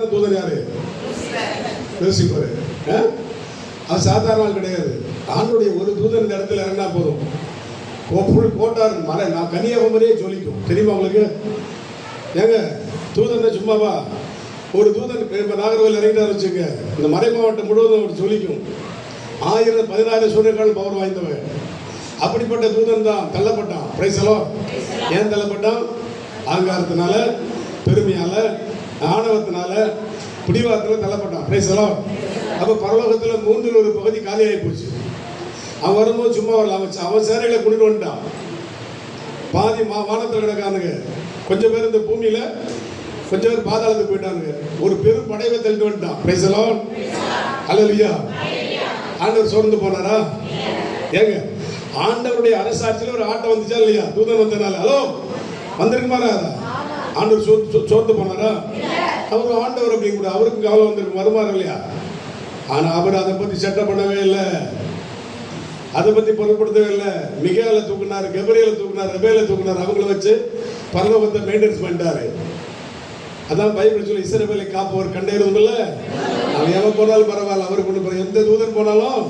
சாதாரண தூதன் யாரு? லூசிபர். அது சாதாரண ஆள் கிடையாது. ஆண்டுடைய ஒரு தூதன் இந்த இடத்துல இறங்கினா போதும், ஃபுல் கோட்டார் மலை நான் கன்னியாகுமரியே ஜொலிக்கும். தெரியுமா உங்களுக்கு? ஏங்க தூதன் சும்மாவா? ஒரு தூதன் இப்போ நாகர்கோவில் இறங்கிட்டார் வச்சுங்க, இந்த மறை மாவட்டம் முழுவதும் அவர் ஜொலிக்கும். 1000-16 சூரியகாலம் பவர் வாய்ந்தவன். அப்படிப்பட்ட தூதன் தான் தள்ளப்பட்டான். பிரைசலோ. ஏன் தள்ளப்பட்டான்? அகங்காரத்தினால, பெருமையால, ஆணவத்தினால, பிடிவாதத்தில் தள்ளப்பட்டான். பிரைசலோ. அப்போ பரலோகத்தில் 1/3 பகுதி காலியாகி போச்சு. அவன் வரும்போது சும்மா வரல, அவன் சேரைகளை கொண்டுட்டு வந்துட்டான். பாதி வானத்தில் கிடக்கானுங்க, கொஞ்சம் பேர் இந்த பூமியில, கொஞ்சம் பேர் பாதாளத்துக்கு போயிட்டானுங்க. ஒரு பெரும் படையை தள்ளிட்டு வந்துட்டான். பிரைசலோ. அல்லேலூயா. ஆண்டவர் சோர்ந்து போனாரா? ஏங்க ஆண்டவருடைய அரசாட்சியில் ஒரு ஆட்டம் வந்துச்சா இல்லையா? தூதன் வந்தனால ஹலோ வந்திருக்குமாரா? ஆண்டவர் சோர்ந்து போனாரா? அவர் ஆண்டவர் அப்படி கூட அவருக்கும் கவலை வந்திருக்கு, வருமாறு இல்லையா? ஆனா அவர் அதை பத்தி செட்டப் பண்ணவே இல்லை, அதை பத்தி பொருட்படுத்தவே இல்லை. மிகால தூக்குனாரு, கபிரியலை தூக்குனாரு, ரெபேலை தூக்குனாரு. அவங்கள வச்சு பரலோகத்தை மெயின்டெனன்ஸ் பண்ணிட்டாரு. அதான் பைபிள் சொல்லி இஸ்ரவேலை காப்பவர் கண்டேறும் இல்லை. அவன் எவன் போனாலும் பரவாயில்ல, அவருக்கு ஒன்று எந்த தூதன் போனாலும்.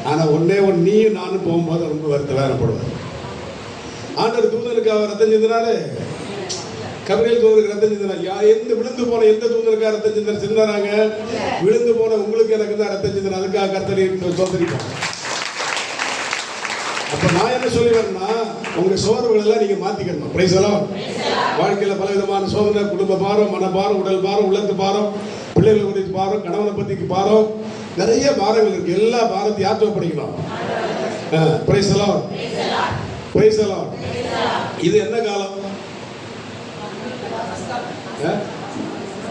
ஆனா ஒன்னே ஒன்று, நீயும் நானும் போகும்போது ரொம்ப வேதனைப்படுவார். ஆண்டவர் தூதனுக்கு அவர் ரத்தம் சிந்தினாரு, கபிரியல் தூதனுக்கு ரத்தம் சிந்தினார். எந்த விழுந்து போன எந்த தூதனுக்கா ரத்தம் சிந்தினாங்க? விழுந்து போன உங்களுக்கு எனக்கு தான் ரத்தம் சிந்தின. அதுக்காக கர்த்தரை தோத்தரிப்பான். அப்ப நான் என்ன சொல்லி வரேன்னா, உங்க சோர்வுகள் எல்லாம் நீங்க மாத்திக்கணும். பிரைசலாம். வாழ்க்கையில பலவிதமான சோதனை, குடும்ப பாரம், மனபாரம், உடல் பாரம், உள்ளத்து பாரம், பிள்ளைகள் குறித்து பாரம், கணவனை பத்திக்கு பாரம், நிறைய பாரங்கள் இருக்கு. எல்லா பாரத்தையும் யாத்திரை படிக்கணும். பிரைசலாம். பிரைசலாம். இது என்ன காலம்?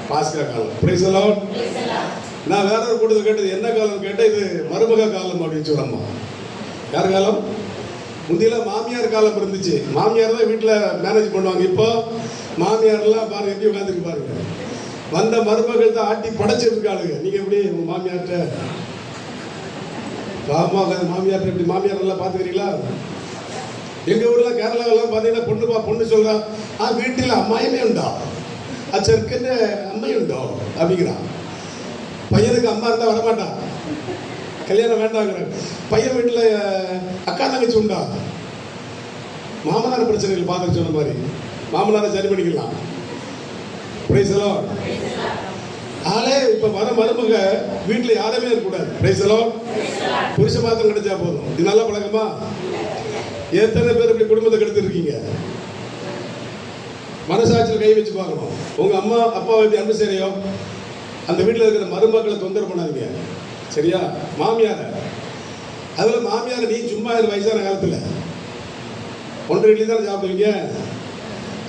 பாஸ்கா காலம். பிரைசலாம். நான் வேற ஒரு கூட்டத்தில் கேட்டது என்ன காலம் கேட்டேன். இது மருமக காலம் அப்படின்னு சொல்றோம். யார் காலம்? முந்தியெல்லாம் மாமியார் காலம் இருந்துச்சு. மாமியார் தான் வீட்டில் மேனேஜ் பண்ணுவாங்க. இப்போ மாமியார்லாம் பாருங்க எப்படி உட்காந்துருக்கு பாருங்க. வந்த மருமகள் தான் ஆட்டி படைச்சிருக்காளுங்க. நீங்க எப்படி உங்க மாமியார்கிட்ட மாமியார்கிட்ட எப்படி மாமியார் எல்லாம் பார்த்துக்கிறீங்களா? எங்க ஊர்ல கேரளாவெல்லாம் பார்த்தீங்கன்னா பொண்ணு சொல்றான், வீட்டில் அம்மாயுமே உண்டா, அச்சருக்குன்னு அம்மையுண்டோ அப்படிங்கிறான். பையனுக்கு அம்மா இருந்தா வரமாட்டான், கல்யாணம் வேண்டாங்கிறாங்க. பையன் வீட்டில் அக்கா தங்கச்சி உண்டா, மாமனார் பிரச்சனைகள் பார்த்து சொன்ன மாதிரி மாமனாரை சரி பண்ணிக்கலாம். பிரைசலோ. ஆளே இப்ப வர மருமக வீட்டில் யாருமே இருக்கக்கூடாது. பிரைசலோ. புருஷ மாத்திரம் கிடைச்சா போதும். இது நல்ல பழக்கமா? எத்தனை பேர் இப்படி குடும்பத்தை கெடுத்துருக்கீங்க? மனசாட்சியில் கை வச்சு பார்க்கணும். உங்க அம்மா அப்பா எப்படி அன்பு செய்யறையோ அந்த வீட்டில் இருக்கிற மருமக்களை தொந்தரவு பண்ணாதீங்க. சரியா? மாமியார அதுல மாமியார நீ சும்மா வயசான காலத்துல 1 இட்லி தான் சாப்பிடுவீங்க.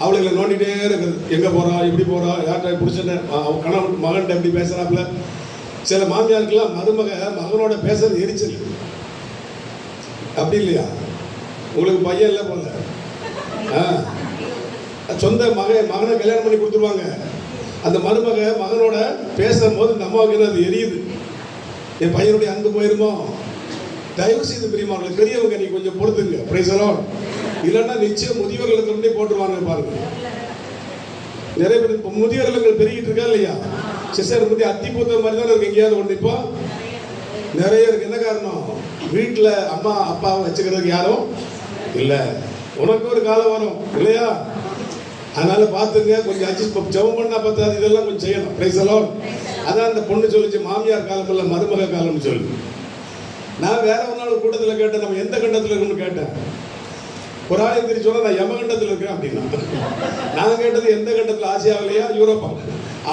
அவளுகளை நோண்டிட்டே இருக்குது. எங்க போறா, எப்படி போறா, யார்கிட்ட பிடிச்ச கணவன் மகன்கிட்ட எப்படி பேசுறாப்புல. சில மாமியாருக்கெல்லாம் மகனோட பேசுறது எரிச்சல். அப்படி இல்லையா? உங்களுக்கு பையன் இல்லை போல, சொந்த மகனை கல்யாணம் பண்ணி கொடுத்துருவாங்க. அந்த மகனோட பேசும்போது இந்த அம்மாவுக்கு அது எரியுது. என் பையனுடைய அன்பு போயிருமோ? தயவு செய்து பிரியமானவர்களே, பெரியவங்க நீ கொஞ்சம் பொறுத்துங்க. பிரைசலோ. இல்லைன்னா நிச்சயம் முதியோர்களுக்கு கொண்டே போட்டுருவாங்க பாருங்க. நிறைய பேர் முதியோர்கள் பெருகிட்டு இருக்கா இல்லையா? சிஸ்டர் முந்தைய அத்தி பூத்த மாதிரி தான் இருக்கு எங்கேயாவது ஒன்று. இப்போ நிறைய இருக்கு. என்ன காரணம்? வீட்டில் அம்மா அப்பாவை வச்சுக்கிறதுக்கு யாரும் இல்லை. உனக்கு ஒரு காலம் வரும் இல்லையா? அதனால பார்த்துங்க, கொஞ்சம் அட்ஜஸ்ட் ஜெபம் பண்ணா பார்த்தாது, இதெல்லாம் கொஞ்சம் செய்யணும். பிரைசலோ. அதான் அந்த பொண்ணு சொல்லிச்சு, மாமியார் காலம் இல்லை மருமக காலம்னு சொல்லி. நான் வேற ஒரு நாள் கூட்டத்தில் கேட்டேன், நம்ம எந்த கண்டத்தில் இருக்குன்னு கேட்டேன். ஒரு ஆள் எந்திரி சொன்னா நான் யமகண்டத்தில் இருக்கிறேன் அப்படின்னா. நான் கேட்டது எந்த கண்டத்தில், ஆசியாவிலையா யூரோப்பா?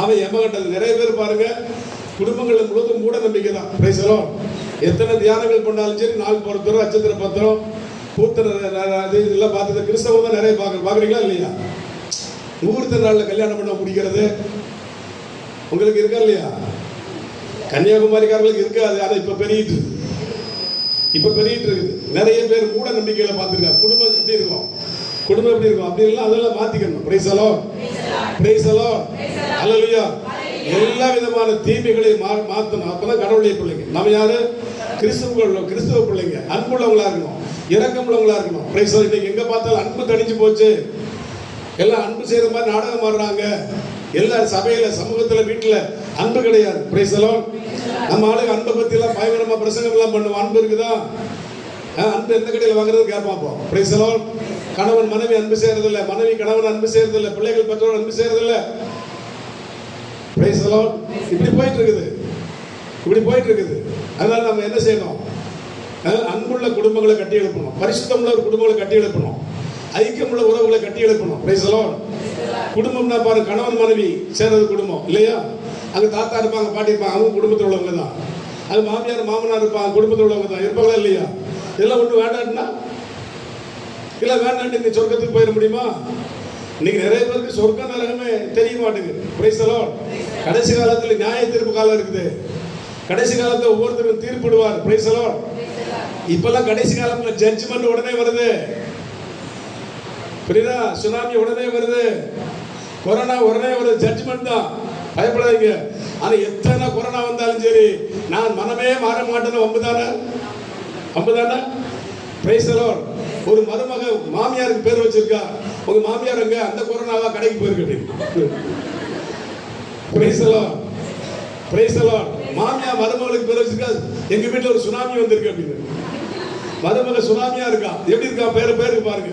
அவன் யமகண்டத்தில். நிறைய பேர் பாருங்க குடும்பங்கள் முழுவதும் மூட நம்பிக்கை தான். பிரைசலோ. எத்தனை தியானங்கள் பண்ணாலும் சரி, நாள் பொறுத்தரும், நட்சத்திர பத்திரம், பூத்தன இதெல்லாம் பார்த்து கிறிஸ்தவம் தான் நிறைய பார்க்குறீங்களா இல்லையா? முகூர்த்த நாளில் கல்யாணம் பண்ண முடிக்கிறது உங்களுக்கு இருக்கா இல்லையா? கன்னியாகுமரிக்காரர்களுக்கு இருக்காது. ஆனால் இப்போ பெருகிட்டு இருக்கு. நிறைய பேர் மூட நம்பிக்கையில பார்த்துருக்காங்க. குடும்பம் எப்படி இருக்கும், குடும்பம் எப்படி இருக்கும் அப்படி எல்லாம் அதெல்லாம் மாத்திக்கணும். பிரைசலோ. பிரைசலோ. அல்லேலூயா. எல்லா விதமான தீமைகளையும் மாற்றணும். அப்பதான் கடவுளுடைய பிள்ளைங்க. நம்ம யாரு? கிறிஸ்துவ பிள்ளைங்க. அன்புள்ளவங்களா இருக்கணும், இரக்கமுள்ளவங்களா இருக்கணும். பிரைசலோ. இன்னைக்கு எங்க பார்த்தாலும் அன்பு தணிஞ்சு போச்சு. எல்லாம் அன்பு செய்யற மாதிரி நாடகம் ஆடுறாங்க. எல்லா சபையில சமூகத்துல வீட்டுல அன்பு கிடையாது. Price the Lord. நம்ம ஆளுங்க அன்பை பத்தி எல்லாம் பயங்கரமா பிரசங்கம் எல்லாம் பண்ணுவோம். அன்பு இருக்குதா? அன்பு எந்த கடையில் வாங்குறது கேட்பாப்போம். Price the Lord. கணவன் மனைவி அன்பு செய்யறது இல்ல, மனைவி கணவன் அன்பு செய்யறது இல்ல, பிள்ளைகள் பெற்றோர் அன்பு செய்யறது இல்ல. Price the Lord. இப்படி போயிட்டு இருக்குது. அதனால நம்ம என்ன செய்யணும்? அன்புள்ள குடும்பங்களை கட்டி எழுப்பணும், பரிசுத்தமுள்ள ஒரு குடும்பங்களை கட்டி எழுப்பணும், ஐக்கியமுள்ள உறவுகளை கட்டி எழுப்பணும். Praise the Lord. குடும்பம்னா பாருங்க, கணவன் மனைவி சேர்றது குடும்பம் இல்லையா? அங்க தாத்தா இருப்பாங்க, பாட்டி இருப்பாங்க, அவங்க குடும்பத்தில் உள்ளவங்க தான். அது மாமியார் மாமனார் இருப்பாங்க, குடும்பத்தில் உள்ளவங்க தான் இருப்பாங்களா இல்லையா? இதெல்லாம் ஒன்று வேண்டாம்னா இல்லை வேண்டாம், நீ சொர்க்கத்துக்கு போயிட முடியுமா? இன்னைக்கு நிறைய பேருக்கு சொர்க்க நரகமே தெரிய மாட்டேங்குது. Price the Lord. கடைசி காலத்தில் நியாய தீர்ப்பு காலம் இருக்குது. கடைசி காலத்தில் ஒவ்வொருத்தரும் தீர்ப்பிடுவார். Price the Lord. இப்பெல்லாம் கடைசி காலத்தில் ஜட்ஜ்மெண்ட் உடனே வருது. புரியுதா? சுனாமி உடனே வருது, கொரோனா உடனே வருது, ஜட்ஜ்மெண்ட் தான். பயப்படாதீங்க. ஆனா எத்தனை கொரோனா வந்தாலும் சரி, நான் மனமே மாற மாட்டேன்னு வம்புதானே. Price the Lord. ஒரு மருமக மாமியாருக்கு பேர் வச்சிருக்கா, உங்க மாமியார் அங்க அந்த கொரோனாவா கடைக்கு போயிருக்கு. Price the Lord. Praise the Lord. மாமியார் மருமகளுக்கு பேர் வச்சிருக்கா, எங்க வீட்டுல ஒரு சுனாமி வந்திருக்கு அப்படின்னு. மருமக சுனாமியா இருக்கா, எப்படி இருக்கா? பேருக்கு பாருங்க.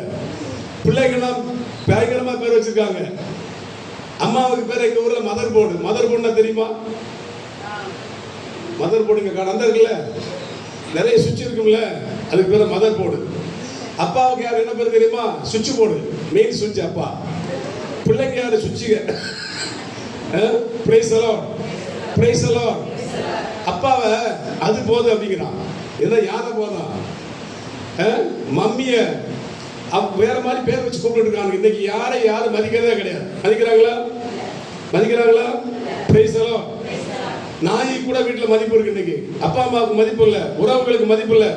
பிள்ளைகள்லாம் பயங்கரமா பேர் வச்சிருக்காங்க. அம்மாவுக்கு பேர் எங்க ஊர்ல மதர் போர்டுனா தெரியுமா? மதர் போர்டுங்க அந்த இருக்குல்ல, நிறைய சுவிட்ச் இருக்கும்ல, அதுக்கு பேர் மதர் போர்டு. அப்பாவுக்கு யார் என்ன பேர் தெரியுமா? சுவிட்ச் போர்டு, மெயின் சுவிட்ச் அப்பா. பிள்ளைங்க யாரு? சுவிட்சுங்க. Praise the Lord. Praise the Lord. அப்பாவை அது போதும் அப்படிங்கிறான். இதெல்லாம் யாரை போதும்? மம்மிய வேற மாதிரி பேர் வச்சு கூப்பிட்டு இருக்காங்க. இன்னைக்கு யாரும் மதிக்கிறதே கிடையாது. மதிக்கிறாங்களா? Praise the Lord. நாய் கூட வீட்டுல மதிப்பு இருக்கு. இன்னைக்கு அப்பா அம்மாவுக்கு மதிப்பு இல்ல, உறவுகளுக்கு மதிப்பு இல்ல.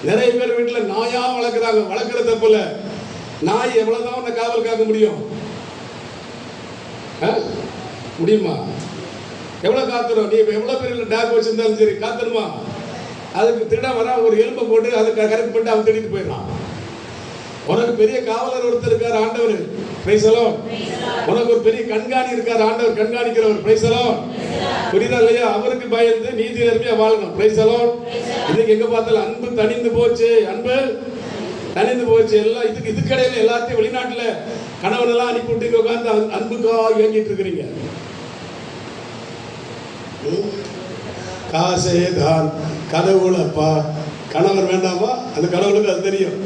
நிறைய பேர் வீட்டுல நாயா வளர்க்குறாங்க. வளர்க்கறது தப்பு இல்ல. நாய் எவ்வளவுதான் உன்னை காவல் காக்க முடியுமா? எவ்வளவு காத்துரும்? நீ எவ்வளவு பேர் டாக் வச்சிருந்தாலும் சரி காத்துருமா? அதுக்கு திருட வரா, ஒரு எலும்பை போட்டு அதை கரெக்ட் பண்ணிட்டு அவன் திருடிட்டு போயிடறான். உனக்கு பெரிய காவலர் ஒருத்தர் இருக்கார், ஆண்டவர். Price the Lord. உனக்கு ஒரு பெரிய கண்காணி இருக்கார், ஆண்டவர் கண்காணிக்கிறவர். Price the Lord. புரியுதா இல்லையா? அவருக்கு பயந்து நீதி நேர்மையா வாழணும். Price the Lord. இன்னைக்கு எங்க பார்த்தாலும் அன்பு தணிந்து போச்சு. எல்லாம் இதுக்கு கடையில எல்லாத்தையும் வெளிநாட்டுல கணவன் எல்லாம் அனுப்பிவிட்டு உட்கார்ந்து அன்புக்காக ஏங்கிட்டு இருக்கிறீங்க. காசே தான் கடவுள். அப்பா கணவர் வேண்டாமா? அந்த கடவுளுக்கு அது தெரியும்.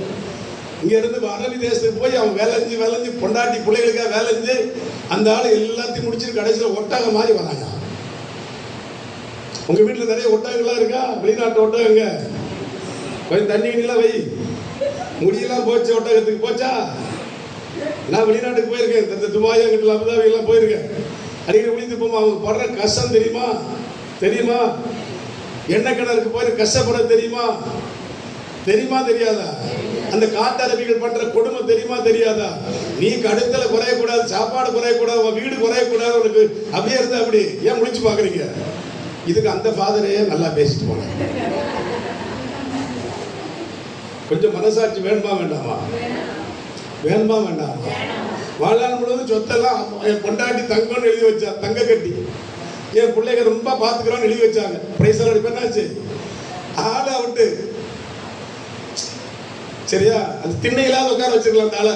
இங்க இருந்து அரபி தேசத்துக்கு போய் அவன் வேலைஞ்சு பொண்டாட்டி பிள்ளைகளுக்காக வேலைஞ்சு அந்த ஆளு எல்லாத்தையும் முடிச்சுட்டு கடைசியில் ஒட்டக மாதிரி வராங்க. உங்க வீட்டுல நிறைய ஒட்டகங்கள்லாம் இருக்கா? வெளிநாட்டு ஒட்டகங்க. கொஞ்சம் தண்ணி வை. முடியெல்லாம் போச்சு, ஒட்டகத்துக்கு போச்சா? நான் வெளிநாட்டுக்கு போயிருக்கேன், இந்த துபாய் அபுதாபி எல்லாம் போயிருக்கேன். அடிக்கடி முடிந்து போமா, அவங்க படுற கஷ்டம் தெரியுமா? எண்ணெய் கிணறுக்கு போய் கஷ்டப்பட தெரியுமா? தெரியாதா? அந்த காட்டரபிகள் பண்ற கொடுமை தெரியாதா? நீ கடுத்தல குறையக்கூடாது, சாப்பாடு குறையக்கூடாது, வீடு குறையக்கூடாது, உனக்கு அப்படியே இருந்தா அப்படி ஏன் முடிச்சு பாக்குறீங்க? இதுக்கு அந்த ஃபாதரே நல்லா பேசிட்டு போன. கொஞ்சம் மனசாட்சி வேணுமா வேண்டாமா? வாழ்நாள் முழுவதும் சொத்தெல்லாம் என் பொண்டாட்டி தங்கம்னு எழுதி வச்சா, தங்க கட்டி. என் பிள்ளைங்க ரொம்ப பாத்துக்கிறான்னு எழுதி வச்சாங்க. Price the Lord. என்னாச்சு? ஆளை விட்டு சரியா, அது திண்ணையிலாவது உட்கார வச்சிருக்கலாம். அந்த ஆளை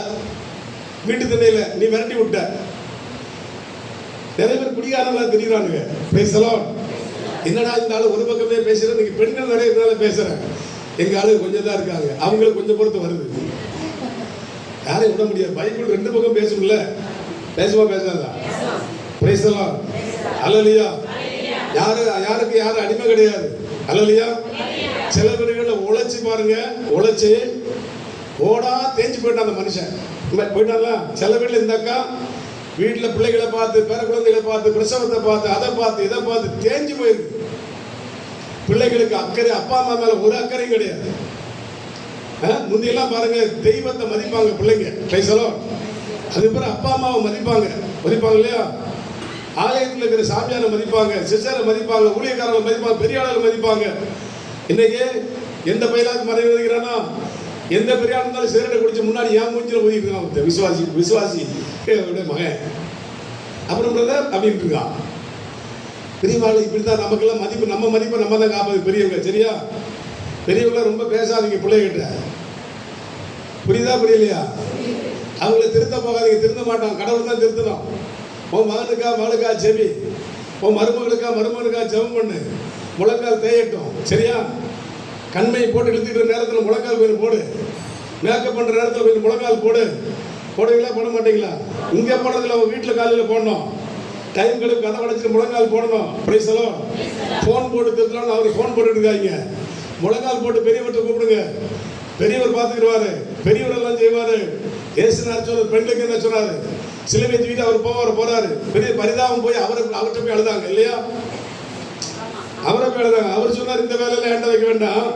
வீட்டு திண்ணையில நீ விரட்டி விட்ட. நிறைய பேர் குடிகாரங்களா தெரியுறானுங்க. Price the Lord. என்னடா இந்த ஆளு ஒரு பக்கமே பேசுறேன், நீங்க பெண்கள் நிறைய இருந்தால பேசுறேன். எங்க ஆளு கொஞ்சம் தான் இருக்காங்க, அவங்களுக்கு கொஞ்சம் பொறுத்து வருது. யாரையும் விட முடியாது. பைபிள் ரெண்டு பக்கம் பேசும்ல, பேசாதா? Price the Lord. அல்லேலூயா. யாருக்கு யாரும் அடிமை கிடையாது. அல்லேலூயா. சில பேர்கள் உழைச்சி பாருங்க, உழைச்சி ஓடா தேஞ்சு போயிட்டான் அந்த மனுஷன். போயிட்டாங்களா? சில பேர்ல இந்த அக்கா வீட்டுல பிள்ளைகளை பார்த்து, பேர குழந்தைகளை பார்த்து, பிரசவத்தை பார்த்து, அதை பார்த்து, இதை பார்த்து தேஞ்சு போயிருக்கு. பிள்ளைகளுக்கு அக்கறை, அப்பா அம்மா மேல ஒரு அக்கறையும் கிடையாது. முந்தியெல்லாம் பாருங்க, தெய்வத்தை மதிப்பாங்க பிள்ளைங்க. Price the Lord. அது பிறகு அப்பா அம்மாவை மதிப்பாங்க இல்லையா? ஆலயத்தில் இருக்கிற சாமியாரை மதிப்பாங்க, சிஸ்டரை மதிப்பாங்க, ஊழியக்காரர்களை மதிப்பாங்க, பெரிய ஆளுகளை மதிப்பாங்க. இன்னைக்கு எந்த பயிலாவது மறைவு இருக்கிறானா? எந்த பெரிய ஆள் இருந்தாலும் சிகரெட்டை குடிச்சு முன்னாடி ஏன் மூஞ்சில ஊதிட்டு இருக்கான் விசுவாசி மகன். அப்புறம் பிரதர் அப்படின்னு இருக்கான். பெரியவாள் இப்படித்தான் நமக்கெல்லாம் மதிப்பு, நம்ம மதிப்பை நம்ம தான் காப்பது பெரியவங்க. சரியா? பெரியவங்கள ரொம்ப பேசாதீங்க பிள்ளைகிட்ட. புரியுதா புரியலையா? அவங்கள திருத்த போகாதீங்க, திருத்த மாட்டான், கடவுள் தான் திருத்தணும். உன் மகனுக்கா மகளுக்கா செவி, உன் மருமகனுக்கா ஜெபம் பண்ணு, முழங்கால் தேயட்டும். சரியா? கண்மையை போட்டு இழுத்துக்கிற நேரத்தில் முழங்கால் போய் போடு, மேக்கப் பண்ணுற நேரத்தில் போய் முழங்கால் போடு. போடுவீங்களா போட மாட்டீங்களா? இங்கே போடுறதுல உங்கள் வீட்டில் காலையில் போடணும். டைம் கணக்கு கதை அடைச்சிட்டு முழங்கால் போடணும். பிரைஸ் எல்லாம் ஃபோன் போட்டு திருத்தலாம்னு அவர் ஃபோன் போட்டுட்டு இருக்காங்க. முழங்கால் போட்டு பெரியவர்கிட்ட கூப்பிடுங்க, பெரியவர் பார்த்துக்கிடுவாரு, பெரியவர் எல்லாம் செய்வாரு. ஏசுனார் சொன்னார், பெண்களுக்கு என்ன சொன்னாரு? சிலுவை தூக்கிட்டு அவர் போறாரு. பெரிய பரிதாபம் போய் அவர்கிட்ட போய் அழுதாங்க இல்லையா? அவரை போய் அழுதாங்க. அவர் சொன்னார், இந்த வேலையில ஏண்ட வைக்க வேண்டாம்,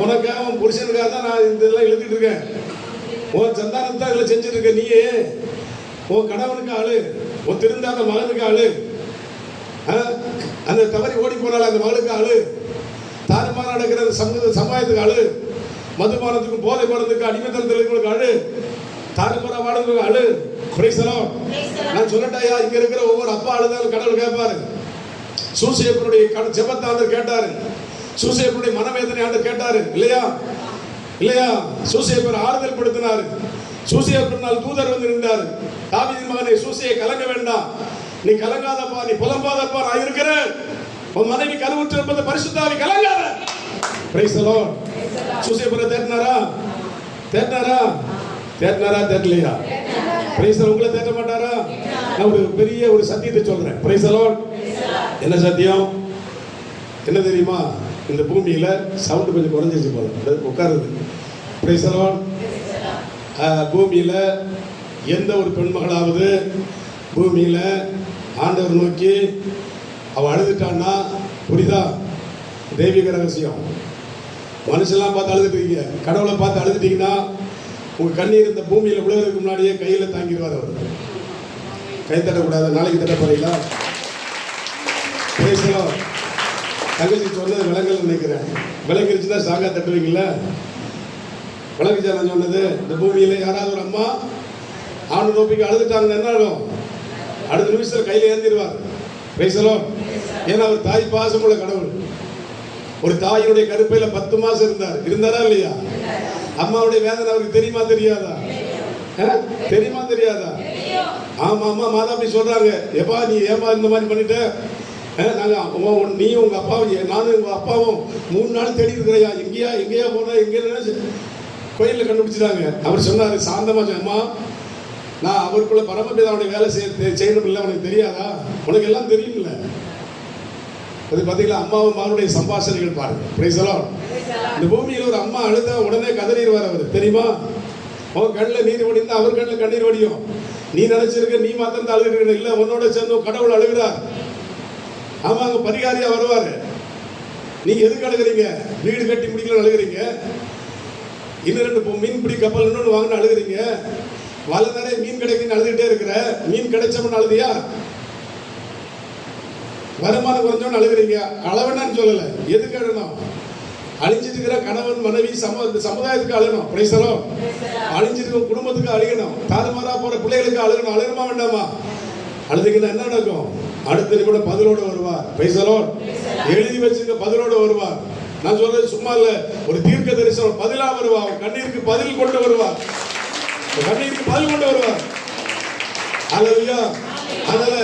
உனக்காக உன் புருஷனுக்காக தான் நான் இந்த இதெல்லாம் எழுதிட்டு இருக்கேன், உன் சந்தானத்தை தான் இதெல்லாம் செஞ்சுட்டு இருக்க. நீயே உன் கணவனுக்கு ஆளு, உன் திருந்தாத மகனுக்கு ஆளு, அந்த தவறி ஓடி போனால அந்த மகளுக்கு ஆளு, தாறுமாறு நடக்கிற சமுதாயத்துக்கு ஆளு, மதுபானத்துக்கும் போதை மருந்துக்கு அடிமைத்தனத்துக்கு ஆளு, தாறுமாறா வாடகைக்கு ஆளு. Price the Lord. நான் சொல்லட்டாயா, இங்க இருக்கிற ஒவ்வொரு அப்பா அழுதாலும் கடவுள் கேட்பாரு. சூசேப்பனுடைய ஜெபத்தை ஆண்டவர் கேட்டாரு, சூசேப்பனுடைய மனவேதனை ஆண்டவர் கேட்டாரு இல்லையா? இல்லையா? சூசேப்பர் ஆறுதல் படுத்தினாரு. சூசேப்பனால் தூதர் வந்து நின்றாரு. தாவீதின் மகனே சூசையை கலங்க வேண்டாம், நீ கலங்காதப்பா, நீ புலம்பாதப்பா, நான் இருக்கிறேன். உன் மனைவி கருவுற்று இருப்பது பரிசுத்தாவி, கலங்காத. Praise the Lord. சூசேப்பரை தேடினாரா? தேட்டலையா? Praise the Lord. உங்களை தேட்ட மாட்டாரா? நான் ஒரு பெரிய ஒரு சத்தியத்தை சொல்றேன். Praise the Lord. என்ன சத்தியம்? என்ன தெரியுமா? இந்த பூமியில சவுண்ட் கொஞ்சம் குறைஞ்சிருச்சு போல உட்காருது. Price the Lord. பூமியில எந்த ஒரு பெண்மகளாவது பூமியில ஆண்டவர் நோக்கி அவ அழுதுட்டான்னா, புரியுதா? தெய்வீக ரகசியம். மனுஷெல்லாம் பார்த்து அழுதுட்டீங்க, கடவுளை பார்த்து அழுதுட்டீங்கன்னா உங்க கண்ணீர் இந்த பூமியில விழுவதற்கு முன்னாடியே கையில தாங்கிடுவார் அவர். கை தட்டக்கூடாது, நாளைக்கு தட்ட போறீங்களா? பேசலாம். தங்கச்சி சொன்னது விலங்கல் நினைக்கிறேன். விலங்கிருச்சுன்னா சாங்கா தட்டுவீங்கள? விளங்குச்சா நான் சொன்னது? இந்த பூமியில யாராவது ஒரு அம்மா ஆணு நோப்பிக்கு அழுதுட்டாங்கன்னு என்ன ஆகும்? அடுத்த நிமிஷத்தில் கையில ஏந்திடுவார். பேசலாம். ஏன்னா அவர் தாய் பாசமுள்ள கடவுள். ஒரு தாயினுடைய கருப்பையில 10 மாசம் இருந்தாரா இல்லையா? அம்மாவுடைய வேதனை அவருக்கு தெரியுமா தெரியாதா? தெரியுமா தெரியாதா? ஆமா ஆமா, மாதாப்பி சொல்றாங்க, எப்பா நீ ஏமா இந்த மாதிரி பண்ணிட்ட, நாங்க நீ உங்க அப்பாவும் நானும் உங்க அப்பாவும் 3 நாள் தேடி இருக்கிறையா, எங்கேயா போனா எங்க கோயிலில் கண்டுபிடிச்சிட்டாங்க. அவர் சொன்னாரு சாந்தமா, அம்மா நான் அவருக்குள்ள பரமபிதாவுடைய வேலை செய்யணும் இல்லை, உனக்கு தெரியாதா? உனக்கு எல்லாம் தெரியும்ல. அது பார்த்தீங்களா? அம்மாவும் மகனுடைய சம்பாஷணைகள் பாருங்க. Price the Lord. இந்த பூமியில் ஒரு அம்மா அழுதா உடனே கதறிடுவார் அவர், தெரியுமா? உன் கண்ணில் நீர் வடிந்தா அவர் கண்ணில் கண்ணீர் வடியும். நீ நினைச்சிருக்க நீ மாத்திரம் தான் அழுகிற இல்லை, உன்னோட சேர்ந்து கடவுள் அழுகிறார். ஆமாங்க, பரிகாரியா வருவாரு. நீங்க எதுக்கு அழுகிறீங்க? வீடு கட்டி முடிக்கல அழுகிறீங்க, இன்னும் 2 மீன்பிடி கப்பல் இன்னொன்று வாங்கினு அழுகிறீங்க, வலை நிறைய மீன் கிடைக்குன்னு அழுதுகிட்டே இருக்கிற, மீன் கிடைச்சவன்னு அழுதியா? வருமானம் குறைஞ்சவன்னு அழுகிறீங்க. அளவனான்னு சொல்லல, எதுக்கு அழணும்? அழிஞ்சிட்டு இருக்கிற கணவன் மனைவி சமுதாயத்துக்கு அழுகணும். Price the Lord. அழிஞ்சிட்டு இருக்கிற குடும்பத்துக்கு அழுகணும். தாறுமாறா போற பிள்ளைகளுக்கு அழுகணும். அழுகணுமா வேண்டாமா? அழுதுங்கன்னா என்ன நடக்கும்? அடுத்த கூட பதிலோடு வருவார். Price the Lord. எழுதி வச்சுக்க, பதிலோடு வருவார். நான் சொல்றது சும்மா இல்ல, ஒரு தீர்க்க தரிசனம் பதிலா வருவார். கண்ணீருக்கு பதில் கொண்டு வருவார். கண்ணீருக்கு பதில் கொண்டு வருவார். அல்லேலூயா. அதனால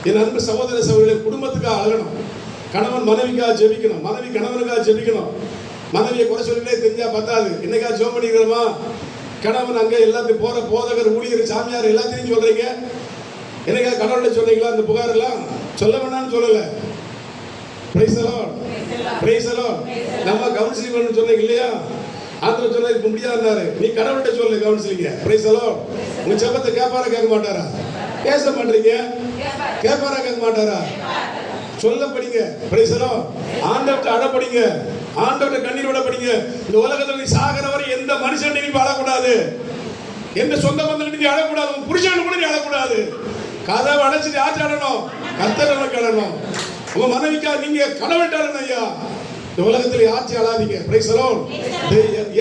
என் அன்பு சகோதர சகோதரிகளே, குடும்பத்துக்காக அழகணும். கணவன் மனைவிக்காக ஜெபிக்கணும், மனைவி கணவனுக்காக ஜெபிக்கணும். மனைவியை குறை சொல்லிட்டே தெரிஞ்சா பத்தாது. என்னைக்கா ஜெபம் பண்ணிக்கிறோமா? கணவன் அங்கே எல்லாத்தையும் போற போதகர், ஊழியர், சாமியார் எல்லாத்தையும் சொல்றீங்க. என்னைக்கா கடவுள்கிட்ட சொன்னீங்களா? அந்த புகார் எல்லாம் சொல்ல வேண்டாம்னு சொல்லல. Price the Lord. Praise the Lord. நம்ம கவுன்சிலிங் பண்ண சொன்னீங்க இல்லையா? ஆண்டவர் சொன்னா இப்ப முடியாதுன்னாரு. நீ கடவுள்கிட்ட சொல்லு கவுன்சிலிங்க. Price the Lord. உங்க ஜெபத்தை கேட்பாரா கேட்க மாட்டாரா? பேச மாட்டீங்க, கேட்பாரா கேட்க மாட்டாரா? சொல்ல படிங்க. Price the Lord. ஆண்டவர்ட்ட அழ படிங்க, ஆண்டவர்ட்ட கண்ணீர் விட படிங்க. இந்த உலகத்துல நீ சாகற வரை எந்த மனுஷன் நீ அழக்கூடாது, எந்த சொந்த பந்தம் நீ அழக்கூடாது, உன் புருஷன் கூட நீ அழக்கூடாது. கதவை அடைச்சிட்டு ஆச்சு அழணும், கர்த்தர் அழணும். உங்க மனைவிக்கா நீங்க கடவுள்கிட்ட அழணும். ஐயா இந்த உலகத்தில் ஆட்சி ஆளாதீங்க. Price the Lord.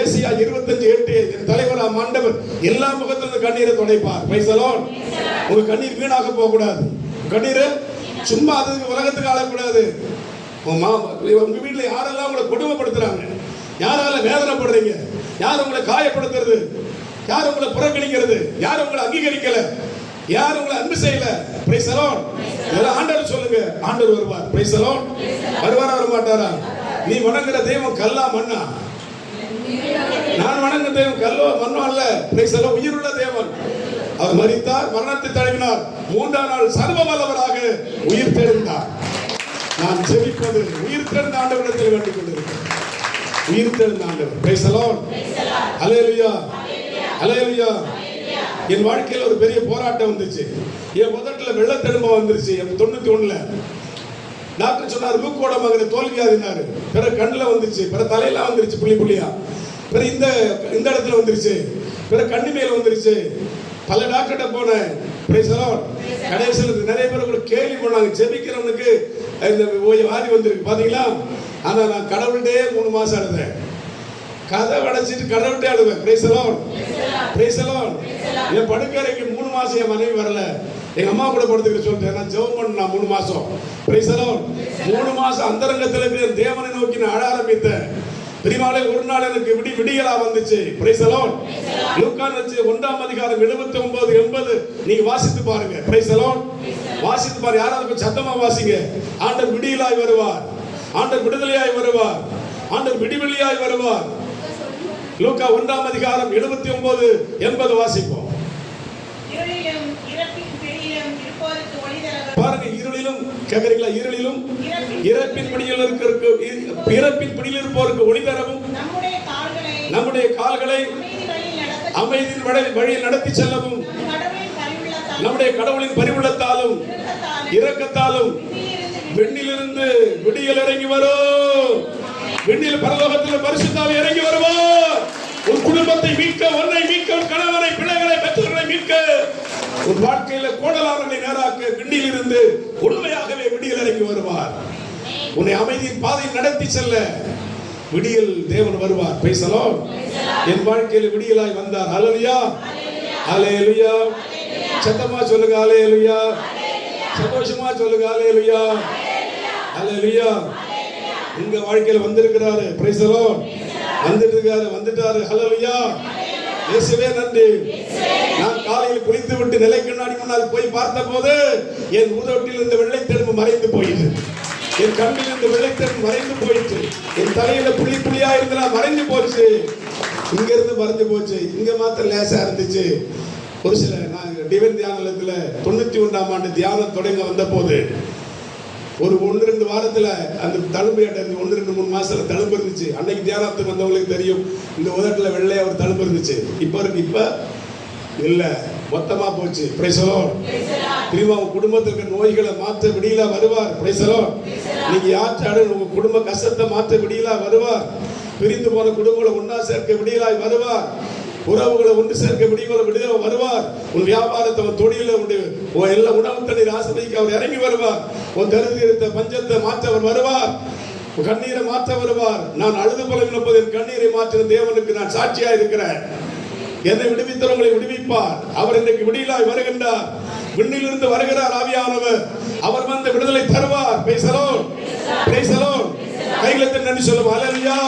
ஏசாயா 25:8 என் தலைவராம் ஆண்டவர் எல்லா முகத்திலிருந்து கண்ணீரை துடைப்பார். Price the Lord. உங்க கண்ணீர் வீணாக போக கூடாது. கண்ணீர் சும்மா அதுக்கு உலகத்துக்கு ஆளக்கூடாது. உங்க வீட்டுல யாரெல்லாம் உங்களை கொடுமைப்படுத்துறாங்க, யாரால வேதனைப்படுறீங்க, யார் உங்களை காயப்படுத்துறது, யார் உங்களை புறக்கணிக்கிறது, யார் உங்களை அங்கீகரிக்கல, யார் உங்களை அன்பு செய்யல, பிரைஸ் தி லார்ட். இதெல்லாம் ஆண்டவர் சொல்லுங்க. ஆண்டவர் வருவார். Price the Lord. வருவாரா வர மாட்டாரா? நீ வணங்குற தெய்வம் கல்லா மண்ணா? நான் வணங்குற தெய்வம் கல்லோ மண்ணோ அல்ல. Price the Lord. உயிருள்ள தேவன். அவர் மரித்தார், மரணத்தை தழுவினார், மூன்றாம் நாள் சர்வ வல்லவராக உயிர் தெழுந்தார். நான் ஜெபிப்பது உயிர் தெழுந்த ஆண்டவரிடத்தில் வேண்டிக் கொண்டிருக்கிறேன். உயிர் தெழுந்த ஆண்டவர். Price the Lord. ஹல்லேலூயா, ஹல்லேலூயா. என் வாழ்க்கையில் ஒரு பெரிய போராட்டம் வந்துச்சு. என் முதல்ல வெள்ளத்தெடுமை வந்துருச்சு 91ல. டாக்டர் சொன்னார் லூக்கோட மகன் தோல்வியாதினாரு. பிறகு கண்ணில் வந்துருச்சு, பிறகு தலையெல்லாம் வந்துருச்சு புள்ளி புள்ளியா, பிறகு இந்த இடத்துல வந்துருச்சு, பிறகு கண்ணி மேல வந்துருச்சு. பல டாக்டர்கிட்ட போனேன். Price the Lord. கடைசியில் நிறைய பேர் கூட கேள்வி பண்ணாங்க, ஜெபிக்கிறவனுக்கு இந்த வாதி வந்திருக்கு பாத்தீங்களா. ஆனா நான் கடவுள்கிட்டே 3 மாசம் அழுதேன். கதை அடைச்சிட்டு கடவுள்கிட்டே அழுவேன். Praise the Lord, praise the Lord. என் படுக்கறைக்கு 3 மாசம் என் மனைவி வரல. எங்க அம்மா கூட படுத்துக்க சொல்லிட்டேன். நான் ஜெபம் பண்ண 3 மாசம். Price the Lord. 3 மாசம் அந்தரங்கத்தில் இருக்கிற தேவனை நோக்கி நான் அழ ஆரம்பித்தேன். பிரிவாலே ஒரு நாள் எனக்கு விடியலா வந்துச்சு. Price the Lord. லூக்கா 1ஆம் அதிகாரம் 79 80 நீங்க வாசித்து பாருங்க. Price the Lord. வாசித்து பாருங்க. யாராவது சத்தமா வாசிங்க. ஆண்டவர் விடியலாய் வருவார், ஆண்டவர் விடுதலையாய் வருவார், ஆண்டவர் விடிவெளியாய் வருவார். லூக்கா 1ஆம் அதிகாரம் 79 80 வாசிப்போம். பாருங்க. இருளிலும் கேக்குறீங்களா? இருளிலும் இறப்பின் பிடியில் இருப்போருக்கு ஒளி தரவும் நம்முடைய கால்களை அமைதியின் வழியில் நடத்தி செல்லவும் நம்முடைய கடவுளின் பரிவுள்ளத்தாலும் இரக்கத்தாலும் விண்ணிலிருந்து விடியல் இறங்கி வரும். விண்ணில் பரலோகத்தில் பரிசுத்தாவி இறங்கி வருவார். உன் குடும்பத்தை மீட்க, உன்னை மீட்க, உன் கணவனை, பிள்ளைகளை, பெற்றோர்களை மீட்க, உன் வாழ்க்கையில கோடலாரங்களை நேராக்க விண்ணில் இருந்து உண்மையாகவே விடியல் இறங்கி வருவார். உன்னை அமைதியின் பாதையில் நடத்தி செல்ல விடியல் தேவன் வருவார். Price the Lord. என் வாழ்க்கையில் விடியலாய் வந்தார். ஹல்லேலூயா, ஹல்லேலூயா. சத்தமா சொல்லுங்க ஹல்லேலூயா. சந்தோஷமா சொல்லுங்க ஹல்லேலூயா, ஹல்லேலூயா. உங்க வாழ்க்கையில வந்திருக்கிறாரு. Price the Lord. வந்துட்டாரு. ஹல்லேலூயா. இயேசுவே நன்றி. நான் காலையில் குளித்து விட்டு நிலை கண்ணாடி முன்னால் போய் பார்த்தபோது என் உதட்டில் இந்த வெள்ளைத்தெரும்பு மறைந்து போயிட்டு, என் கண்ணில் இந்த வெள்ளைத்தெரும்பு மறைந்து போயிட்டு, என் தலையில புள்ளி புள்ளியா இருந்தெல்லாம் மறைந்து போச்சு. இங்க இருந்து மறைஞ்சு போச்சு. இங்க மாத்திரம் லேசா இருந்துச்சு. ஒரு சில நான் டிவைன் தியான நிலையத்துல 91ஆம் ஆண்டு தியானம் தொடங்க வந்த போது ஒரு 1-2 வாரத்துல அந்த தழும்பு இருந்து 1-2-3 மாசத்துல தழும்பு இருந்துச்சு. அன்னைக்கு தியானத்துக்கு வந்தவங்களுக்கு தெரியும். இந்த உதட்டுல வெள்ளையா ஒரு தழும்பு இருந்துச்சு. இப்ப இல்ல, மொத்தமா போச்சு. Price the Lord. திரும்ப உங்க குடும்பத்துக்கு நோய்களை மாற்ற விடியலா வருவார். Price the Lord. நீங்க யாற்றாடு உங்க குடும்ப கஷ்டத்தை மாற்ற விடியலா வருவார். பிரிந்து போன குடும்பங்களை ஒன்னா சேர்க்க விடியலாய் வருவார். உறவுகளை ஒன்று சேர்க்க விடுதலை வருவார். உன் வியாபாரத்தை, உன் தொழில, உன் எல்லா உணவு தண்ணீர் ஆசிரியக்கு அவர் இறங்கி வருவார். உன் தரித்திரத்தை, பஞ்சத்தை மாற்ற அவர் வருவார். கண்ணீரை மாற்ற வருவார். நான் அழுது புலம்பினபோது என் கண்ணீரை மாற்றின தேவனுக்கு நான் சாட்சியா இருக்கிறேன். என்னை விடுவித்தவங்களை விடுவிப்பார். அவர் இன்றைக்கு விடியலாய் வருகின்றார். விண்ணிலிருந்து வருகிறார் ஆவியானவர். அவர் வந்து விடுதலை தருவார். Praise the Lord, praise the Lord. கைகளை நன்றி சொல்லுவோம். Hallelujah,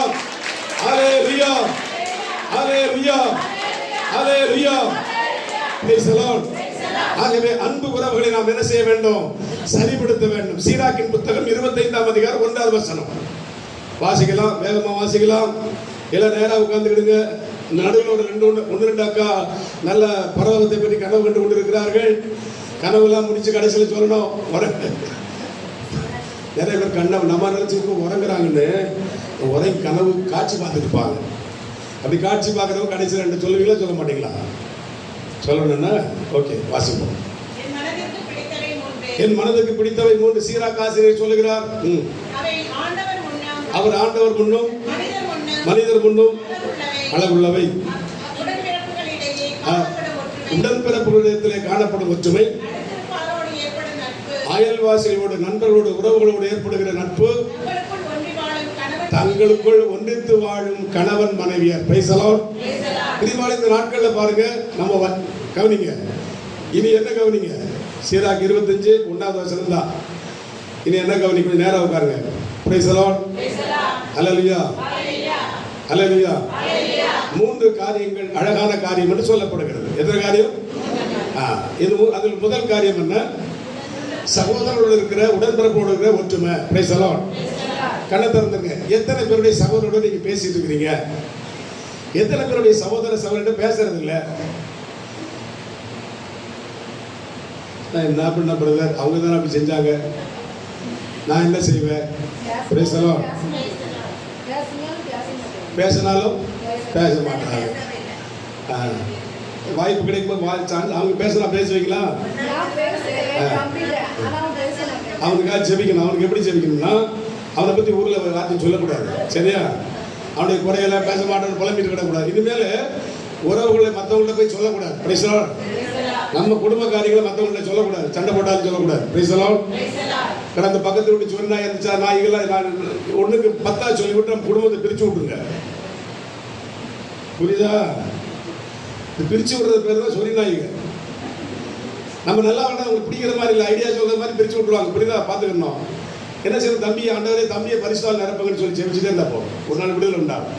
hallelujah, hallelujah, hallelujah. Praise the Lord. ஆகவே அன்பு உறவுகளை நாம் என்ன செய்ய வேண்டும்? சரிப்படுத்த வேண்டும். சீராக்கின் புத்தகம் 25ஆம் அதிகாரம் 1வது வசனம் வாசிக்கலாம். வேகமா வாசிக்கலாம். எல்லாம் நேரா உட்கார்ந்துக்கிடுங்க. நடுவில் ஒன்று ரெண்டு அக்கா நல்ல பரவத்தை பற்றி கனவு கண்டு கொண்டிருக்கிறார்கள். கனவுலாம் முடிச்சு கடைசியில் சொல்லணும். நிறைய பேர் கனவு நம்ம நினைச்சு உறங்குறாங்கன்னு உறங்கி கனவு காட்சி பார்த்துருப்பாங்க. அப்படி காட்சி பார்க்குறவங்க கடைசியில் 2 சொல்லுவீங்களா, சொல்ல மாட்டீங்களா? சொல்லணும்னா ஓகே, வாசிப்போம். என் மனதுக்கு பிடித்தவை 3 சீராக் ஆசிரியர் சொல்லுகிறார். அவர் ஆண்டவர் முன்னும் மனிதர் முன்னும் அழகுள்ளவை, உடன்பிறப்புகளிடத்திலே காணப்படும் ஒற்றுமை, அயல்வாசிகளோடு, நண்பர்களோடு, உறவுகளோடு ஏற்படுகிற நட்பு, தங்களுக்குள் ஒன்றித்து வாழும் கணவன் மனைவியர். Praise the Lord. பிரியமான இந்த நாட்கள்ல பாருங்க, நம்ம கவனிங்க, இனி என்ன கவனிங்க, சீராக் 25 1வது வசனம் தான். இனி என்ன கவனிக்க, கொஞ்சம் நேரம் உட்காருங்க. Price the Lord. ஹல்லேலூயா, ஹல்லேலூயா. 3 காரியங்கள் அழகான காரியம் என்று சொல்லப்படுகிறது. எத்தனை காரியம்? இது அதில் முதல் காரியம் என்ன? சகோதரர்களோடு இருக்கிற, உடன்பிறப்போடு இருக்கிற ஒற்றுமை. Price the Lord. கண்ணை திறந்துங்க. எத்தனை பேருடைய சகோதரரோடு நீங்க பேசிட்டு இருக்கிறீங்க? எத்தனை பேருடைய சகோதரர்கிட்ட பேசுறது இல்ல? நான் என்ன பண்ண பிரதர், அவங்க தானே அப்படி செஞ்சாங்க, நான் என்ன செய்வேன்? Price the Lord. பேசினாலும் பேச மாட்டாங்க. வாய்ப்பு கிடைக்கும் அவங்க பேசலாம், பேசுவீங்களா? அவனுக்காக ஜெபிக்கணும். அவனுக்கு எப்படி ஜெபிக்கணும்னா, அவனை பத்தி ஊர்ல யார்ட்டையும் சொல்லக்கூடாது. சரியா? அவனுடைய குறையெல்லாம் பேச மாட்டான்னு புலம்பிட்டு கிடக்கூடாது. இனிமேல் உறவுகளை மற்றவங்கள்ட்ட போய் சொல்லக்கூடாது. Price the Lord. நம்ம குடும்ப காரியங்களை மற்றவங்கள்ட்ட சொல்லக்கூடாது. சண்டை போட்டாலும் சொல்லக்கூடாது. Price the Lord. கடந்த பக்கத்து விட்டு சொன்னா இருந்துச்சா நாய்களாம் ஒண்ணுக்கு 10 சொல்லி விட்டு நம்ம குடும்பத்தை பிரிச்சு விட்டுருங்க. புரியுதா? பிரிச்சு விடுறது பேர் தான் சொறி நாய்ங்க. நம்ம நல்லா வேணா உங்களுக்கு பிடிக்கிற மாதிரி இல்லை, ஐடியா சொல்ற மாதிரி பிரிச்சு விட்டுருவாங்க. புரியுதா? பார்த்துக்கணும். என்ன செய்யணும்? தம்பி ஆண்டவரே, தம்பியை பரிசுத்தால் நிரப்புங்கன்னு சொல்லி ஜெபிச்சுட்டே இருந்தா போதும். ஒரு நாள் விடுதலை உண்டாகும்.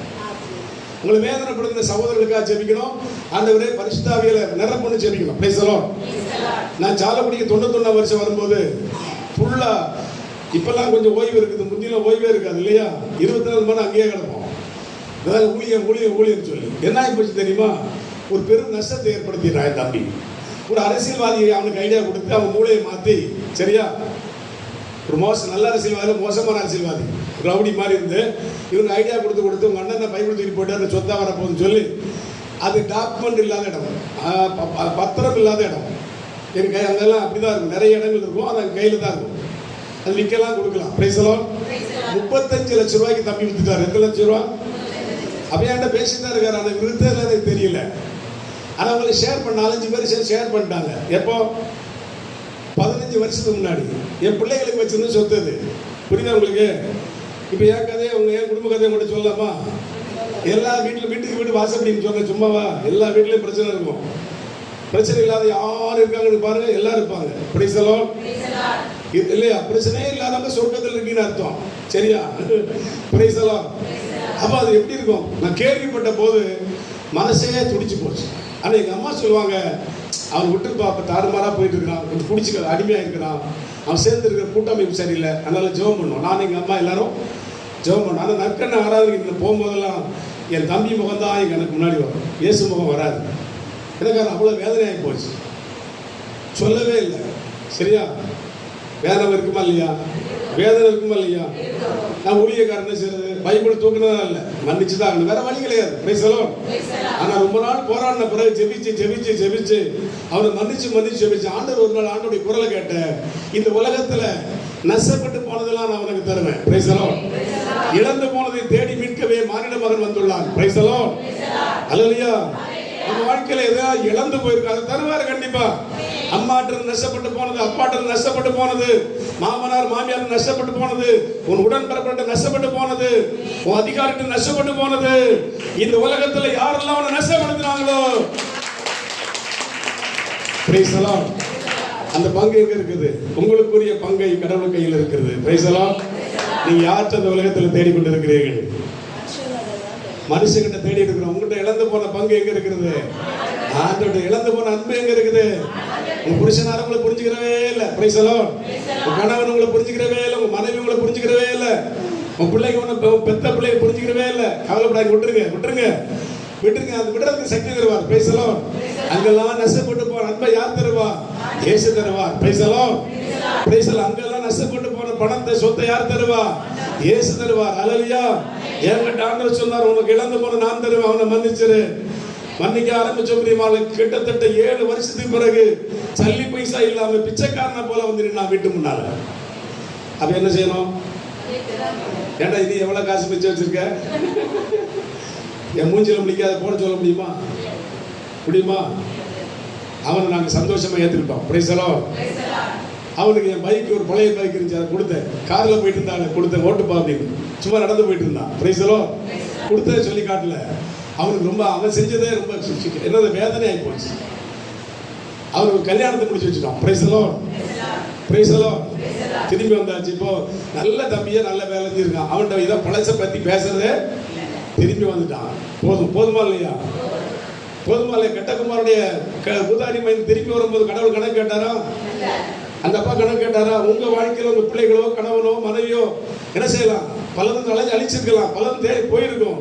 உங்களை வேதனைப்படுகிற சகோதரர்களுக்காக ஜெபிக்கணும். ஆண்டவரே பரிசுத்தாவியில நிரப்புன்னு ஜெபிக்கணும். Price the Lord. நான் சாலக்குடிக்கு 91 வருஷம் வரும்போது ஃபுல்லா, இப்பெல்லாம் கொஞ்சம் ஓய்வு இருக்குது, முந்தியெல்லாம் ஓய்வே இருக்காது இல்லையா? 24 மணி அங்கேயே கிடப்போம். அதாவது ஊழியம் ஊழியம் ஊழியம் சொல்லி என்ன ஆகி போச்சு தெரியுமா? ஒரு பெரும் நஷ்டத்தை ஏற்படுத்திடுறான் என் தம்பி. ஒரு அரசியல்வாதியை அவனுக்கு ஐடியா கொடுத்து அவன் மூளையை மாற்றி, சரியா, ஒரு நல்ல அரசியல்வாதி, மோசமான அரசியல்வாதி, ரவுடி மாதிரி இருந்து இவங்க ஐடியா கொடுத்து உங்க அண்ணன் பைபிள் தூக்கி போட்டு அந்த சொத்தா வரப்போகுதுன்னு சொல்லி, அது டாக்குமெண்ட் இல்லாத இடம், பத்திரம் இல்லாத இடம். என் கை அங்கெல்லாம் அப்படிதான் இருக்கும். நிறைய இடங்கள் இருக்கும், அது என் கையில் தான் இருக்கும். அது விற்கலாம், கொடுக்கலாம். Price the Lord. 35 லட்சம் ரூபாய்க்கு தம்பி வித்துட்டாரு. 2 லட்சம் ரூபா. அப்படியே என்கிட்ட பேசிட்டு இருக்காரு. அந்த விருத்தம் எனக்கு தெரியல. ஆனால் அவங்களை ஷேர் பண்ண 4-5 பேர் ஷேர் பண்ணிட்டாங்க. எப்போ? 15 வருஷத்துக்கு முன்னாடி. என் பிள்ளைகளுக்கு வச்சிருந்து சொத்து அது. புரியுதா உங்களுக்கு? இப்போ என் கதையை என் குடும்ப கதையை கூட சொல்லலாமா? எல்லா வீட்டுக்கு வீடு வாசப்படின்னு சொன்ன சும்மாவா? எல்லா வீட்லையும் பிரச்சனை இருக்கும். பிரச்சனை இல்லாத யார் இருக்காங்கன்னு பாருங்க, எல்லாரும் இருப்பாங்க. Price the Lord. இல்லையா? பிரச்சனையே இல்லாதவங்க சொர்க்கத்தில் இருக்கீங்கன்னு அர்த்தம். சரியா? Price the Lord. அப்போ அது எப்படி இருக்கும்? நான் கேள்விப்பட்ட போது மனசே துடிச்சு போச்சு. ஆனால் எங்கள் அம்மா சொல்லுவாங்க, அவன் விட்டுருப்பா, அப்போ தாறுமாறாக போயிட்டு இருக்கிறான், கொஞ்சம் குடிச்சு அடிமையாக இருக்கிறான், அவன் சேர்ந்து இருக்கிற கூட்டமைப்பு சரியில்லை, அதனால ஜெபம் பண்ணுவோம். நான் எங்கள் அம்மா எல்லாரும் ஜெபம் பண்ணோம். ஆனால் நற்கண்ண ஆராதனைக்கு போகும்போதெல்லாம் என் தம்பி முகம் தான் எங்கள் எனக்கு முன்னாடி வரும், இயேசு முகம் வராது. எனக்கு அவ்வளோ வேதனையாகி போச்சு. சொல்லவே இல்லை. சரியா? வேதனை இருக்குமா இல்லையா? வேதனை இருக்குமா இல்லையா? நான் ஊழியக்காரன் செய்யறது பைபிள் தூக்குனதா இல்லை, மன்னிச்சு தான், வேற வழி கிடையாது. Price the Lord. ஆனா ரொம்ப நாள் போராடின பிறகு ஜெபிச்சு அவனை மன்னிச்சு ஜெபிச்சு ஆண்டவர் ஒரு நாள் ஆண்டோடைய குரலை கேட்ட, இந்த உலகத்துல நஷ்டப்பட்டு போனதெல்லாம் நான் உனக்கு தருவேன். Price the Lord. இழந்து போனதை தேடி மீட்கவே மானிட மகன் வந்துள்ளான். Price the Lord. ஹல்லேலூயா. நம்ம வாழ்க்கையில ஏதாவது இழந்து போயிருக்கு, அதை தருவாரு கண்டிப்பா. அம்மாட்ட நஷ்டப்பட்டு போனது, அப்பாட்ட நஷ்டப்பட்டு போனது, மாமனார் மாமியார் நஷ்டப்பட்டு போனது, உன் உடன்பிறப்பிட்ட நஷ்டப்பட்டு போனது, உன் அதிகாரிட்ட நஷ்டப்பட்டு போனது, இந்த உலகத்துல யாரெல்லாம் அவனை நஷ்டப்படுத்தினாங்களோ, பிரைஸ் தி லார்ட், அந்த பங்கு எங்க இருக்குது? உங்களுக்குரிய பங்கை கடவுள் கையில் இருக்கிறது. Price the Lord. நீங்க யார்கிட்ட அந்த உலகத்துல தேடிக்கொண்டு இருக்கிறீர்கள்? மனுஷங்கிட்ட தேடி இருக்கிறோம். உங்ககிட்ட இழந்து போன பங்கு எங்க இருக்கிறது? ஆண்டவர்கிட்ட இழந்து போன அன்பு எங்க இருக்குது? உங்க புருஷனார உங்களை புரிஞ்சுக்கிறவே இல்லை. Price the Lord. உங்க கணவன் உங்களை புரிஞ்சுக்கிறவே இல்லை, உங்க மனைவி உங்களை புரிஞ்சுக்கிறவே இல்லை, உங்க பிள்ளைங்க ஒன்று பெத்த பிள்ளைங்க புரிஞ்சுக்கிறவே இல்லை. கவலைப்படாது, விட்டுருங்க. அது விடுறதுக்கு சக்தி தருவார். Praise the Lord. அங்கெல்லாம் நஷ்டப்பட்டு போன அன்பை யார் தருவா? இயேசு தருவார். Praise the Lord. Praise the Lord. அங்கெல்லாம் நஷ்டப்பட்டு போன பணத்தை சொத்தை யார் தருவா? இயேசு தருவார். ஹல்லேலூயா. என்கிட்ட ஆண்டவர் சொன்னார், உனக்கு இழந்து போன நான் தருவேன், அவனை மன்னிச்சிரு. மன்னிக்க ஆரம்பிச்ச பிரியமானே, கிட்டத்தட்ட 7 வருஷத்துக்கு பிறகு சல்லி பைசா இல்லாம பிச்சைக்காரனை போல வந்து நான் வீட்டு முன்னால. அப்ப என்ன செய்யணும்? ஏண்டா இது எவ்வளவு காசு பிச்சை வச்சிருக்க? என் மூஞ்சில முடிக்காத போட சொல்ல முடியுமா? அவனை நாங்க சந்தோஷமா ஏத்துக்கிட்டோம். Price the Lord. அவனுக்கு என் பைக் ஒரு பழைய பைக் இருந்துச்சு, அதை கொடுத்தேன். காரில் போயிட்டு இருந்தாங்க, கொடுத்தேன் ஓட்டுப்பா அப்படின்னு. சும்மா நடந்து போயிட்டு இருந்தான். பிரைஸலோ கொடுத்தே சொல்லி காட்டல. அவனுக்கு ரொம்ப அவன் செஞ்சதே ரொம்ப என்னது வேதனை ஆகி போச்சு. அவனுக்கு கல்யாணத்தை முடிச்சு வச்சுட்டான். பிரைஸலோ பிரைஸலோ திரும்பி வந்தாச்சு. இப்போ நல்ல தம்பியே நல்ல வேலை செஞ்சிருக்கான். அவன்கிட்ட இதை பழசை பற்றி பேசுறதே திரும்பி வந்துட்டான். போதுமா இல்லையா? போதுமா இல்லையா? கட்டகுமாருடைய பூதாரி மையம் திரும்பி வரும்போது கடவுள் கணக்கு கேட்டாரா? அந்த அப்பா கணக்கு கேட்டாரா? உங்க வாழ்க்கையில் உங்க பிள்ளைகளோ கணவனோ மனைவியோ என்ன செய்யலாம்? பலரும் அழிச்சிருக்கலாம், பலரும் தேடி போயிருக்கும்.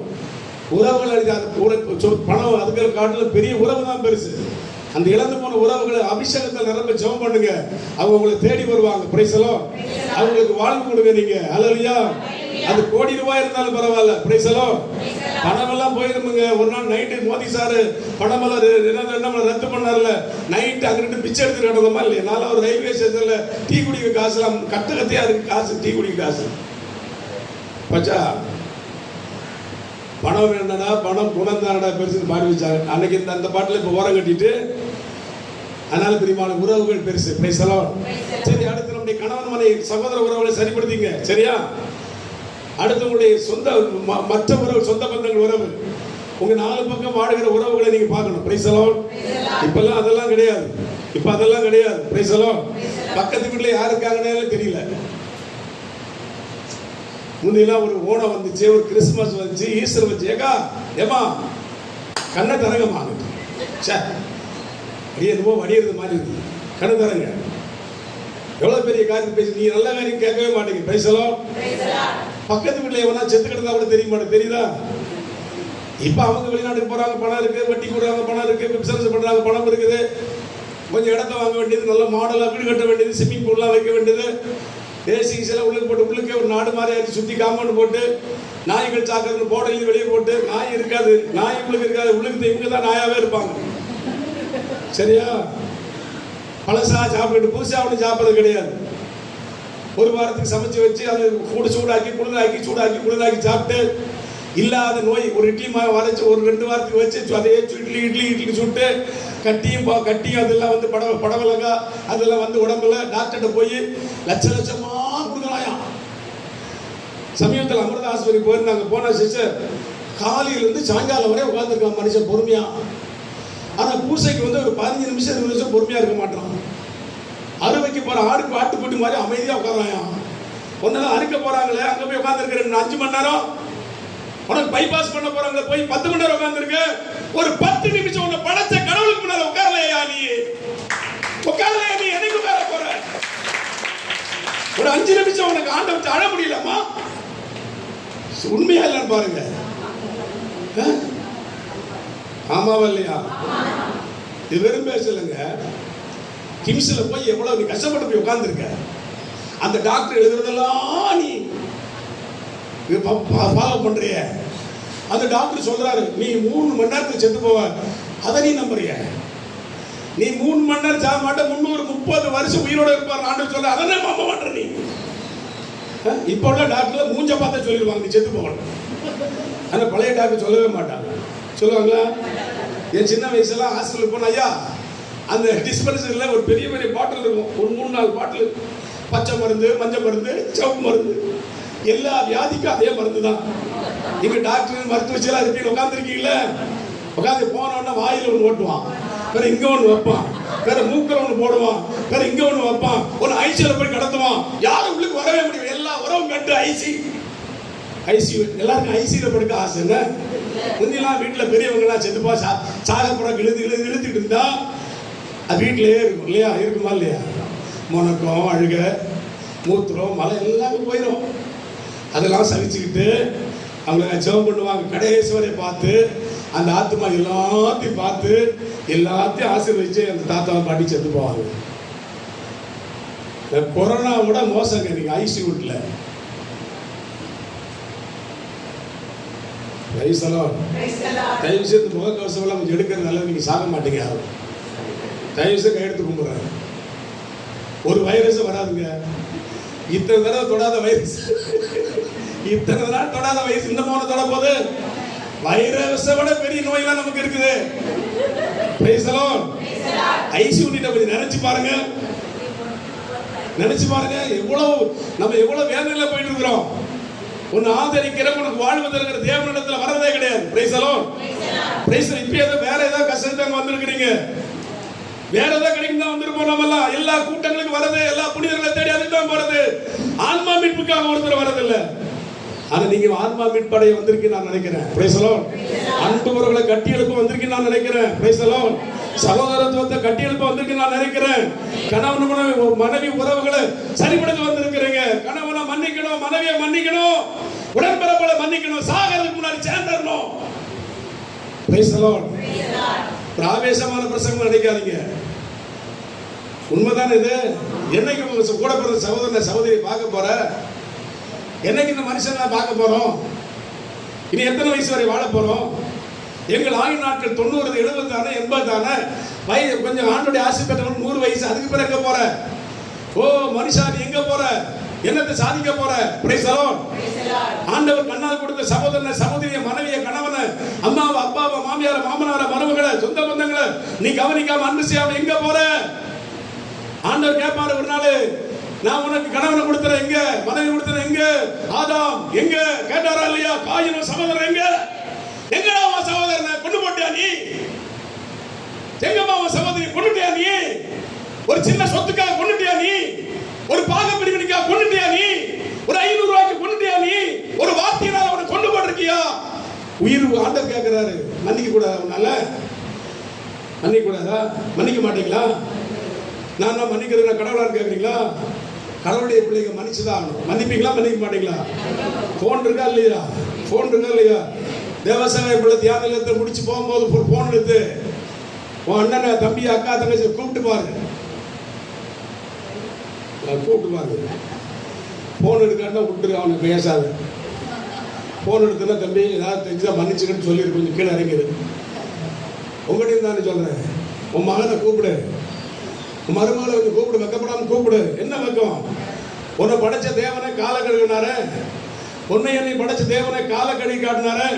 உறவுகள் அழிச்சு பணம் அதுக்கு காட்டுல பெரிய உறவு தான் பெருசு. அந்த இழந்து போன உறவுகளை அபிஷேகத்தில் நிரம்ப ஜெபம் பண்ணுங்க. அவங்க உங்களை தேடி வருவாங்க. பிரைஸலோ அவங்களுக்கு வாழ்வு கொடுங்க நீங்க. அல்லேலூயா. அது கோடி ரூபாய் இருந்தாலும் பரவாயில்ல. பிரைஸலோ பணம் எல்லாம் போயிருமுங்க. ஒரு நாள் நைட்டு மோடி சாரு பணமெல்லாம் என்ன ரத்து பண்ணார்ல, நைட்டு அங்கிட்டு பிச்சை எடுத்து கிடந்தோமா இல்லையா? நானும் ஒரு ரயில்வே ஸ்டேஷன்ல டீ குடிக்க காசுலாம் கத்தையா இருக்கு. காசு டீ குடிக்க காசு பச்சா பணம் என்னடா பணம் குணம் தானடா பெருசுன்னு பாடி வச்சாங்க. அன்னைக்கு அந்த பாட்டில் இப்போ ஓரம் கட்டிட்டு அதனால பிரியமான உறவுகள் பெருசு. பிரைஸலோ சரி, அடுத்து நம்முடைய கணவன் மனை சகோதர உறவுகளை சரிப்படுத்திங்க. சரியா? அடுத்து உங்களுடைய சொந்த மற்ற உறவு, சொந்த பந்தங்கள் உறவு, உங்க 4 பக்கம் வாடுகிற உறவுகளை நீங்க பார்க்கணும். பிரைஸலோ இப்பெல்லாம் அதெல்லாம் கிடையாது. இப்ப அதெல்லாம் கிடையாது. பிரைஸலோ பக்கத்து வீட்டுல யாரு இருக்காங்கன்னு தெரியல. முன்னெல்லாம் ஒரு ஓணம் வந்துச்சு, ஒரு கிறிஸ்துமஸ் வந்துச்சு, ஈஸ்டர் வந்துச்சு. ஏமா கண்ணை தரங்கம்மா. என்னமோ வடிகிறது மாதிரி இருக்கு. கண்ணை தரங்க. எவ்வளவு பெரிய காரியம் பேசி நீ நல்ல காரியம் கேட்கவே மாட்டேங்க. பிரைஸலோ பக்கத்து வீட்டுல எவனா செத்து கிடந்தா கூட தெரிய மாட்டேன். தெரியுதா? இப்ப அவங்க வெளிநாட்டுக்கு போறாங்க, பணம் இருக்கு, வட்டி கொடுறாங்க, பணம் இருக்கு, பிசினஸ் பண்றாங்க, பணம் இருக்குது. கொஞ்சம் இடத்த வாங்க வேண்டியது, நல்ல மாடலா வீடு கட்ட வேண்டியது, ஸ்விம்மிங் பூல்லாம் வைக்க வேண்டியது, ஏசிஸ் எல்லாம் உள்ளுக்கு போட்டு உள்ளுக்கே ஒரு நாடு மாதிரி ஆயிடுச்சு. சுற்றி காம்பவுண்ட் போட்டு நாய்கள் சாக்கிறது போடலையும் வெளியே போட்டு நாய் இருக்காது. நாய் உள்ளுக்கு இருக்காது. உள்ளுக்கு இவங்க தான் நாயாவே இருப்பாங்க. சரியா? பழசா சாப்பிட்டு புதுசாக ஒன்றும் சாப்பிட்றது கிடையாது. ஒரு வாரத்துக்கு சமைச்சு வச்சு அதை சூடாக்கி குளிராக்கி சாப்பிட்டு இல்லாத நோய் ஒரு இட்லி மாவு வரைச்சி ஒரு 2 வாரத்துக்கு வச்சு அதே இட்லி சுட்டு கட்டியும் அதெல்லாம் வந்து படவலங்கா அதெல்லாம் வந்து உடம்புல டாக்டர்கிட்ட போய் லட்சமா கொடுக்கலாயா. சமீபத்தில் அமிர்த ஆஸ்பத்திரி போயிருந்தாங்க. போன சிஸ்டர் காலையிலேருந்து சாயங்காலம் வரை உட்காந்துருக்கான் மனுஷன் பொறுமையா. ஆனால் பூசைக்கு வந்து ஒரு 15 நிமிஷம் 20 நிமிஷம் பொறுமையா இருக்க மாட்டான். அறுவைக்கு போற ஆட்டுக்குட்டி மாதிரி அமைதியா உட்காராயா. ஒன்னதான் அறுக்க போறாங்களே அங்க போய் உட்காந்துருக்கிறேன் 5 மணி நேரம். உனக்கு பைபாஸ் பண்ண போறாங்க போய் 10 மணி நேரம் உட்காந்துருக்க. ஒரு 10 நிமிஷம் உன்னை படைச்ச கடவுளுக்கு முன்னால உட்காரலையா நீ? என்னைக்கு உட்கார போற? ஒரு 5 நிமிஷம் உனக்கு ஆண்டை வச்சு அழ முடியலமா? உண்மையா இல்லைன்னு பாருங்க. ஆமாவா இல்லையா? இது வெறும் பேசலங்க. கிம்ஸ்ல போய் எவ்வளவு நீ கஷ்டப்பட்டு போய் உட்கார்ந்துருக்க. அந்த டாக்டர் எழுதுறதெல்லாம் நீ ஃபாலோ பண்றிய. அந்த டாக்டர் சொல்றாரு நீ 3 மணி நேரத்துக்கு செத்து போவ. அதை நீ நம்புறிய? நீ 3 மணி நேரம் சாக மாட்ட, 330 வருஷம் உயிரோட இருப்பார் ஆண்டவர் சொல்ற. அதனே நம்ப மாட்டேன் நீ. இப்ப உள்ள டாக்டர் மூஞ்ச பார்த்தா சொல்லிடுவாங்க நீ செத்து போகணும். ஆனா பழைய டாக்டர் சொல்லவே மாட்டாங்க. சொல்லுவாங்களா? என் சின்ன வயசுல ஹாஸ்பிட்டல் போன ஐயா அந்த டிஸ்பென்சரியில ஒரு பெரிய பாட்டில் இருக்கும். ஒரு 3-4 பாட்டில். பச்சை மருந்து, மஞ்சள் மருந்து, சிவப்பு மருந்து, எல்லா வியாதிக்கும் அதே மருந்து தான். இங்க டாக்டர் மருத்துவச்சியெல்லாம் இருக்கு. உட்காந்துருக்கீங்களே, உட்காந்து போனோன்னா வாயில ஒன்று ஓட்டுவான், வேற இங்க ஒன்று வைப்பான், வேற மூக்கில் ஒன்று போடுவான், வேற இங்க ஒன்று வைப்பான், ஒன்று ஐசியூல போய் கடத்துவான். யாரும் உள்ளுக்கு வரவே முடியும். எல்லா உறவும் கட்டு ஐசியூ எல்லாருக்கும் ஐசியூல படுக்க ஆசை. என்ன முந்திலாம் வீட்டில் பெரியவங்கலாம் செத்துப்பா சாகப்புறம் இழுத்துட்டு இருந்தா அது வீட்டிலேயே இருக்கும் இல்லையா? இருக்குமா இல்லையா? முனக்கம், அழுக, மூத்திரம், மலை எல்லாமே போயிடும். அதெல்லாம் சகிச்சுக்கிட்டு அவங்க ஜெபம் பண்ணுவாங்க. கடைசி வரை பார்த்து அந்த ஆத்மா எல்லாத்தையும் பார்த்து எல்லாத்தையும் ஆசீர்வதிச்சு அந்த தாத்தாவை பாட்டி செத்து போவாங்க. கொரோனாவோட மோசங்க நீங்க ஐசியூட்ல. தயவு செய்து முகக்கவசம் எல்லாம் கொஞ்சம் எடுக்கிறதுனால நீங்க சாக மாட்டீங்க. யாரும் தயவு செய்து கையெடுத்து கும்பிடுறாங்க. ஒரு வைரஸ் வராதுங்க. இத்தனை தடவை தொடாத வைரஸ், இத்தனை நாள் தொடாத வைரஸ் இந்த போன தொட போது வைரஸை விட பெரிய நோயெல்லாம் நமக்கு இருக்குது. ஐசியூ கொஞ்சம் நினைச்சு பாருங்க. நினைச்சு பாருங்க, நம்ம எவ்வளவு வேதனையில போயிட்டு இருக்கிறோம். உன்னை ஆதரிக்கிற உனக்கு வாழ்வதற்கிற தேவனிடத்துல வரதே கிடையாது. Price the Lord. பிரைஸ். இப்ப ஏதோ வேற ஏதாவது கஷ்டத்துக்கு வந்திருக்கிறீங்க, வேற ஏதாவது கிடைக்கும் தான் வந்திருப்போம். நம்மலாம் எல்லா கூட்டங்களுக்கு வரது, எல்லா புனிதர்களை தேடி அதுக்கு தான் போறது. ஆன்மா மீட்புக்காக ஒருத்தர் வரதில்ல. ஆனா நீங்க ஆன்மா மீட்படைய வந்திருக்கீங்க நான் நினைக்கிறேன். Price the Lord. அன்பு உறவுகளை கட்டி எழுப்ப வந்திருக்கீங்க நான் நினைக்கிறேன். Price the Lord. சகோதரத்துவத்தை கட்டி எழுப்ப வந்திருக்கீங்க நான் நினைக்கிறேன். கணவன் மனைவி உறவுகளை சரிபடுத்த வந்திருக்கிறீங்க. கணவனை மன்னிக்கணும், மனைவியை மன்னிக்கணும், உடன்பிறப்புகளை மன்னிக்கணும், சாகிறதுக்கு முன்னாடி சேர்ந்துடணும். Price the Lord. ஆவேசமான பிரசங்கம் நினைக்காதீங்க. உண்மைதான் இது. என்னைக்கு கூட பிறந்த சகோதரனை சகோதரியை பார்க்க போற, என்னைக்கு இந்த மனுஷனை பார்க்க போறோம், இனி எத்தனை வயசு வரை வாழ போறோம்? எங்கள் ஆயுள் நாட்கள் 90, 70 தானே, 80 தானே. வயது கொஞ்சம் ஆண்டுடைய ஆசை பெற்றவங்க 100 வயசு, அதுக்கு பிறகு எங்க போற? ஓ மனுஷா, நீ எங்க போற? என்னத்தை சாதிக்க போற? Price the Lord. ஆண்டவர் கண்ணால் கொடுத்த சகோதரனை சகோதரிய மனைவியை கணவனை அம்மாவை அப்பாவை மாமியார மாமனார மருமகளை சொந்த பந்தங்களை நீ கவனிக்காம அன்பு செய்யாம எங்க போற? ஆண்டவர் கேட்பாரு ஒரு நாள், நான் உனக்கு கணவனை கொடுத்தேன் எங்க, மனைவி கொடுத்தேன் எங்க, ஆதாம் எங்க கேட்டாரா இல்லையா? காயின் சகோதரன் எங்க? எங்கடா உன் சகோதரனை கொண்டு போட்டியா நீ? எங்கம்மா உன் சகோதரி கொண்டுட்டியா நீ? ஒரு சின்ன சொத்துக்காக கொண்டுட்டியா நீ? ஒரு பாக பிரிவினைக்காக கொண்டுட்டியா நீ? ஒரு 500 ரூபாய்க்கு கொண்டுட்டியா நீ? ஒரு வார்த்தையினால அவனை கொண்டு போட்டிருக்கியா? உயிர் ஆண்டவர் கேட்கிறாரு, மன்னிக்க கூடாது? அவனால மன்னிக்க கூடாதா? மன்னிக்க மாட்டீங்களா? நான் தான் மன்னிக்கிறேன் கடவுளான்னு கேட்குறீங்களா? கடவுளுடைய பிள்ளைங்க மன்னிச்சுதான் ஆகணும். மன்னிப்பீங்களா மன்னிக்க மாட்டீங்களா? போன் இருக்கா இல்லையா? போன் இருக்கா இல்லையா? தேவசேவை பிள்ளை தியான இல்லத்தை முடிச்சு போகும்போது ஒரு போன் எடுத்து உன் அண்ணனை தம்பி அக்கா தங்கச்சி கூப்பிட்டு பாரு, கூப்பிட்டு பாரு. போன் எடுக்காட்டா விட்டுரு, அவனுக்கு பேசாது. போன் எடுத்துனா தம்பி ஏதாவது தெரிஞ்சுதான் மன்னிச்சுக்கன்னு சொல்லிடு, கொஞ்சம் கீழே இறங்கிடு. உங்கள்கிட்ட தானே சொல்றேன். உன் மகனை கூப்பிடு, உன் மருமகளை கொஞ்சம் கூப்பிடு, வெக்கப்படாம கூப்பிடு. என்ன வெக்கம்? உன்னை படைச்ச தேவனை காலை கழுவினாரு, உன்னை என்னை படைச்ச தேவனை காலை கழுவி காட்டினாரு,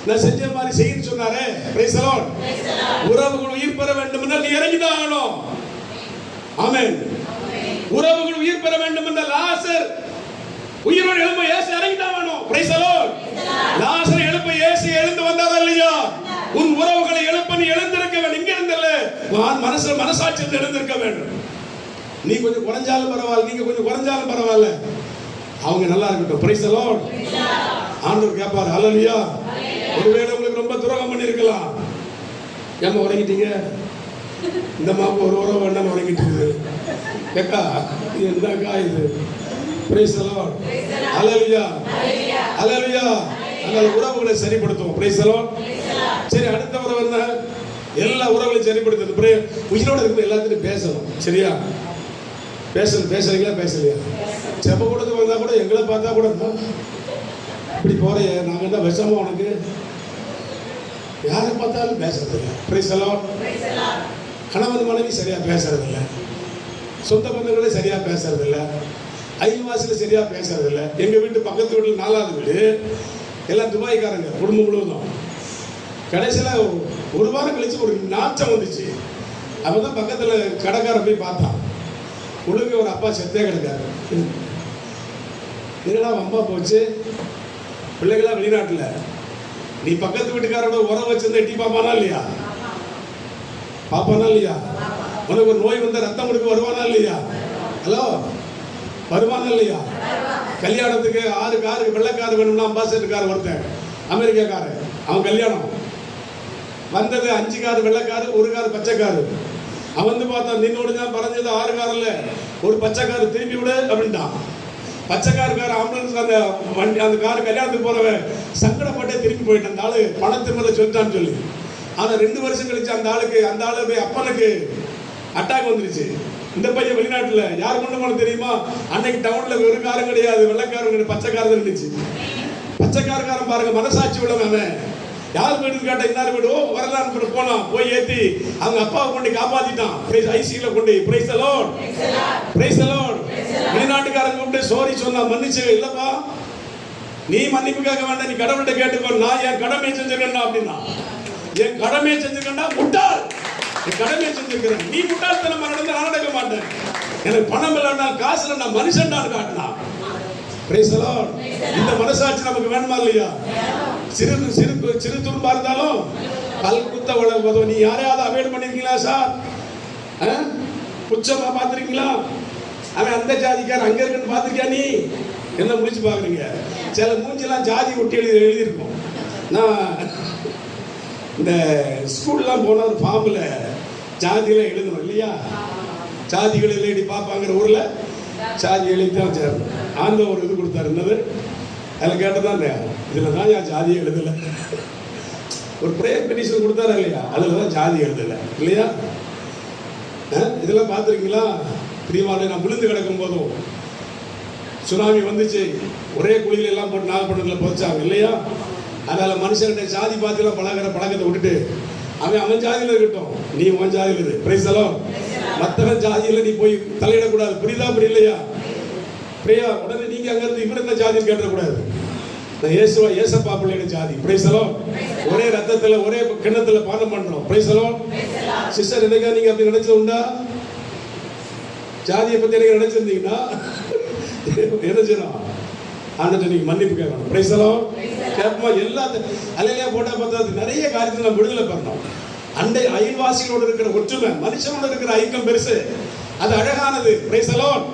நான் செஞ்ச மாதிரி செய்யன்னு சொன்னாரு. Price the Lord. உறவுகள் உயிர் பெற வேண்டும் என்றால் நீ இறங்கிதான் ஆகணும். ஆமென். உறவுகள் உயிர் பெற வேண்டும் என்றால் லாசர் உயிரோடு எழும்ப இயேசு இறங்கிதான் ஆகணும். Praise the Lord. லாசர் எழுப்ப இயேசு எழுந்து வந்தாரா இல்லையா? உன் உறவுகளை எழுப்ப நீ எழுந்திருக்க வேண்டும். இங்க இருந்தல்ல, மனசாட்சியில் எழுந்திருக்க வேண்டும். நீ கொஞ்சம் குறைஞ்சாலும் பரவாயில்ல, நீங்க கொஞ்சம் குறைஞ்சாலும் பரவாயில்ல, அவங்க நல்லா இருக்கட்டும். Price the Lord. ஆண்டவர் கேட்பார், ஹல்லேலூயா. ஒருவேளை உங்களுக்கு ரொம்ப துரோகம் பண்ணிருக்கலாம், ஏமா உறங்கிட்டீங்க? இந்த மாப்பு ஒரு உறவு வேண்டாம் உறங்கிட்டு இருக்குது. கேக்கா என்னக்கா இது? Praise the Lord. Hallelujah, hallelujah. அந்த உறவுகளை சரிப்படுத்துவோம். Price the Lord. சரி, அடுத்த உறவு என்ன? எல்லா உறவுகளையும் சரிப்படுத்துறது. உயிரோட இருக்கும் எல்லாத்தையும் பேசணும். சரியா? பேசுறீங்களா பேசலையா? செப்ப கூடத்துக்கு வந்தா கூட எங்களை பார்த்தா கூட இப்படி போறைய, நாங்க என்ன விஷமா உனக்கு? யாரை பார்த்தாலும் பேசுறது இல்லை. Price the Lord. கணவன் மனைவி சரியா பேசுறது இல்லை, சொந்த பந்தங்களே சரியா பேசுறது இல்லை, ஐவாசில சரியா பேசுறது இல்லை. எங்க வீட்டு பக்கத்து வீட்டில் 4வது வீடு எல்லாம் துபாய்க்காரங்க குடும்பம் முழுவதும். கடைசியில் ஒரு வாரம் கழிச்சு ஒரு நாச்சம் வந்துச்சு. அப்பதான் பக்கத்துல கடைக்காரன் போய் பார்த்தான், உழுவி ஒரு அப்பா செத்தே கிடக்காரு. என்னடா அம்மா போச்சு, பிள்ளைகளா வெளிநாட்டுல, நீ பக்கத்து வீட்டுக்காரோட உறவு வச்சிருந்த எட்டி பாப்பானா இல்லையா? பாப்பானா இல்லையா? உனக்கு ஒரு நோய் வந்த ரத்தம் கொடுக்க வருவானா இல்லையா? ஹலோ, வருவானா இல்லையா? கல்யாணத்துக்கு 6 காருக்கு வெள்ளைக்காரு வேணும்னா அம்பாசிடர் கார் ஒருத்தன் அமெரிக்காக்காரன், அவன் கல்யாணம் வந்தது 5 கார் வெள்ளைக்காரு, 1 கார் பச்சைக்காரு. அவன் வந்து பார்த்தா நின்னோடு தான் பறஞ்சது 6 காரில் ஒரு பச்சைக்காரு திருப்பி விடு அப்படின்ட்டான். பச்சைக்காரக்கார ஆம்புலன்ஸ் அந்த வண்டி அந்த கார் கல்யாணத்துக்கு போறவன் சங்கடப்பட்டே திருப்பி போயிட்டான். அந்த ஆளு பணத்து மேல சொல்லிட்டான்னு சொல்லி. ஆனா 2 வருஷம் கழிச்சு அந்த ஆளு போய் அப்பனுக்கு அட்டாக் வந்துருச்சு. இந்த பையன் வெளிநாட்டுல யார் கொண்டு போன தெரியுமா? அன்னைக்கு டவுன்ல வெறும் காரம் கிடையாது, வெள்ளைக்காரங்க பச்சைக்காரன் இருந்துச்சு. பச்சைக்காரக்காரன் பாருங்க, மனசாட்சி உள்ளவன். யார் வீடு கேட்ட இன்னார் வீடு வரலான்னு போனான், போய் ஏத்தி அவங்க அப்பாவை கொண்டு காப்பாத்திட்டான். ஐசியில கொண்டு. Praise the Lord. Praise the Lord. வெளிநாட்டுக்காரங்க கூப்பிட்டு சோரி சொன்னா மன்னிச்சு, இல்லப்பா நீ மன்னிப்பு கேட்க வேண்டாம், நீ கடவுள்கிட்ட கேட்டுக்கோ, நான் என் கடமையை செஞ்சிருக்கேன்டா அப்படின்னா. என் கடமையை செஞ்சிருக்கேன்டா முட்டாள், என் கடமையை செஞ்சிருக்கிறேன். நீ முட்டாள்தனமா நடந்து நான் நடக்க மாட்டேன். எனக்கு பணம் இல்லைன்னா காசு இல்லைன்னா மனுஷன் தான் காட்டினான். Price the Lord. இந்த மனசாட்சி நமக்கு வேணுமா இல்லையா? சிறு சிறு சிறு துரும்பா இருந்தாலும் கல் குத்த உதவும். நீ யாரையாவது அவாய்ட் பண்ணிருக்கீங்களா சார்? புச்சமா பார்த்துருக்கீங்களா? அவன் அந்த ஜாதிக்காரன் அங்க இருக்குன்னு பார்த்துருக்கியா? நீ என்ன முடிச்சு பாக்குறீங்க? சில மூஞ்செல்லாம் ஜாதி ஒட்டி எழுதியிருக்கும். நான் இந்த ஸ்கூல்லாம் போன ஒரு ஃபார்மில் ஜாதியெல்லாம் எழுதணும் இல்லையா? ஜாதிகள் எழுதி பார்ப்பாங்கிற ஊரில் ஜாதி எழுதி தான் சேரணும். ஆந்த ஒரு இது கொடுத்தாரு. என்னது அதில் கேட்டதான் இல்லையா? இதில் தான் என் ஜாதியை எழுதலை. ஒரு ப்ரேயர் பெட்டிஷன் கொடுத்தாரு இல்லையா? அதில் தான் ஜாதி எழுதலை இல்லையா? இதெல்லாம் பார்த்துருக்கீங்களா? பிரியமானே, நான் விழுந்து கிடக்கும் போதும் சுனாமி வந்துச்சு, ஒரே குழியில எல்லாம் போட்டு நாகப்பட்டினத்தில் புதைச்சாங்க இல்லையா? அதனால மனுஷன்கிட்ட ஜாதி பார்த்துலாம் பழக்கத்தை விட்டுட்டு அவன் ஜாதியில் இருக்கட்டும், நீ உன் ஜாதியில் இரு. Price the Lord. மற்றவன் ஜாதியில் நீ போய் தலையிடக்கூடாது. புரியுதா? அப்படி இல்லையா? பிரியா, உடனே நீங்க அங்க இருந்து இவர் என்ன ஜாதின்னு கேட்டக்கூடாது. நான் ஏசப்பா பிள்ளையோட ஜாதி. Price the Lord. ஒரே ரத்தத்துல ஒரே கிண்ணத்துல பானம் பண்றோம். Price the Lord. சிஸ்டர், என்னைக்கா நீங்க அப்படி நினைச்சது உண்டா? ஜாதியை பத்தி எனக்கு நினைச்சிருந்தீங்கன்னா என்ன செய்யணும்? ஆண்டவர்கிட்ட நீங்க மன்னிப்பு கேட்கணும். Price the Lord. கேட்போமா? எல்லாத்தையும் அலையிலே போட்டா பார்த்தா நிறைய காரியத்தில் நம்ம விடுதலை பண்ணணும். அண்டை அயல்வாசிகளோடு இருக்கிற ஒற்றுமை, மனுஷனோடு இருக்கிற ஐக்கியம் பெருசு, அது அழகானது. Price the Lord.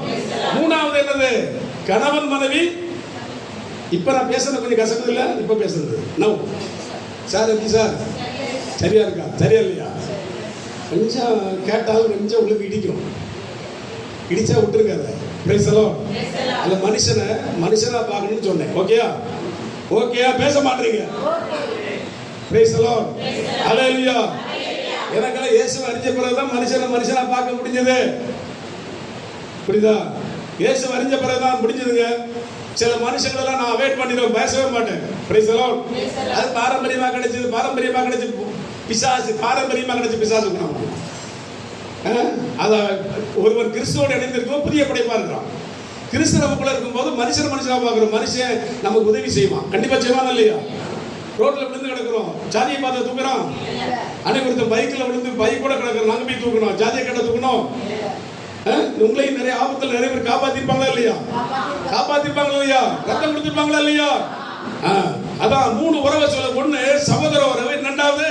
மூணாவது என்னது? கணவன் மனைவி. இப்ப நான் பேசுறது கொஞ்சம் கசக்குது இல்ல? இப்ப பேசுறது நோ சார். எப்படி சார்? சரியா இருக்கா? சரியா இல்லையா? கொஞ்சம் கேட்டாலும் கொஞ்சம் உங்களுக்கு இடிக்கும். இடிச்சா விட்டுருக்காத. Praise the Lord. அந்த மனுஷனா பார்க்கணும்னு சொன்னேன். ஓகேயா? ஓகேயா? பேச மாட்டீங்க. Praise the Lord. ஹல்லேலூயா. எனக்கெல்லாம் இயேசுவை அறிஞ்ச பிறகுதான் மனுஷனா பார்க்க முடிஞ்சது. புரியுதா? இயேசுவை அறிஞ்ச பிறகுதான் முடிஞ்சதுங்க. சில மனுஷங்களெல்லாம் நான் அவாய்ட் பண்ணிடுவேன், பேசவே மாட்டேன். Price the Lord. அது பாரம்பரியமா கிடைச்சது பிசாசு. பாரம்பரியமா கிடைச்ச பிசாசு குணம். அத ஒருவர் கிறிஸ்துவோடு இணைந்திருக்கும் புதிய படைப்பா இருக்கிறான். கிறிஸ்து நமக்குள்ள இருக்கும்போது மனுஷனா பார்க்கிறோம். மனுஷன் நமக்கு உதவி செய்வான். கண்டிப்பா செய்வான் இல்லையா? ரோட்ல விழுந்து கிடக்கிறோம், ஜாதியை பார்த்து தூக்குறோம். அனைவருக்கும் பைக்கில் விழுந்து பைக் கூட கிடக்கிறோம், நாங்க போய் தூக்கணும். ஜாதியை கட்ட தூக்கணும். உங்களையும் நிறைய ஆபத்தில் நிறைய பேர் காப்பாத்திருப்பாங்களா இல்லையா? காப்பாத்திருப்பாங்களா இல்லையா? ரத்தம் கொடுத்திருப்பாங்களா இல்லையா? அதான் மூணு உறவை சொல்ல. ஒண்ணு சகோதர உறவு, இரண்டாவது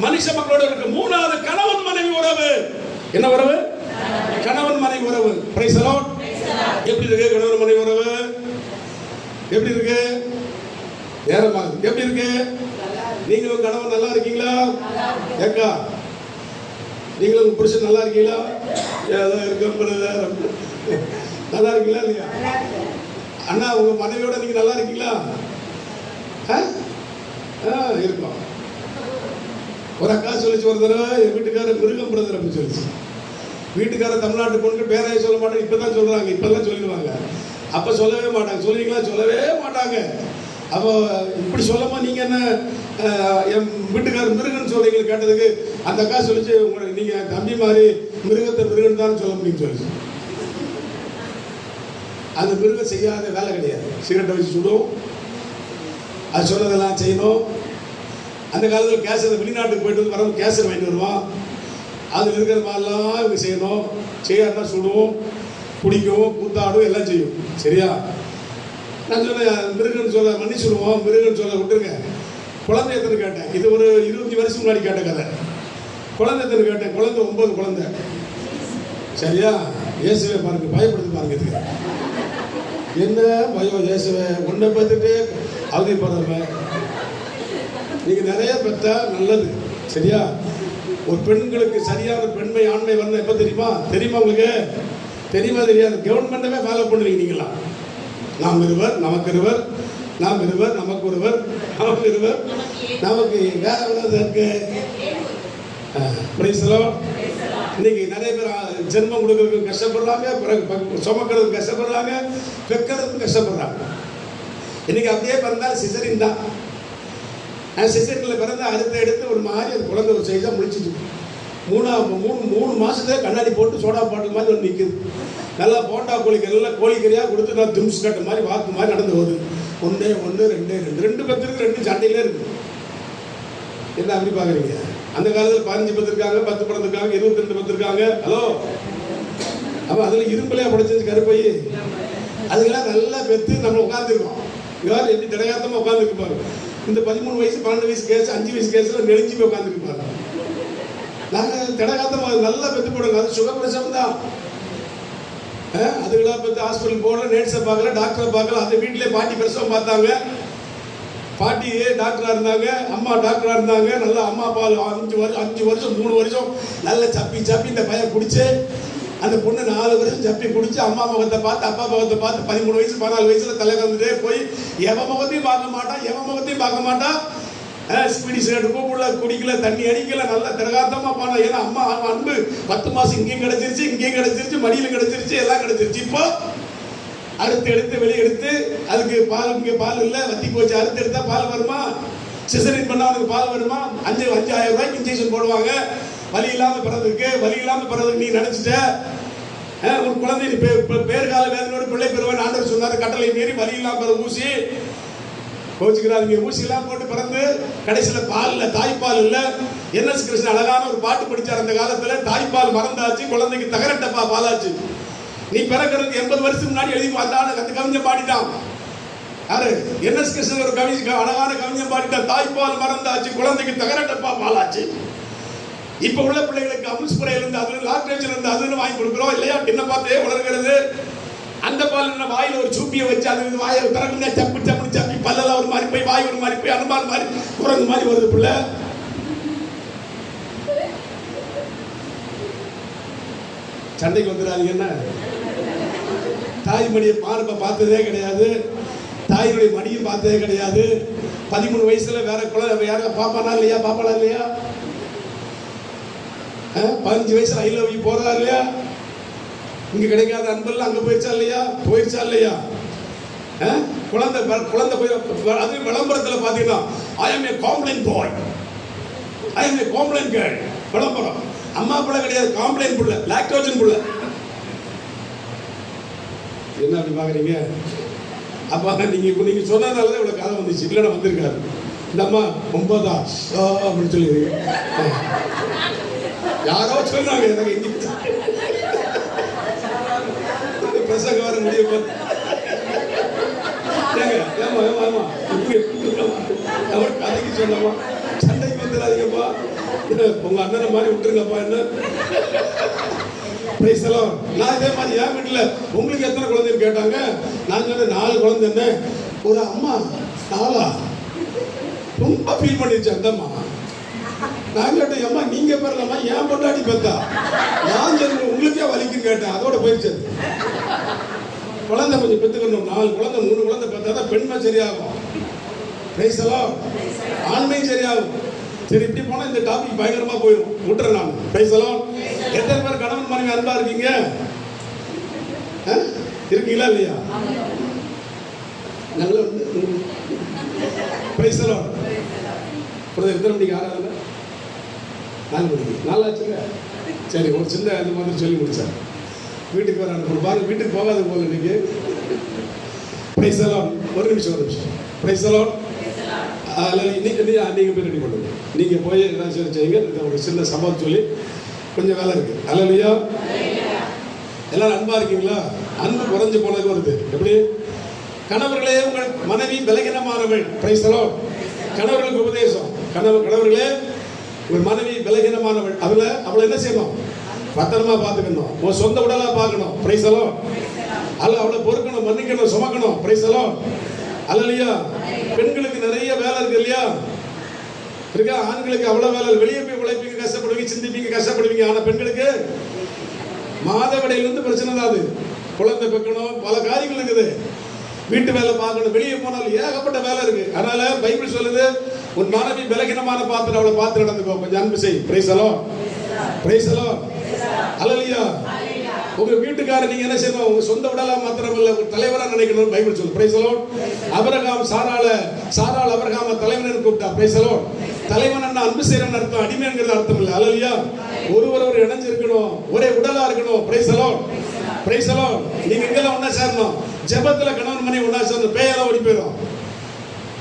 மனுஷ மக்களோட இருக்கு, மூணாவது கணவன் மனைவி உறவு. என்ன உறவு? கணவன் மனைவி உறவு. Price the Lord. எப்படி இருக்கு கணவன் மனைவி உறவு? எப்படி இருக்கு? நேரமாகுது. எப்படி இருக்கு? நீங்களும் கணவன் நல்லா இருக்கீங்களா? ஏக்கா, நீங்களும் புருஷன் நல்லா இருக்கீங்களா? ஏதோ இருக்க நல்லா இருக்கீங்களா இல்லையா? அண்ணா, உங்க மனைவியோட நீங்க நல்லா இருக்கீங்களா? இருக்கோம். ஒரு அக்கா சொல்லிச்சு ஒரு தடவை, என் வீட்டுக்காரர் மிருகம் பிரதர் அப்படின்னு சொல்லிச்சு. வீட்டுக்காரர் தமிழ்நாட்டு பொண்ணு பேரையே சொல்ல மாட்டாங்க. இப்பதான் சொல்றாங்க, இப்பதான் சொல்லிடுவாங்க. அப்ப சொல்லவே மாட்டாங்க. சொல்லுவீங்களா? சொல்லவே மாட்டாங்க. அப்போ இப்படி சொல்லாம நீங்க என்ன என் வீட்டுக்காரர் மிருகன்னு சொல்றீங்க கேட்டதுக்கு அந்த அக்கா சொல்லிச்சு, உங்களை நீங்க தம்பி மாதிரி மிருகன் தான் சொல்ல முடியும்னு சொல்லிச்சு. அந்த மிருகம் செய்யாத வேலை கிடையாது. சிகரெட்டை வச்சு சுடும், அது சொன்னதெல்லாம் செய்யணும். அந்த காலத்தில் கேசர் வெளிநாட்டுக்கு போயிட்டு வரவங்க கேசர் வாங்கிட்டு வருவான். அதில் இருக்கிற மாதிரிலாம் இவங்க செய்யணும். செய்யாருன்னா சுடுவோம், பிடிக்கும், கூத்தாடும், எல்லாம் செய்யும். சரியா? நான் சொன்னேன், மிருகன்னு சொல்ல மன்னிச்சுடுவோம், மிருகன்னு சொல்ல விட்டுருங்க. குழந்தை எத்தனை கேட்டேன். இது ஒரு 25 வருஷம் முன்னாடி கேட்ட கதை. குழந்தை எத்தனை கேட்டேன். குழந்தை 9 குழந்தை. சரியா? இயேசுவே பாருங்க, பயப்படுத்து பாருங்க. இதுக்கு என்ன பயம்? இயேசுவே ஒன்றை பார்த்துட்டு அவதிப்படுறவ. நீங்க நிறைய பெற்றா நல்லது. சரியா? ஒரு பெண்களுக்கு சரியான பெண்மை ஆண்மை வரணும் எப்ப தெரியுமா? உங்களுக்கு தெரியுமா? தெரியாது. கவர்மெண்ட்டவே ஃபாலோ பண்ணுவீங்க நீங்களா? நாம் இருவர், நமக்கு இருவர், நாம் இருவர், நமக்கு ஒருவர், நமக்கு இருவர், நமக்கு வேற இருக்கு. Price the Lord. இன்னைக்கு நிறைய பேர் ஜென்மம் கொடுக்கறதுக்கு கஷ்டப்படுறாங்க, பிறகு சுமக்கிறதுக்கு கஷ்டப்படுறாங்க, பெக்கிறதுக்கு கஷ்டப்படுறாங்க. இன்னைக்கு அப்படியே பிறந்தால் சிசரின் தான். சிசரில் பிறந்த அடுத்த எடுத்து ஒரு மாதிரி அது குழந்தை ஒரு சைஸாக முடிச்சிட்டு மூணு மாசத்துல கண்ணாடி போட்டு சோடா பாட்டில் மாதிரி ஒன்று நிற்குது. நல்லா போண்டா கோழிக்கு எல்லாம் கோழிக்கறியாக கொடுத்து நான் திம்ஸ் கட்ட மாதிரி வாக்கு மாதிரி நடந்து போகுது. 1 1 2 2 பத்திருக்கு, 2 சண்டையிலே இருக்கு. என்ன அப்படி பார்க்குறீங்க? அந்த காலத்தில் 15 பத்து இருக்காங்க, 10 படம் இருக்காங்க, 22 பத்து இருக்காங்க. ஹலோ, அப்போ அதில் இரும்பலையா படைச்சிருச்சு கருப்பை. அதுக்கெல்லாம் நல்லா பெற்று நம்ம உட்காந்துருக்கோம். யார் எப்படி திடகாத்தமாக உட்காந்துருப்பாரு. இந்த 13 வயசு 12 வயசு கேஸ் 5 வயசு கேஸில் நெளிஞ்சு போய் உட்காந்துருப்பாரு. நாங்கள் திடகாத்தமாக நல்லா பெற்று போடுங்க. அது சுகப்பிரசவம் தான். அதுக்கெல்லாம் பெற்று ஹாஸ்பிட்டல் போகல, நேர்ஸை பார்க்கல, டாக்டரை பார்க்கல. அது வீட்டிலே பாட்டி பிரசவம் பார்த்தாங்க. பாட்டி டாக்டராக இருந்தாங்க, அம்மா டாக்டராக இருந்தாங்க. நல்லா அம்மா பால் 5 வருஷம் 3 வருஷம் நல்லா சப்பி இந்த பையன் குடிச்சு, அந்த பொண்ணு 4 வருஷம் சப்பி குடிச்சு அம்மா முகத்தை பார்த்து அப்பா முகத்தை பார்த்து 13 வயசு 14 வயசுல தலை கலந்துட்டே போய் எவன் முகத்தையும் பார்க்க மாட்டான். ஸ்பீடி சிகரெட் கூப்பிடல, குடிக்கல, தண்ணி அடிக்கல, நல்லா திரகாத்தமா போனா. ஏன்னா அம்மா அன்பு 10 மாசம் இங்கேயும் கிடைச்சிருச்சு, மடியிலும் கிடைச்சிருச்சு, எல்லாம் கிடைச்சிருச்சு. இப்போ எடுத்து வெளியே எடுத்து அதுக்கு பால், இங்கே பால் இல்லை, வத்தி போச்சு. அறுத்து எடுத்தா பால் வருமா? சிசரின் பண்ணா அவனுக்கு பால் வருமா? 5,000 ரூபாய்க்கு இன்ஜெக்ஷன் போடுவாங்க. வலி இல்லாமல் பிறகுக்கு நீ நினைச்சிட்ட ஒரு குழந்தை பேர்கால வேதனோடு பிள்ளை பெறுவான் ஆண்டவர் சொன்னார். கட்டளை மீறி வலி இல்லாமல் பிற ஊசி கோச்சுக்கிறாங்க. ஊசி எல்லாம் போட்டு பிறந்து கடைசியில் பால் இல்லை, தாய்ப்பால் இல்லை. என்எஸ் கிருஷ்ணன் அழகான ஒரு பாட்டு படித்தார் அந்த காலத்தில். தாய்ப்பால் மறந்தாச்சு, குழந்தைக்கு தகரட்டப்பா பாலாச்சு. நீ பிறக்கிறதுக்கு 80 வருஷத்துக்கு முன்னாடி எழுதி அந்த கவிஞம் பாடிட்டான். யாரு? என்எஸ் கிருஷ்ணன் ஒரு அழகான கவிஞம் பாடிட்டான். தாய்ப்பால் மறந்தாச்சு, குழந்தைக்கு தகரட்டப்பா பாலாச்சு. இப்ப உள்ள பிள்ளைகளுக்கு அமுல்ஸ்புரை இருந்து, அதுல லாக்டேஜன் இருந்து, அதுல வாங்கி கொடுக்குறோம் இல்லையா? என்ன பார்த்தே வளர்கிறது. அந்த பால் என்ன வாயில ஒரு சூப்பியை வச்சு அது வாயை திறக்குங்க, சப்பி பல்லெல்லாம் ஒரு மாதிரி போய், வாய் ஒரு மாதிரி போய், அனுமார் மாதிரி குரங்கு மாதிரி வருது பிள்ளை. சண்டைக்கு வந்துடாதீங்க. என்ன தாய் மடியை பார்த்ததே கிடையாது, தாயினுடைய மடியும் பார்த்ததே கிடையாது. 13 வயசுல வேற குழந்தை யாரும் பாப்பானா இல்லையா? 15 வயசுல ஐ லவ் யூ போறதா இல்லையா? இங்க கிடைக்காத அன்பெல்லாம் அங்க போயிருச்சா இல்லையா? குழந்தை போய் அது விளம்பரத்தில் பார்த்தீங்கன்னா I M A complaint bye, I M A complaint girl. விளம்பரம். அம்மா பிள்ளை கிடையாது, காம்ப்ளைண்ட் புள்ள, லாக்டோஜன் புள்ள. என்ன அப்படி பாக்குறீங்க? அப்ப நீங்க சொன்னதாலதான் இவ்வளவு காலம் வந்துச்சு. இல்லைன்னா வந்திருக்காரு. இந்த அம்மா 9 அப்படின்னு சொல்லி யாரோ சொல்றாங்க. எனக்கு எங்க பிரசங்க வர முடியும். கதைக்கு சொன்னமா, சண்டைக்கு வந்துடாதீங்கப்பா, உங்க அண்ணனை மாதிரி விட்டுருங்கப்பா. என்ன நான் இதே மாதிரி என் வீட்டுல உங்களுக்கு எத்தனை குழந்தைன்னு கேட்டாங்க. நான் சொன்னேன் 4 குழந்தை. என்ன ஒரு அம்மா 4 ரொம்ப ஃபீல் பண்ணிருச்சு அந்த அம்மா. நான் கேட்டேன், அம்மா நீங்க பெறலாமா? ஏன் பொண்டாட்டி பெத்தா? நான் சொன்ன உங்களுக்கே வலிக்கும் கேட்டேன். அதோட போயிடுச்சு. குழந்தை கொஞ்சம் பெற்றுக்கணும். 4 குழந்தை 3 குழந்தை பெற்றாதான் பெண்மை சரியாகும், ஆண்மையும் சரியாகும். சரி, இப்படி போனா இந்த டாபிக் பயங்கரமா போயிடும். விட்டுறேன் நான். பேசலாம். எத்தனை பேர் கணவன் மனைவி அன்பா இருக்கீங்க? இருக்கீங்களா இல்லையா? நல்ல பேசலாம். எத்தனை மணிக்கு ஆறாது? 4 மணிக்கு. நாளாச்சுங்க. சரி, ஒரு சின்ன இது மாதிரி சொல்லி முடிச்சார். வீட்டுக்கு வர பாருங்க, வீட்டுக்கு போகாத போல இன்னைக்கு. பிரைசலான். ஒரு நிமிஷம். பிரைசலான். நீங்க போய் ரெடி பண்ணுங்க. நீங்க போய் ஏதாவது செய்யுங்க. ஒரு சின்ன சம்பவம் சொல்லி கொஞ்சம் வேலை இருக்கு. அல்லையா? எல்லாரும் அன்பா இருக்கீங்களா? அன்பு குறைஞ்சு போனது வருது. எப்படி? கணவர்களே, உங்கள் மனைவி பலகீனமானவள். பிரைசலான். கணவர்களுக்கு உபதேசம். கணவர்களே, உங்கள் மனைவி பலகீனமானவள். அவளை என்ன செய்யணும்? பத்திரமா பார்த்துக்கணும். உன் சொந்த உடலா பார்க்கணும். பிரைசலான். அவளை பொறுக்கணும், மன்னிக்கணும், சுமக்கணும். பிரைசலான். அல்லையா? பெண்களுக்கு நிறைய வேலை இருக்கு இல்லையா? இருக்கா? ஆண்களுக்கு அவ்வளவு வேலை. வெளியே போய் உழைப்பீங்க, கஷ்டப்படுவீங்க, சிந்திப்பீங்க, கஷ்டப்படுவீங்க. ஆனா பெண்களுக்கு மாதவிடையிலிருந்து பிரச்சனை தான். அது குழந்தை பெக்கணும், பல காரியங்கள் இருக்குது. வீட்டு வேலை பார்க்கணும், வெளியே போனாலும் ஏகப்பட்ட வேலை இருக்கு. அதனால பைபிள் சொல்லுது, உன் மனைவி பலகீனமான பாத்திரம், அவளை பார்த்து நடந்துக்கோ, கொஞ்சம் அன்பு செய். பிரைசலான். அல்லையா? உங்க வீட்டுக்காரர் நீங்க என்ன செய்யணும்? உங்க சொந்த உடலா மாத்திரம் இல்ல, ஒரு தலைவரா நினைக்கணும். பைபிள் சொல்லு. பிரைசலான். அபிரகாம் சாராள் அபிரகாம தலைவன் கூப்பிட்டா. பிரைசலான். தலைவன் என்ன? அன்பு செய்யறன்னு அர்த்தம், அடிமைங்கிறது அர்த்தம் இல்ல. அல்லையா? ஒருவர் இணைஞ்சிருக்கணும், ஒரே உடலா இருக்கணும். பிரைசலான். நீங்க எங்கெல்லாம் ஒன்னா சேரணும்? ஜெபத்துல கணவன் மனைவி ஒன்னா சேரணும். பேயெல்லாம் ஓடி போயிடும்.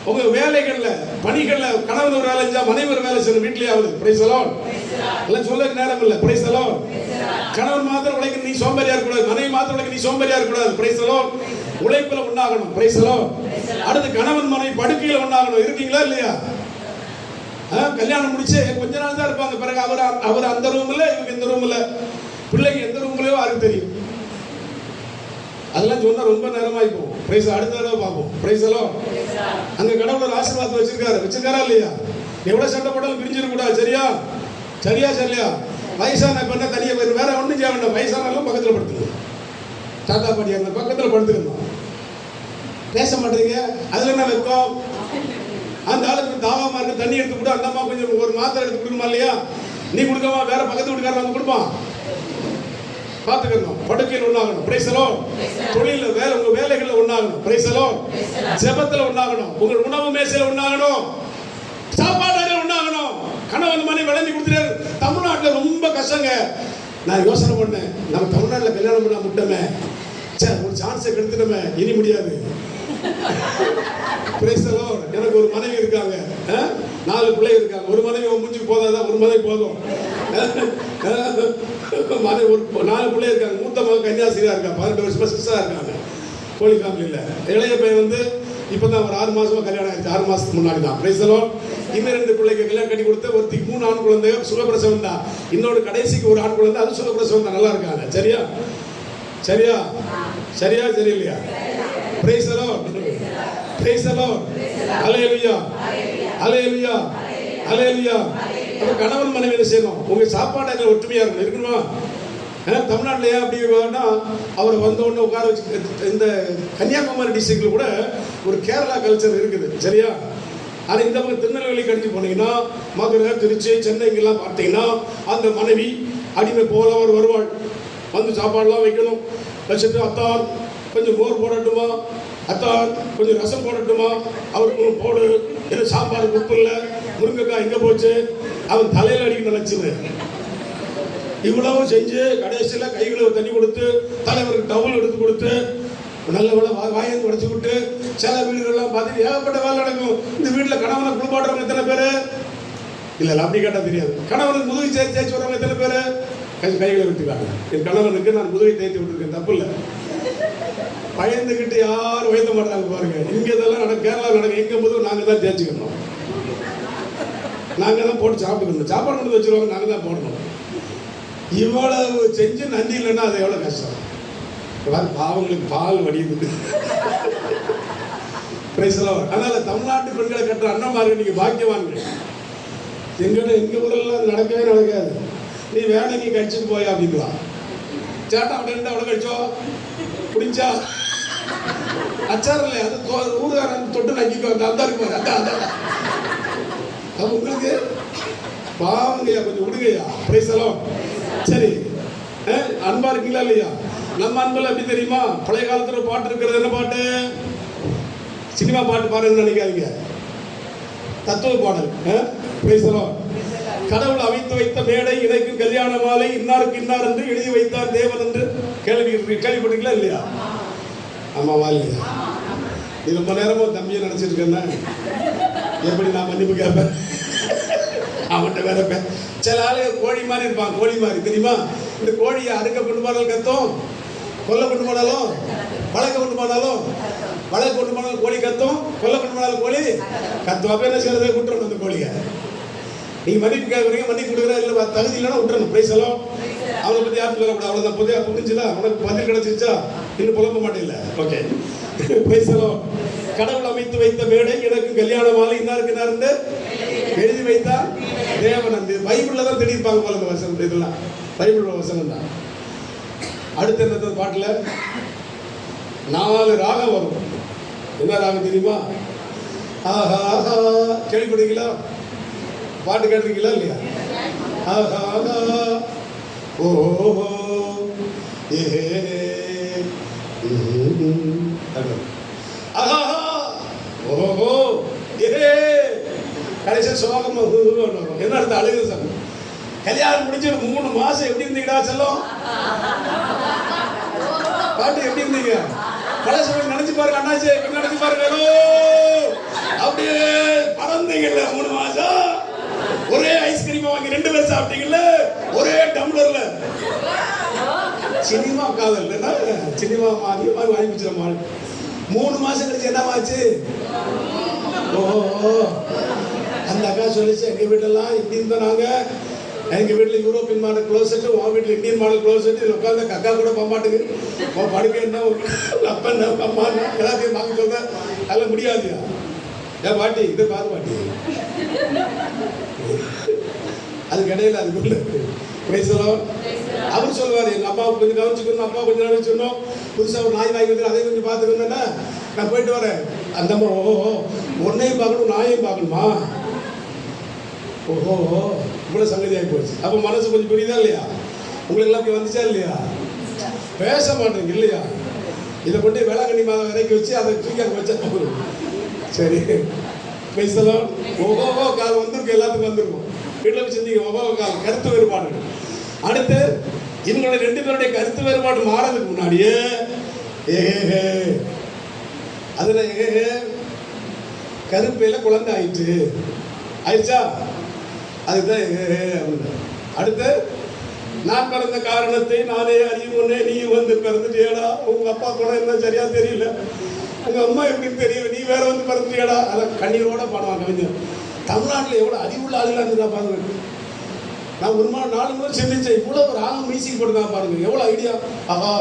உங்க வேலைகள்ல பணிகள்ல கணவன் ஒரு வேலை செஞ்சா மனைவி ஒரு வேலை செய்யணும் வீட்லயாவது. Price the Lord. எல்லாம் சொல்ல நேரம் இல்ல. Price the Lord. கணவன் மாத்திரம் உழைக்க நீ சோம்பேறியா இருக்க கூடாது, மனைவி மாத்திரம் உழைக்க நீ சோம்பேறியா இருக்க கூடாது. Praise the Lord. உழைப்புல ஒண்ணாகணும். Price the Lord. அடுத்து கணவன் மனைவி படுக்கையில ஒண்ணாகணும். இருக்கீங்களா இல்லையா? கல்யாணம் முடிச்சு கொஞ்ச நாள் தான் இருப்பாங்க. பிறகு அவர் அந்த ரூம்ல இவங்க இந்த ரூம்ல, பிள்ளைங்க எந்த ரூம்லயோ யாருக்கு தெரியும். அதெல்லாம் சொன்னா ரொம்ப நேரமாயி போகும். பிரைஸ் அடுத்த தடவை பார்ப்போம். பிரைஸ் எல்லாம் அங்க கடவுளர் ஆசீர்வாதம் வச்சிருக்காரா இல்லையா? எவ்வளவு சண்டை போட்டாலும் பிரிஞ்சிட கூடாது. சரியா சரியா சரியா? வயசான பெண்ணை தனியா போயிரு, வேற ஒண்ணும் செய்ய வேண்டாம். வயசானாலும் பக்கத்துல படுத்துக்கணும். தாத்தா பாட்டி அந்த பக்கத்துல படுத்துக்கணும். பேச மாட்டீங்க, அதுல என்ன வைக்கும்? அந்த ஆளுக்கு தாகமா இருக்கு, தண்ணி எடுத்து கூட அந்த அம்மா கொஞ்சம் ஒரு மாத்திரை எடுத்து கொடுக்குமா இல்லையா? நீ கொடுக்கமா, வேற பக்கத்து வீட்டுக்காரன் வந்து கொடுப்பான். பாத்துக்கணும். படுக்கையில் ஒண்ணாகணும். Price the Lord. தொழில வேலை, உங்க வேலைகள்ல ஒண்ணாகணும். Price the Lord. ஜெபத்துல ஒண்ணாகணும். உங்க உணவு மேசையில ஒண்ணாகணும். சாப்பாடுல ஒண்ணாகணும். கணவன் மனைவி வளர்ந்து கொடுத்துட்டாரு. தமிழ்நாட்டுல ரொம்ப கஷ்டங்க. நான் யோசனை பண்ணேன், நம்ம தமிழ்நாட்டுல கல்யாணம் பண்ண முட்டமே, ஒரு சான்ஸை கெடுத்துட்டோமே, இனி முடியாது. Price the Lord. எனக்கு ஒரு மனைவி இருக்காங்க, 4 பிள்ளைங்க இருக்காங்க. ஒரு மனைவி முடிஞ்சு போதாதான், ஒரு மனைவி போதும். மனைவி ஒரு 4 பிள்ளை இருக்காங்க. மூத்த மகன் கன்னியாசிரியா இருக்காங்க, 18 வருஷமா சிஸ்டரா இருக்காங்க கோழி ஃபேமிலியில. இளைய பையன் வந்து இப்பதான் ஒரு 6 மாசமா கல்யாணம் ஆயிடுச்சு. 6 மாசத்துக்கு முன்னாடி தான். Price the Lord. இன்னும் 2 பிள்ளைக்கு கல்யாணம் கட்டி கொடுத்து, ஒருத்திக்கு 3 ஆண் குழந்தை சுகப்பிரசவம் தான். இன்னொரு கடைசிக்கு ஒரு ஆண் குழந்தை, அது சுகப்பிரசவம் தான். நல்லா இருக்காங்க. சரியா சரியா சரியா சரி இல்லையா? Praise the Lord. Praise the Lord. Hallelujah hallelujah hallelujah. அப்ப கணவன் மனைவி என்ன செய்யணும்? உங்க சாப்பாடு ஒற்றுமையா இருக்கணுமா? தமிழ்நாட்டில் ஏன் அப்படி வேணா, அவர் வந்த உடனே உட்கார வச்சு, இந்த கன்னியாகுமரி டிஸ்ட்ரிக்ட்ல கூட ஒரு கேரளா கல்ச்சர் இருக்குது. சரியா? ஆனால் இந்த பக்கம் திருநெல்வேலி கடிச்சு போனீங்கன்னா, மதுரை, திருச்சி, சென்னை இங்கெல்லாம் பார்த்தீங்கன்னா, அந்த மனைவி அடிமை போல அவர் வருவாள். வந்து சாப்பாடுலாம் வைக்கணும். வச்சுட்டு, அத்தான் கொஞ்சம் மோர் போடட்டுமா, அத்தான் கொஞ்சம் ரசம் போடட்டுமா, அவருக்கு போடு, என்ன சாப்பாடு உப்பு இல்லை, முருங்கைக்காய் எங்கே போச்சு, அவன் தலையில் அடிக்க நினைச்சுன்னு இவ்வளவு செஞ்சு கடைசியில் கைகளை தண்ணி கொடுத்து, தலைவருக்கு டவுல் எடுத்து கொடுத்து, நல்ல வேலை வாயந்து உடைச்சு விட்டு, சில வீடுகள்லாம் பார்த்துட்டு ஏகப்பட்ட வேலை நடக்கும். இந்த வீட்டில் கணவனை குளிப்பாடுறவங்க எத்தனை பேர்? இல்லை அப்படி கேட்டால் தெரியாது. கணவனுக்கு முதுகை தேய்ச்சி விடுறவங்க எத்தனை பேர்? கைகளை விட்டுக்காங்க. என் கணவனுக்கு நான் முதுகை தேய்ச்சி விட்டுருக்கேன், தப்பு இல்லை. பயந்துக்கிட்டு யாரும் உயர்த்த மாட்டாங்க பாருங்க. இங்கே இதெல்லாம் கேரளா நடக்கும். எங்கே போதும் நாங்கள் தான் தேய்ச்சிக்கணும், நாங்கள் தான் போட்டு சாப்பிட்டுக்கணும். சாப்பாடு கொண்டு வச்சுருவாங்க, நாங்கள் தான் போடணும். இவ்வளவு செஞ்சு நன்றி இல்லைன்னா அது எவ்வளவு கஷ்டம். பாவங்களுக்கு பால் வடியுது. அதனால தமிழ்நாட்டு பெண்களை கட்டுற அண்ணன்மார்கள் நீங்க பாக்கியவான்கள். எங்க ஊரெல்லாம் அது நடக்கவே நடக்காது. நீ வேலைக்கு கழிச்சுட்டு போய் அப்படிங்களா, சேட்டா அப்படின்னு அவ்வளவு கழிச்சோ புடிச்சா அச்சார் இல்லை, அது ஊருகாரன் தொட்டு நக்கிக்கோ, அந்த இருக்கு அது உங்களுக்கு பாவங்கய்யா, கொஞ்சம் விடுங்கய்யா. பிரைஸ்லாம். சரி, அன்பா இருக்கீங்களா இல்லையா? நம்ம அன்புல எப்படி தெரியுமா? பழைய காலத்துல பாட்டு இருக்கிறது. என்ன பாட்டு? சினிமா பாட்டு பாருன்னு நினைக்காதீங்க, தத்துவ பாடல். கடவுள் அமைத்து வைத்த மேடை, இணைக்கும் கல்யாண மாலை, இன்னாருக்கு இன்னார் என்று எழுதி வைத்தார் தேவன் என்று கேள்விப்பட்டீங்களா இல்லையா? ஆமாவா இல்லையா? நீ ரொம்ப நேரமா தம்பியை நினைச்சிட்டு இருக்கேன்னா எப்படி நான் மன்னிப்பு கேட்பேன்? அவன்கிட்ட வேற சில ஆளு கோழி மாதிரி இருப்பான். கோழி மாதிரி தெரியுமா? இந்த கோழியை அறுக்க கொண்டு போனாலும் கத்தும், கொல்ல கொண்டு போனாலும், வளர்க்க கொண்டு போனாலும், வளர்க்க கொண்டு போனாலும் கோழி கத்தும், கொல்ல கொண்டு போனாலும் கோழி கத்தும். அப்ப என்ன செய்யறது? விட்டுறணும் அந்த கோழியை. நீங்க மன்னிப்பு கேட்குறீங்க, மன்னிப்பு கொடுக்குறா, இல்லை தகுதி இல்லைன்னா விட்டுறணும். பிரைஸ் எல்லாம். அவனை பத்தி யாரும் சொல்லக்கூடாது. அவ்வளவுதான். பொதுவாக புரிஞ்சுதா? உனக்கு பதில் கிடைச்சிருச்சா? இன்னும் புலம்ப மாட்டேன். ஓகே, பிரைஸ் எல்லாம். கடவுள் அமைத்து வைத்த மேடை, எனக்கு கல்யாண மாலை, இன்னாருக்கு இன்னார்ந்து எழுதி வைத்தார் தேவன். அந்த பைபிள்ல தான் தெரிவிப்பாங்க போல இந்த வசனம். இதெல்லாம் பைபிள் வசனம் தான். அடுத்த என்ன பாட்டுல 4 ராகம் வரும். என்ன ராகம் தெரியுமா? ஆஹா ஆஹா, கேள்விப்படுறீங்களா? பாட்டு கேட்டிருக்கீங்களா இல்லையா? ஆஹா ஆஹா, ஓஹோ, ஏ ஆஹா, ஓஹோ, ஏ. கடைசி சோகமா வரும். என்ன அர்த்தம்? அழுகுது சார். கல்யாணம் முடிஞ்சு 3 மாசம் எப்படி இருந்தீங்கடா செல்லம்? பாட்டு எப்படி இருந்தீங்க? பழச நினைச்சு பாருங்க அண்ணாச்சி, நினைச்சு பாருங்க. அப்ப அப்படியே பறந்தீங்கல்ல 3 மாசம். ஒரே ஐஸ்கிரீம் வாங்கி 2 பேர் சாப்பிட்டீங்கல்ல, ஒரே டம்ளர்ல. சினிமா காதல் சினிமா மாதிரி வாங்கி வச்சிருமா. 3 மாசம் கழிச்சு என்னமாச்சு? ஓ, அந்த அக்கா சொல்லிச்சு, எங்க வீட்டெல்லாம் எப்படி இருந்தோம் நாங்க, எங்க வீட்டுல யூரோப்பியன் மாடல் க்ளோசெட், உன் வீட்டுல இந்தியன் மாடல் க்ளோசெட், இதுல உட்காந்து அக்கா கூட பம்பாட்டுக்கு படுக்க என்ன அப்பா என்ன அம்மா எல்லாத்தையும் வாங்கி சொல்ற. அதெல்லாம் முடியாதுயா. ஏன் பாட்டி இதை பாரு பாட்டி. அதுக்கு இடையில அதுக்குள்ள பேசலாம். அவர் சொல்லுவார், எங்க அப்பா கொஞ்சம் கவனிச்சுக்கணும், அப்பா கொஞ்சம் கவனிச்சுக்கணும், புதுசா ஒரு நாய் வாங்கி வந்து அதையும் கொஞ்சம் பார்த்துக்கணும்னா நான் போயிட்டு வரேன். அந்த அம்மா ஓஹோ உன்னையும் பார்க்கணும் நாயையும் பார்க்கணுமா, ஓஹோ இவ்வளவு சங்கதி ஆகி போச்சு. அப்ப மனசு கொஞ்சம் புரியுதா இல்லையா? உங்களுக்கு எல்லாம் இப்படி வந்துச்சா இல்லையா? பேச மாட்டேங்க இல்லையா? இதை கொண்டு வேளாங்கண்ணி மாதம் இறக்கி வச்சு அதை தூக்கி அங்கே வச்சா போதும். சரி பேசலாம். ஓஹோ கால் வந்திருக்கு, எல்லாத்துக்கும் வந்திருக்கும். வீட்டில் வச்சு சிந்திங்க. ஓஹோ கால் கருத்து வேறுபாடு. அடுத்து இவங்களுடைய 2 பேருடைய கருத்து வேறுபாடு மாறதுக்கு முன்னாடியே ஏஹே அதுல ஏஹே கருப்பையில குழந்தை ஆயிடுச்சா, அதுதான் ஏஹே அப்படின்னு. அடுத்து நான் பிறந்த காரணத்தை நானே அறியும் முன்னே நீ வந்து பிறந்துட்டியடா, உங்க அப்பா கூட என்ன சரியா தெரியல, உங்க அம்மா எப்படின்னு தெரியல, நீ வேற வந்து பிறந்துட்டியடா. அதான் கண்ணீரோட பாடுவாங்க கவிஞர். தமிழ்நாட்டில் எவ்வளவு அறிவுள்ள ஆளுகளா இருந்தா பாருங்க. நான் ஒரு 4 முறை சிந்திச்சேன், இவ்வளவு ஒரு ஆளும் மியூசிக் போட்டுதா பாருங்க, எவ்வளவு ஐடியா. ஆஹா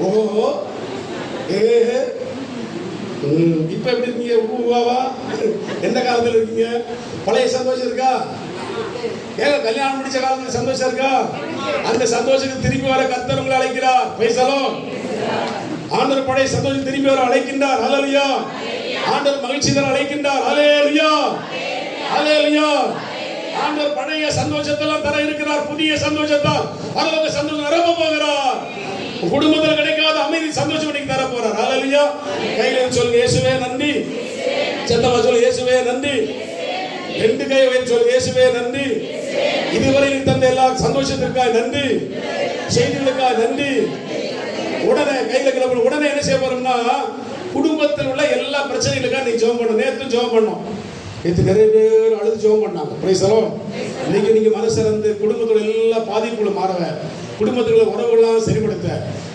ஓஹோ ஏ இப்ப எப்படி இருக்கீங்க? ஊவாவா எந்த காலத்துல இருக்கீங்க? பழைய சந்தோஷம் இருக்கா? ஏங்க கல்யாணம் முடிச்ச காலத்துல சந்தோஷம் இருக்கா? அந்த சந்தோஷத்துக்கு திரும்பி வர கர்த்தர் உங்களை அழைக்கிறார். பேசலாம். ஆண்டவர் பழைய சந்தோஷம் திரும்பி வர அழைக்கின்றார். ஹல்லேலூயா. ஆண்டவர் மகிழ்ச்சி தர அழைக்கின்றார். ஹல்லேலூயா ஹல்லேலூயா. ஆண்டவர் பழைய சந்தோஷத்தெல்லாம் தர இருக்கிறார். புதிய சந்தோஷத்தால் பரலோக சந்தோஷம் நிரப்ப போகிறார். குடும்பத்தில் கிடைக்காத அமைதி சந்தோஷம் இன்னைக்கு தர போறார். ஹல்லேலூயா. கையில சொல்லுங்க இயேசுவே நன்றி. சத்தமா சொல்லுங்க இயேசுவே நன்றி. 2 கை வைத்து சொல்லுங்க இயேசுவே நன்றி. இதுவரை நீ தந்த எல்லா சந்தோஷத்திற்காக நன்றி, செய்திகளுக்காக நன்றி. உடனே கையில கிளம்ப உடனே என்ன செய்ய போறோம்னா, குடும்பத்தில் உள்ள எல்லா பிரச்சனைகளுக்காக நீ ஜெபம் பண்ணணும். நேற்று ஜெபம் பண்ணோம். நேற்று நிறைய பேர் அழுது ஜெபம் பண்ணாங்க. Price the Lord. இன்னைக்கு நீங்க மனசிறந்து குடும்பத்தோட எல்லா பாதிப்புகளும் மாறவ, குடும்பத்துல உறவுகள்லாம் சரிப்படுத்த,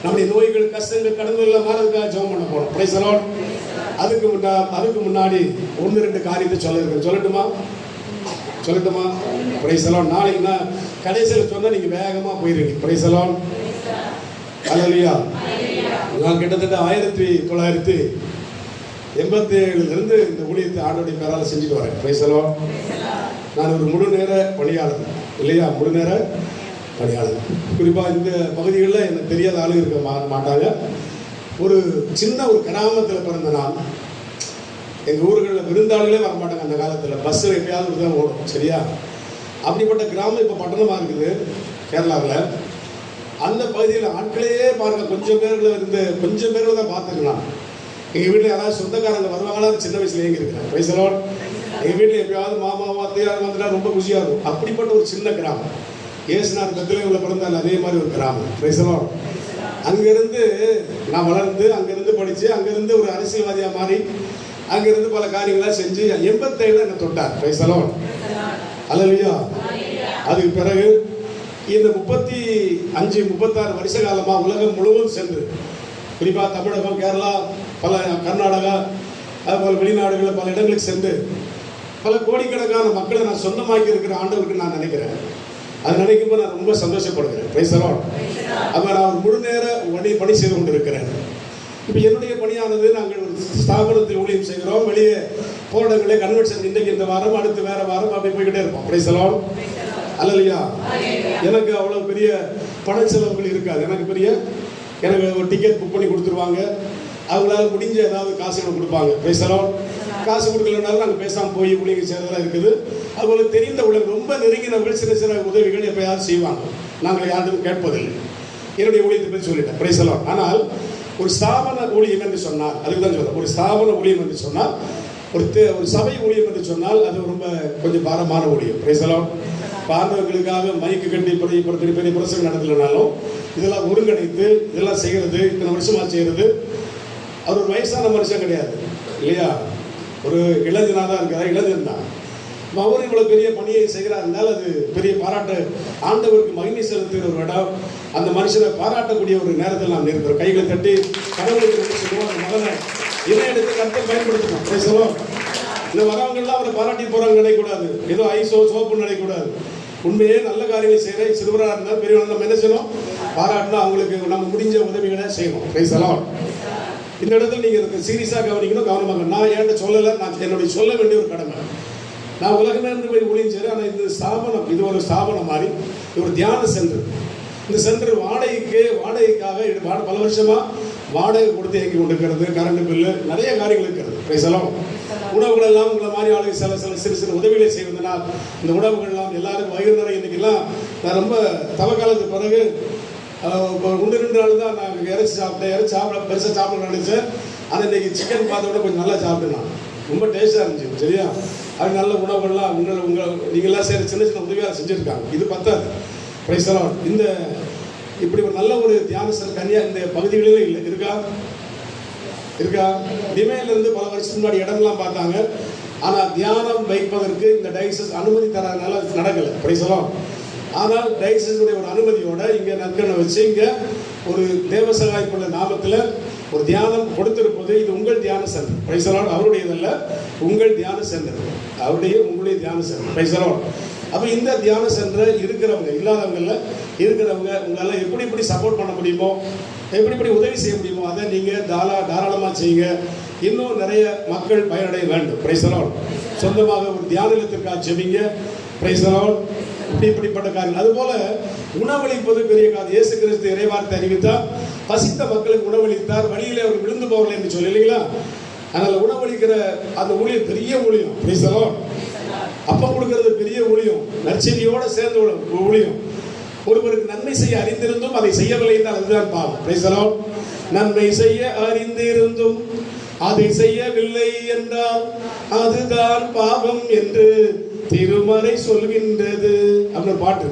நம்முடைய நோய்கள் கஷ்டங்கள் கடன்கள் எல்லாம் மாறதுக்காக ஜெபம் பண்ண போறோம். Praise the Lord. அதுக்கு முன்னாடி 1-2 காரியத்தை சொல்லிருக்கேன். சொல்லட்டுமா? Praise the Lord. நாளைக்கு நான் கடைசியில் சொன்னா நீங்க வேகமா போயிருவீங்க. Praise the Lord. ஹல்லேலூயா. நான் கிட்டத்தட்ட 1987 இந்த ஊழியத்தை ஆண்டவருடைய பேரால செஞ்சுட்டு வரேன். Praise the Lord. நான் ஒரு முழு நேர பணியாளர் இல்லையா? முழு நேர பணியாளர். குறிப்பாக இந்த பகுதிகளில் எனக்கு தெரியாத ஆளு இருக்க மாட்டாங்க. ஒரு சின்ன ஒரு கிராமத்தில் பிறந்த நான். எங்கள் ஊர்களில் விருந்தாளிகளே வர மாட்டாங்க அந்த காலத்தில். பஸ்ஸில் எப்பயாவது தான் ஓடும். சரியா? அப்படிப்பட்ட கிராமம் இப்போ பட்டணமாக இருக்குது கேரளாவில். அந்த பகுதியில் ஆட்களே பாருங்க, கொஞ்சம் பேர்கள் தான் பார்த்துக்கலாம். எங்கள் வீட்டில் யாராவது சொந்தக்காரங்க வருவாங்களா? சின்ன வயசுல ஏங்கி இருக்கிறேன். Price the Lord. எங்கள் வீட்டில் எப்பயாவது மாமா அத்தையார் வந்துட்டா ரொம்ப குஷியாக இருக்கும். அப்படிப்பட்ட ஒரு சின்ன கிராமம். ஏசுநாதர் பெத்லகேமில் பிறந்தால் அதே மாதிரி ஒரு கிராமம். Price the Lord. அங்கிருந்து நான் வளர்ந்து, அங்கிருந்து படித்து, அங்கிருந்து ஒரு அரசியல்வாதியாக மாறி, அங்கிருந்து பல காரியங்களாக செஞ்சு 87 என்னை தொட்டார். Praise the Lord. ஹல்லேலூயா. அதுக்கு பிறகு இந்த 35-36 வருஷ காலமாக உலகம் முழுவதும் சென்று, குறிப்பாக தமிழகம், கேரளா, பல கர்நாடகா, அதுபோல் வெளிநாடுகளில் பல இடங்களுக்கு சென்று பல கோடிக்கணக்கான மக்களை நான் சொந்தமாக்கி இருக்கிற ஆண்டவருக்கு நான் நினைக்கிறேன். அது நினைக்கும்போது நான் ரொம்ப சந்தோஷப்படுகிறேன். Price the Lord. அப்போ நான் ஒரு முழு நேர பணி செய்து கொண்டிருக்கிறேன். இப்போ என்னுடைய பணியானது, நாங்கள் ஒரு ஸ்தாபனத்தில் ஊழியம் செய்கிறோம். வெளியே போராட்டங்களே கன்வென்ஷன், இன்றைக்கு இந்த வாரம், அடுத்து வேற வாரம், அப்படி போய்கிட்டே இருப்போம். Praise the Lord. ஹல்லேலூயா. எனக்கு அவ்வளோ பெரிய பண செலவுகள் இருக்காது. எனக்கு ஒரு டிக்கெட் புக் பண்ணி கொடுத்துருவாங்க. அவங்களால முடிஞ்ச ஏதாவது காசுகளை கொடுப்பாங்க. Price the Lord. காசு கொடுக்கலனாலும் நாங்கள் பேசாமல் போய் ஊழியர்கள் செய்கிறதெல்லாம் இருக்குது. அதுபோல் தெரிந்த உலகம் ரொம்ப நெருங்கினவர்கள் சில உதவிகள் எப்பயாவது செய்வாங்க. நாங்கள் யாரும் கேட்பதில்லை. என்னுடைய ஊழியத்தை பற்றி சொல்லிட்டேன். Price the Lord. ஆனால் ஒரு ஸ்தாபன ஊழியம் என்று சொன்னால், அதுக்கு தான் சொல்கிறேன், ஒரு ஸ்தாபன ஊழியம் என்று சொன்னால், ஒரு சபை ஊழியம் என்று சொன்னால் அது ரொம்ப கொஞ்சம் பாரமான ஊழியம். Price the Lord. பார்ந்தவர்களுக்காக மைக்கு கட்டி பெரிய பிரசங்கம் நடத்தலைனாலும் இதெல்லாம் ஒருங்கிணைத்து இதெல்லாம் செய்கிறது, இத்தனை வருஷமாக செய்கிறது. அவர் ஒரு வயசான மனுஷன் கிடையாது இல்லையா? ஒரு இளைஞனாக தான் இருக்கிறார், இளைஞன் தான். அவர் இவ்வளவு பெரிய பணியை செய்கிறார் என்றால் அது பெரிய பாராட்டு, ஆண்டவருக்கு மகிமை செலுத்துகிற ஒரு இடம். அந்த மனுஷனை பாராட்டக்கூடிய ஒரு நேரத்தில் நாம் இருக்கிறோம். கைகளை தட்டி கடவுளுக்கு சொல்லுவோம், அந்த மகனை இதை எடுத்து கருத்தை பயன்படுத்தணும். பேசலாம். இந்த வரவங்கள்லாம் அவரை பாராட்டி போறாங்க நினைக்கூடாது, ஏதோ ஐசோ சோப்புன்னு நினைக்கூடாது. உண்மையே நல்ல காரியங்களை செய்கிற சிறுவராக இருந்தால் பெரியவங்க நம்ம என்ன செய்யணும், பாராட்டினா அவங்களுக்கு நம்ம முடிஞ்ச உதவிகளை செய்யணும். பேசலாம். இந்த இடத்துல நீங்கள் சீரியஸாக கவனிக்கணும், கவனமாக. நான் ஏன்ட்ட சொல்லலை, நான் என்னுடைய சொல்ல வேண்டிய ஒரு கடமை. நான் உலகமேந்து போய் ஊழியம் செய்கிறேன். ஆனால் இந்த ஸ்தாபனம், இது ஒரு ஸ்தாபனம் மாதிரி, இது ஒரு தியான சென்டர். இந்த சென்டர் வாடகைக்காக பல வருஷமாக வாடகை கொடுத்து இயக்கி கொண்டிருக்கிறது. கரண்ட் பில்லு, நிறைய காரியங்கள் இருக்கிறது. பேசலாம். உணவுகள் எல்லாம் உங்களை மாதிரி ஆளுங்க சில சிறு உதவிகளை செய்வதனால் இந்த உணவுகள் எல்லாம் எல்லாருக்கும் வயிறு நிறைய. இன்னைக்கெல்லாம் நான் ரொம்ப தவக்காலத்துக்கு பிறகு 1-2 நாள் தான் நான் இறைச்சி சாப்பிட்டேன். இறைச்சி பெருசாக சாப்பிட நினைச்சேன். ஆனால் இன்னைக்கு சிக்கன் பார்த்த விட கொஞ்சம் நல்லா சாப்பிட்டேன். ரொம்ப டேஸ்டாக இருந்துச்சு. சரியா? அது நல்ல உணவுகள்லாம் நீங்கள்லாம் சின்ன சின்ன உதவியாக செஞ்சுருக்காங்க. இது பத்தாது. பிரைஸ்தலாட். இந்த இப்படி ஒரு நல்ல ஒரு தியான கன்னியா இந்த பகுதிகளிலே இல்லை இருக்கா? டிமேலேருந்து பல வருஷத்துக்கு முன்னாடி இடம்லாம் பார்த்தாங்க. ஆனால் தியானம் வைப்பதற்கு இந்த டைசஸ் அனுமதி தராதனால நடக்கலை. பிரைஸ்தலாட். ஆனால் டைசஸுடைய ஒரு அனுமதியோட இங்கே நற்கனை வச்சு இங்கே ஒரு தேவசகாய்ப்புள்ள நாமத்தில் ஒரு தியானம் கொடுத்திருப்பது. இது உங்கள் தியான சென்டர். பிரைஸ்தலாட். அவருடையதல்ல, உங்கள் தியான சென்டர். உங்களுடைய தியான சென்டர். பிரைஸ்தலாட். அப்போ இந்த தியான சென்டர் இருக்கிறவங்க, இல்லாதவங்கள இருக்கிறவங்க, உங்களால் எப்படி சப்போர்ட் பண்ண முடியுமோ, எப்படி உதவி செய்ய முடியுமோ அதை நீங்கள் தாராளமாக செய்யுங்க. இன்னும் நிறைய மக்கள் பயனடைய வேண்டும். பிரைஸ்தலாட். சொந்தமாக ஒரு தியான இல்லத்திற்காக ஜெபிங்க. பிரைஸ்தலாட். இப்படிப்பட்ட காரியம். அதுபோல உணவளிப்பது பெரிய காரியம். இயேசு கிறிஸ்து இறைவார்த்தை அறிவித்தார், பசித்த மக்களுக்கு உணவளித்தார், வழியிலே அவர் விழுந்து போகலை என்று சொல்லி இல்லைங்களா? அதனால் உணவளிக்கிற அந்த ஊழியம் பெரிய ஊழியம். பிரைஸ்தலாட். அப்பம் கொடுக்கிறது பெரிய ஊழியம், நற்செய்தியோட சேர்ந்து ஊழியம். ஒருவருக்கு நன்மை செய்ய அறிந்திருந்தும் அதை செய்யவில்லை என்றால் அதுதான் பாவம். பிரைஸ்தலாட். நன்மை செய்ய அறிந்திருந்தும் அதை செய்யவில்லை என்றால் அதுதான் பாவம் என்று திருமறை சொல்கின்றது. அப்படின்னு பாட்டு.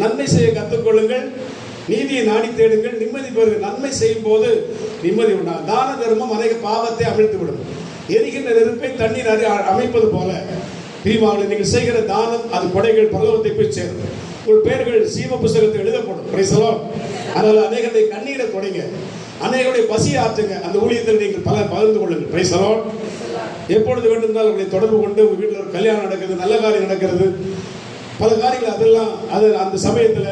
நன்மை செய்ய கற்றுக்கொள்ளுங்கள், நீதியை நாடி தேடுங்கள், நிம்மதி பெறுங்கள். நன்மை செய்யும் போது நிம்மதி உண்டாகும். தான தர்மம் அநேக பாவத்தை அமிழ்த்து விடும். எரிகின்ற நெருப்பை தண்ணீர் அமைப்பது போல பிரிவாவில் நீங்கள் செய்கிற தானம் அது கொடைகள் பரலோகத்தை போய் சேரும். உங்கள் பெயர்கள் சீம புஸ்தகத்தில் எழுதப்படும். பிரைஸ்தலாட். அதனால் அநேகத்தை கண்ணீரை தொடங்க, அநேகருடைய பசி ஆற்றுங்க. அந்த ஊழியத்தில் நீங்கள் பகிர்ந்து கொள்ளுங்கள். பிரைஸ்தலாட். எப்பொழுது வேண்டும்னாலும் உங்களை தொடர்பு கொண்டு உங்கள் வீட்டில் ஒரு கல்யாணம் நடக்குது, நல்ல காரியம் நடக்கிறது, பல காரியங்கள், அதெல்லாம் அந்த சமயத்தில்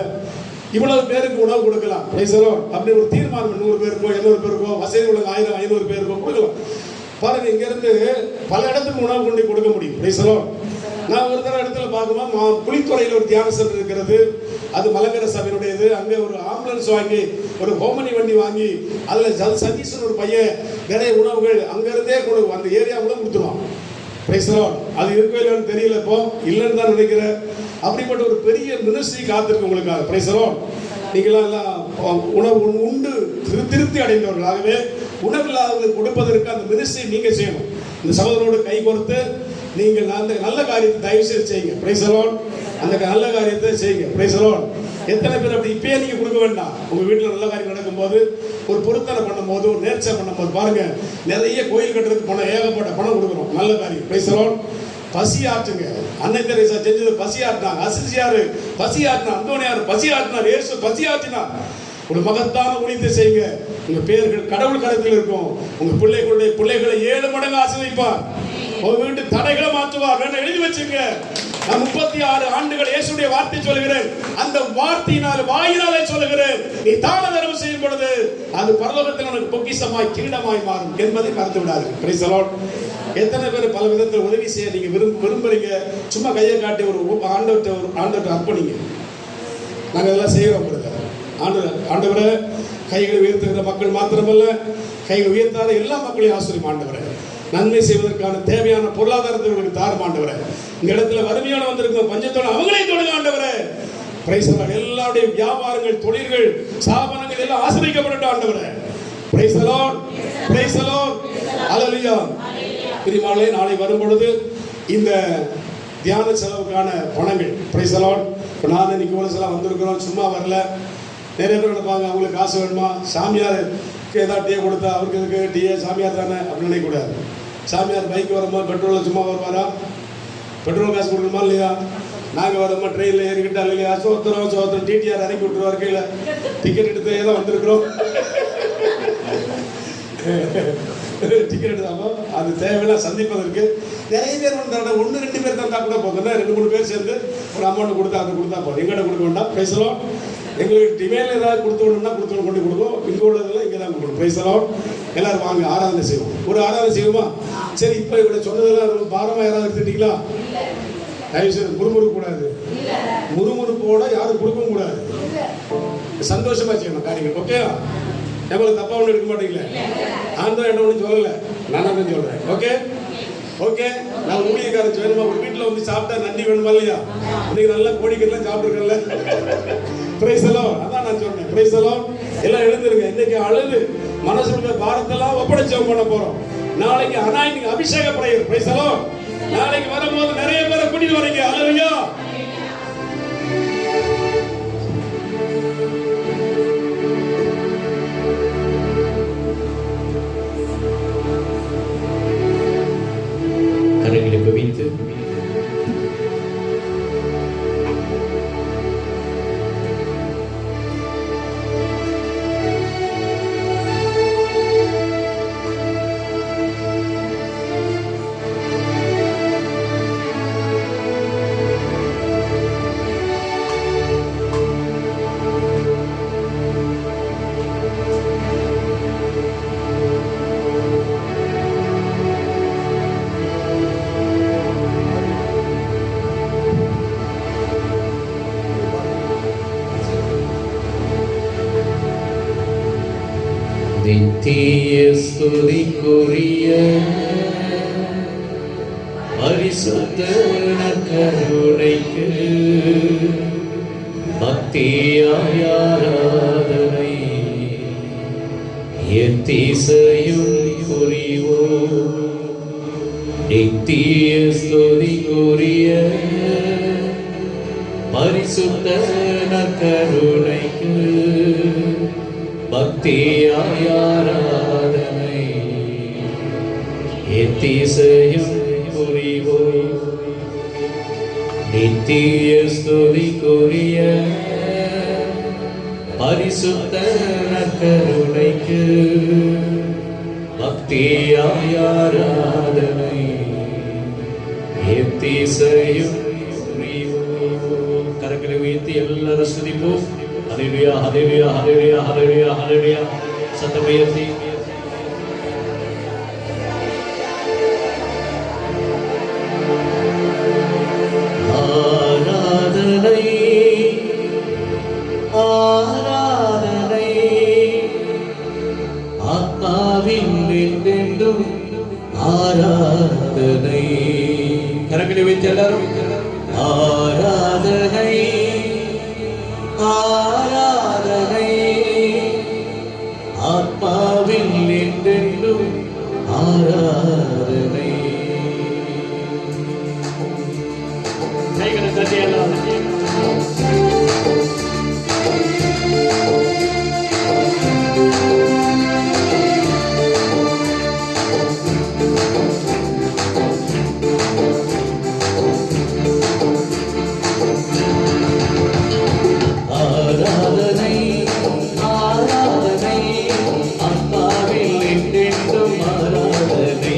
இவ்வளவு பேருக்கு உணவு கொடுக்கலாம். பிரைஸ்தலாட். அப்படி ஒரு தீர்மானம் 100 பேருக்கோ 200 பேருக்கோ வசதி உள்ள 1000 500 பேருக்கோ கொடுக்கலாம். பாருங்க, இங்கிருந்து பல இடத்துக்கு உணவு கொண்டு கொடுக்க முடியும். பிரைஸ்தலாட். நான் ஒரு தடவை இடத்துல பார்க்கும்போது புலித்துறையில் ஒரு தியான சென்டர் இருக்கிறது. அது மலங்கர சபையினுடையது. அங்கே ஒரு ஆம்புலன்ஸ் வாங்கி, ஒரு ஹோமனி வண்டி வாங்கி, அதில் சதீஷன் ஒரு பையன் நிறைய உணவுகள் அங்கேருந்தே அந்த ஏரியாவுல கொடுத்துருவான். பிரைஸ்தலாட். அது இருக்கோ இல்லைன்னு தெரியல, இப்போ இல்லைன்னு தான் நினைக்கிறேன். அப்படிப்பட்ட ஒரு பெரிய மினிஸ்ட்ரி காத்திருக்கு உங்களுக்காக. பிரைஸ்தலாட். நீங்களாம் எல்லாம் உணவு உண்டு திருப்தி அடைந்தவர்களாகவே உணவில்லாதவர்களுக்கு கொடுப்பதற்கு அந்த மினிஸ்ட்ரி நீங்கள் செய்யணும். இந்த சகோதரோடு கை கோர்த்து நீங்கள் அந்த நல்ல காரியத்தை தயவு செய்து செய்யுங்க. பிரைஸ்தலாட். அந்த நல்ல காரியத்தை செய்யுங்க. பிரைஸ்தலாட். எத்தனை பேர் அப்படி இப்பயே நீங்கள் கொடுக்க வேண்டாம். உங்கள் வீட்டில் நல்ல காரியம் நடக்கும்போது, ஒரு பொருத்தனை பண்ணும்போது, ஒரு நேர்ச்சை பண்ணும்போது பாருங்க, நிறைய கோயில் கட்டுறதுக்கு பணம், ஏகப்பட்ட பணம் கொடுக்குறோம். நல்ல காரியம். பிரைஸ்தலாட். பசி ஆற்றுங்க. அன்னை தெரேசா செஞ்சது பசி ஆற்றினாங்க. அசிசியாரு பசி ஆற்றினார், அந்தோனியார் பசி ஆற்றினார், இயேசு பசி ஆற்றினார். ஒரு மகத்தான ஊழியத்தை செய்யுங்க. உங்க பேர்கள் கடவுள் கரத்தில் இருக்கும். உங்க பிள்ளைகளை 7 மடங்கு ஆசீர்வதிப்பார். உங்க வீட்டு தடைகளை மாற்றுவார். வேணா எழுதி வச்சுங்க. நான் 36 ஆண்டுகள் இயேசுடைய வார்த்தை சொல்லுகிறேன். அந்த வார்த்தையினால் வாயினாலே சொல்லுகிறேன். நீ தான தர்மம் செய்யும் பொழுது அது பரலோகத்தில் உனக்கு பொக்கிஷமாய் கிரீடமாய் மாறும் என்பதை மறந்து விடாது. Price the Lord. எத்தனை பேர் பல விதத்தில் உதவி செய்ய நீங்க விரும்புறீங்க? சும்மா கையை காட்டி ஒரு ஆண்டவர்கிட்ட அர்ப்பணிங்க. நாங்கள் இதெல்லாம் செய்கிறோம். ஆண்டவரை கைகளை உயர்த்துகிற மக்கள் மாத்திரமல்ல, கைகளை உயர்த்தாத எல்லா மக்களையும் ஆசிரியம் ஆண்டவரை. நன்மை செய்வதற்கான தேவையான பொருளாதாரத்தை தாரும் ஆண்டவரை. இந்த இடத்துல வறுமையோட வந்திருக்கிற பஞ்சத்தோட அவங்களே தொழுங்க ஆண்டவரை. Praise the Lord. எல்லாருடைய வியாபாரங்கள், தொழில்கள், ஸ்தாபனங்கள் எல்லாம் ஆசீர்வதிக்கப்படட்டும் ஆண்டவரை. Praise the Lord. Praise the Lord. Hallelujah. பிரியமானவர்களே, நாளை வரும் பொழுது இந்த தியான செலவுக்கான பணங்கள், பிரைஸ் தி லார்ட். இப்போ நான் இன்னைக்கு ஒரு சில வந்திருக்கிறோம், சும்மா வரல. நிறைய பேர் நினைப்பாங்க அவங்களுக்கு காசு வேணுமா, சாமியார் ஏதாவது டீயை கொடுத்தா அவருக்கு இதுக்கு டீயே சாமியார் தானே அப்படின்னு நினைக்கக்கூடாது. சாமியார் பைக் வரமா பெட்ரோலில் சும்மா வருவாரா? பெட்ரோல் காசு கொடுக்கணுமா இல்லையா? நாங்கள் வரமா ட்ரெயினில் ஏறிக்கிட்டா இல்லையா? சோத்திரம் டிடிஆர் இறக்கி விட்டுருவார் கையில். டிக்கெட் எடுத்து தான் வந்திருக்கிறோம். டிக்கெட் எடுத்தாலும் அது தேவையெல்லாம் சந்திப்பதற்கு நிறைய பேர் வந்தாங்க. 1-2 பேர் தந்தா கூட போதும். 2-3 பேர் சேர்ந்து ஒரு அமௌண்ட் கொடுத்தா அது கொடுத்தா போதும். எங்கிட்ட கொடுக்க வேண்டாம். பேசலாம். எங்களுக்கு டிமேல் ஏதாவது கொடுத்து விடணும்னா கொடுத்து கொண்டு கொடுக்கும். இங்கே உள்ளதெல்லாம் இங்கே தான் கொடுக்கணும். பேசலாம். எல்லாரும் வாங்க ஆராதனை செய்வோம். ஒரு ஆராதனை செய்வோமா? சரி, இப்போ இவ்வளோ சொன்னதெல்லாம் ரொம்ப பாரமாக யாராவது எடுத்துட்டீங்களா? தயவுசெய்து முறுமுறுக்க கூடாது. முறுமுறுப்போட யாரும் கொடுக்கவும் கூடாது. சந்தோஷமா செய்யணும் காரியங்கள். ஓகே, எவ்வளோ தப்பாக ஒன்றும் எடுக்க மாட்டீங்களே. நான் தான் என்ன ஒன்றும் சொல்லலை, நானாக தான் சொல்கிறேன். Okay okay. நான் ஊழியக்காரன் வேணுமா? ஒரு வீட்டில் வந்து சாப்பிட்டா நன்றி வேணுமா இல்லையா? இன்னைக்கு நல்லா கோழிக்கெல்லாம் சாப்பிட்ருக்கல. பிரைஸ் எல்லாம் அதான் நான் சொன்னேன். பிரைஸ் எல்லாம் எல்லாம் எழுந்துருங்க. இன்னைக்கு அழுது மனசுல பாரத்தெல்லாம் ஒப்படைச்சவங்க பண்ண போறோம். நாளைக்கு அனாயிண்டிங் அபிஷேக பிரேயர். பிரைஸ் எல்லாம் நாளைக்கு வரும்போது நிறைய பேரை கூட்டிட்டு வரீங்க. அல்லேலூயா. கரங்களை குவித்து நித்திய ஸ்துதிக்குரிய பரிசுத்த கருணைக்கு பக்தியாய் ஆராதனை எத்திசையும் புரிவோம். நித்திய ஸ்துதிக்குரிய பரிசுத்த கருணைக்கு பக்தியாய் ஆராதனை எத்திசையும் புரிவோம். நித்திய ஸ்துதிக்குரிய பரிசுத்த கருணைக்கு பக்தியாய் ஆராதனை எத்திசையும் புரிவோம். கரங்களை உயர்த்தி எல்லாரும் ஸ்துதிப்போம். ஹல்லேலூயா ஹல்லேலூயா ஹல்லேலூயா ஹல்லேலூயா ஹல்லேலூயா. சத்தம் உயர்த்தி ஆராதனை ஆராதனை ஆத்மாவின் என்றென்றும் ஆராதனை. கரங்களை வைத்து எல்லாரும் ஆராதனை ஆராதனை ஆத்மாவில் என்றென்றும் ஆராதனை. கைகளை தட்டி எல்லாரும் ஆராதனை ஆராதனை ஆத்மாவில் என்றென்றும் ஆராதனை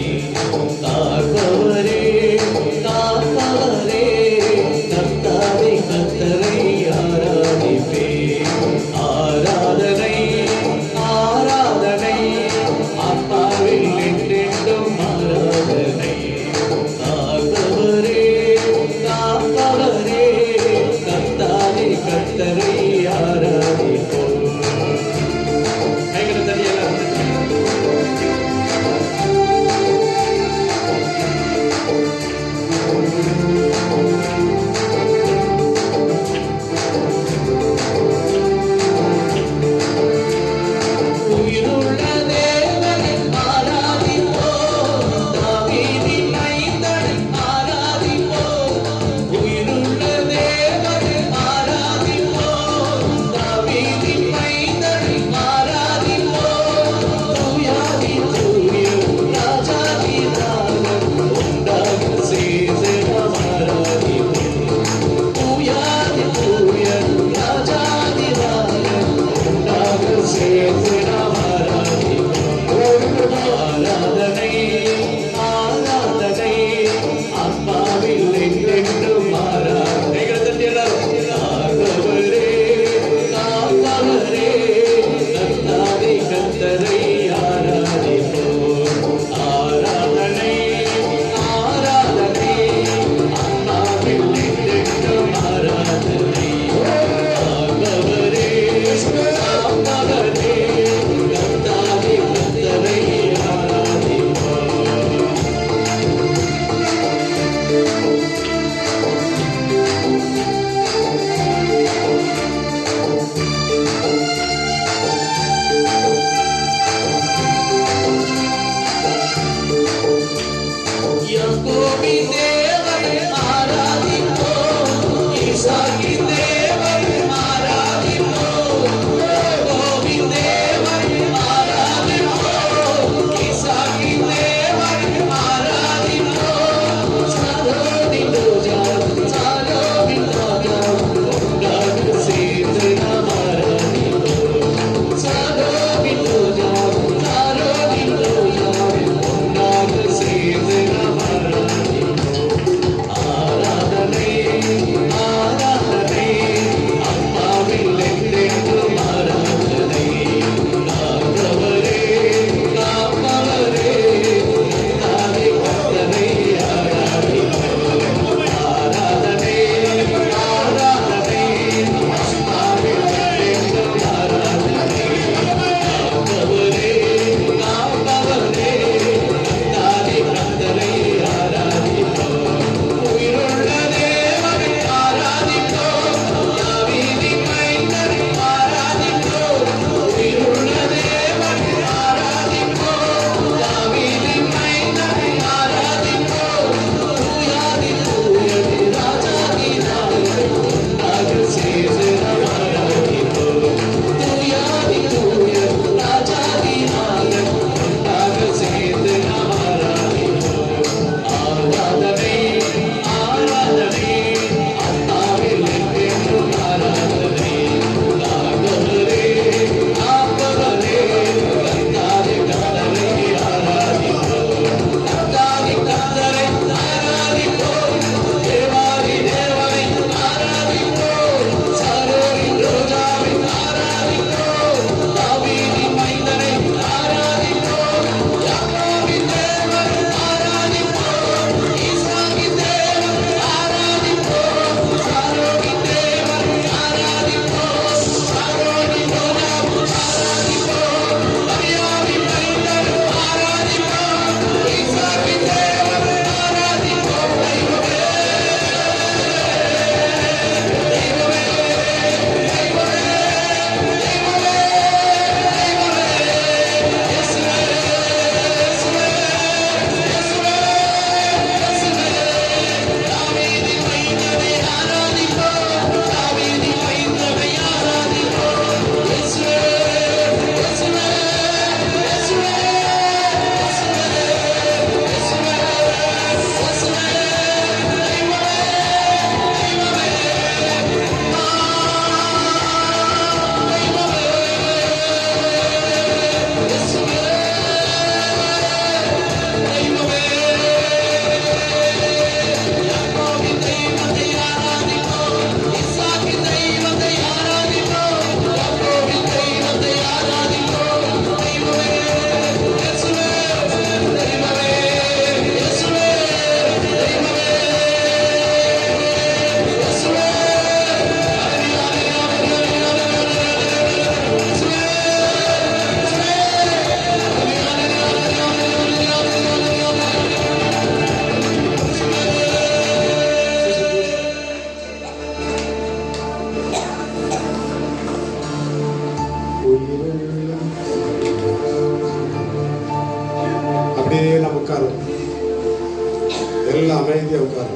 எல்லாம் அமைதியா உட்காரு.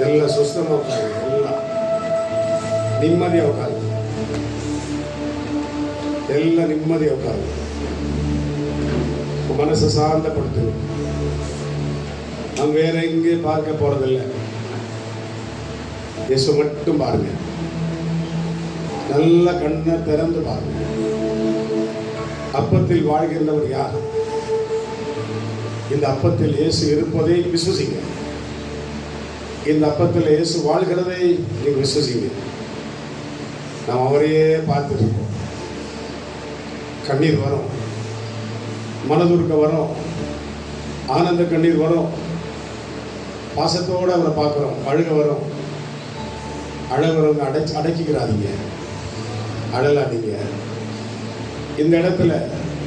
எல்லாம் சுஸ்தமா உட்காரு. எல்லாம் நிம்மதியா உட்காரு. எல்லாம் நிம்மதியா உட்காரு. மனசை சாந்தப்படுத்து. நம்ம வேற எங்கே பார்க்க போறதில்லை. இயேசு மட்டும் பாருங்க. நல்ல கண்ணை திறந்து பாருங்க. அப்பத்தில் வாழ்கின்றவர் யார்? இந்த அப்பத்தில் இயேசு இருப்பதை விசுவசிங்க. இந்த அப்பத்தில் இயேசு வாழ்கிறதை நீங்க விசுவசிங்க. நாம் அவரையே பார்த்துட்டு இருக்கோம். கண்ணீர் வரும், மனதுருக்க வரும், ஆனந்த கண்ணீர் வரும். பாசத்தோடு அவரை பார்க்குறோம். அழுக வரும். அழகிறவங்க அடக்கிக்கிறாதீங்க, அழலாதீங்க. இந்த இடத்துல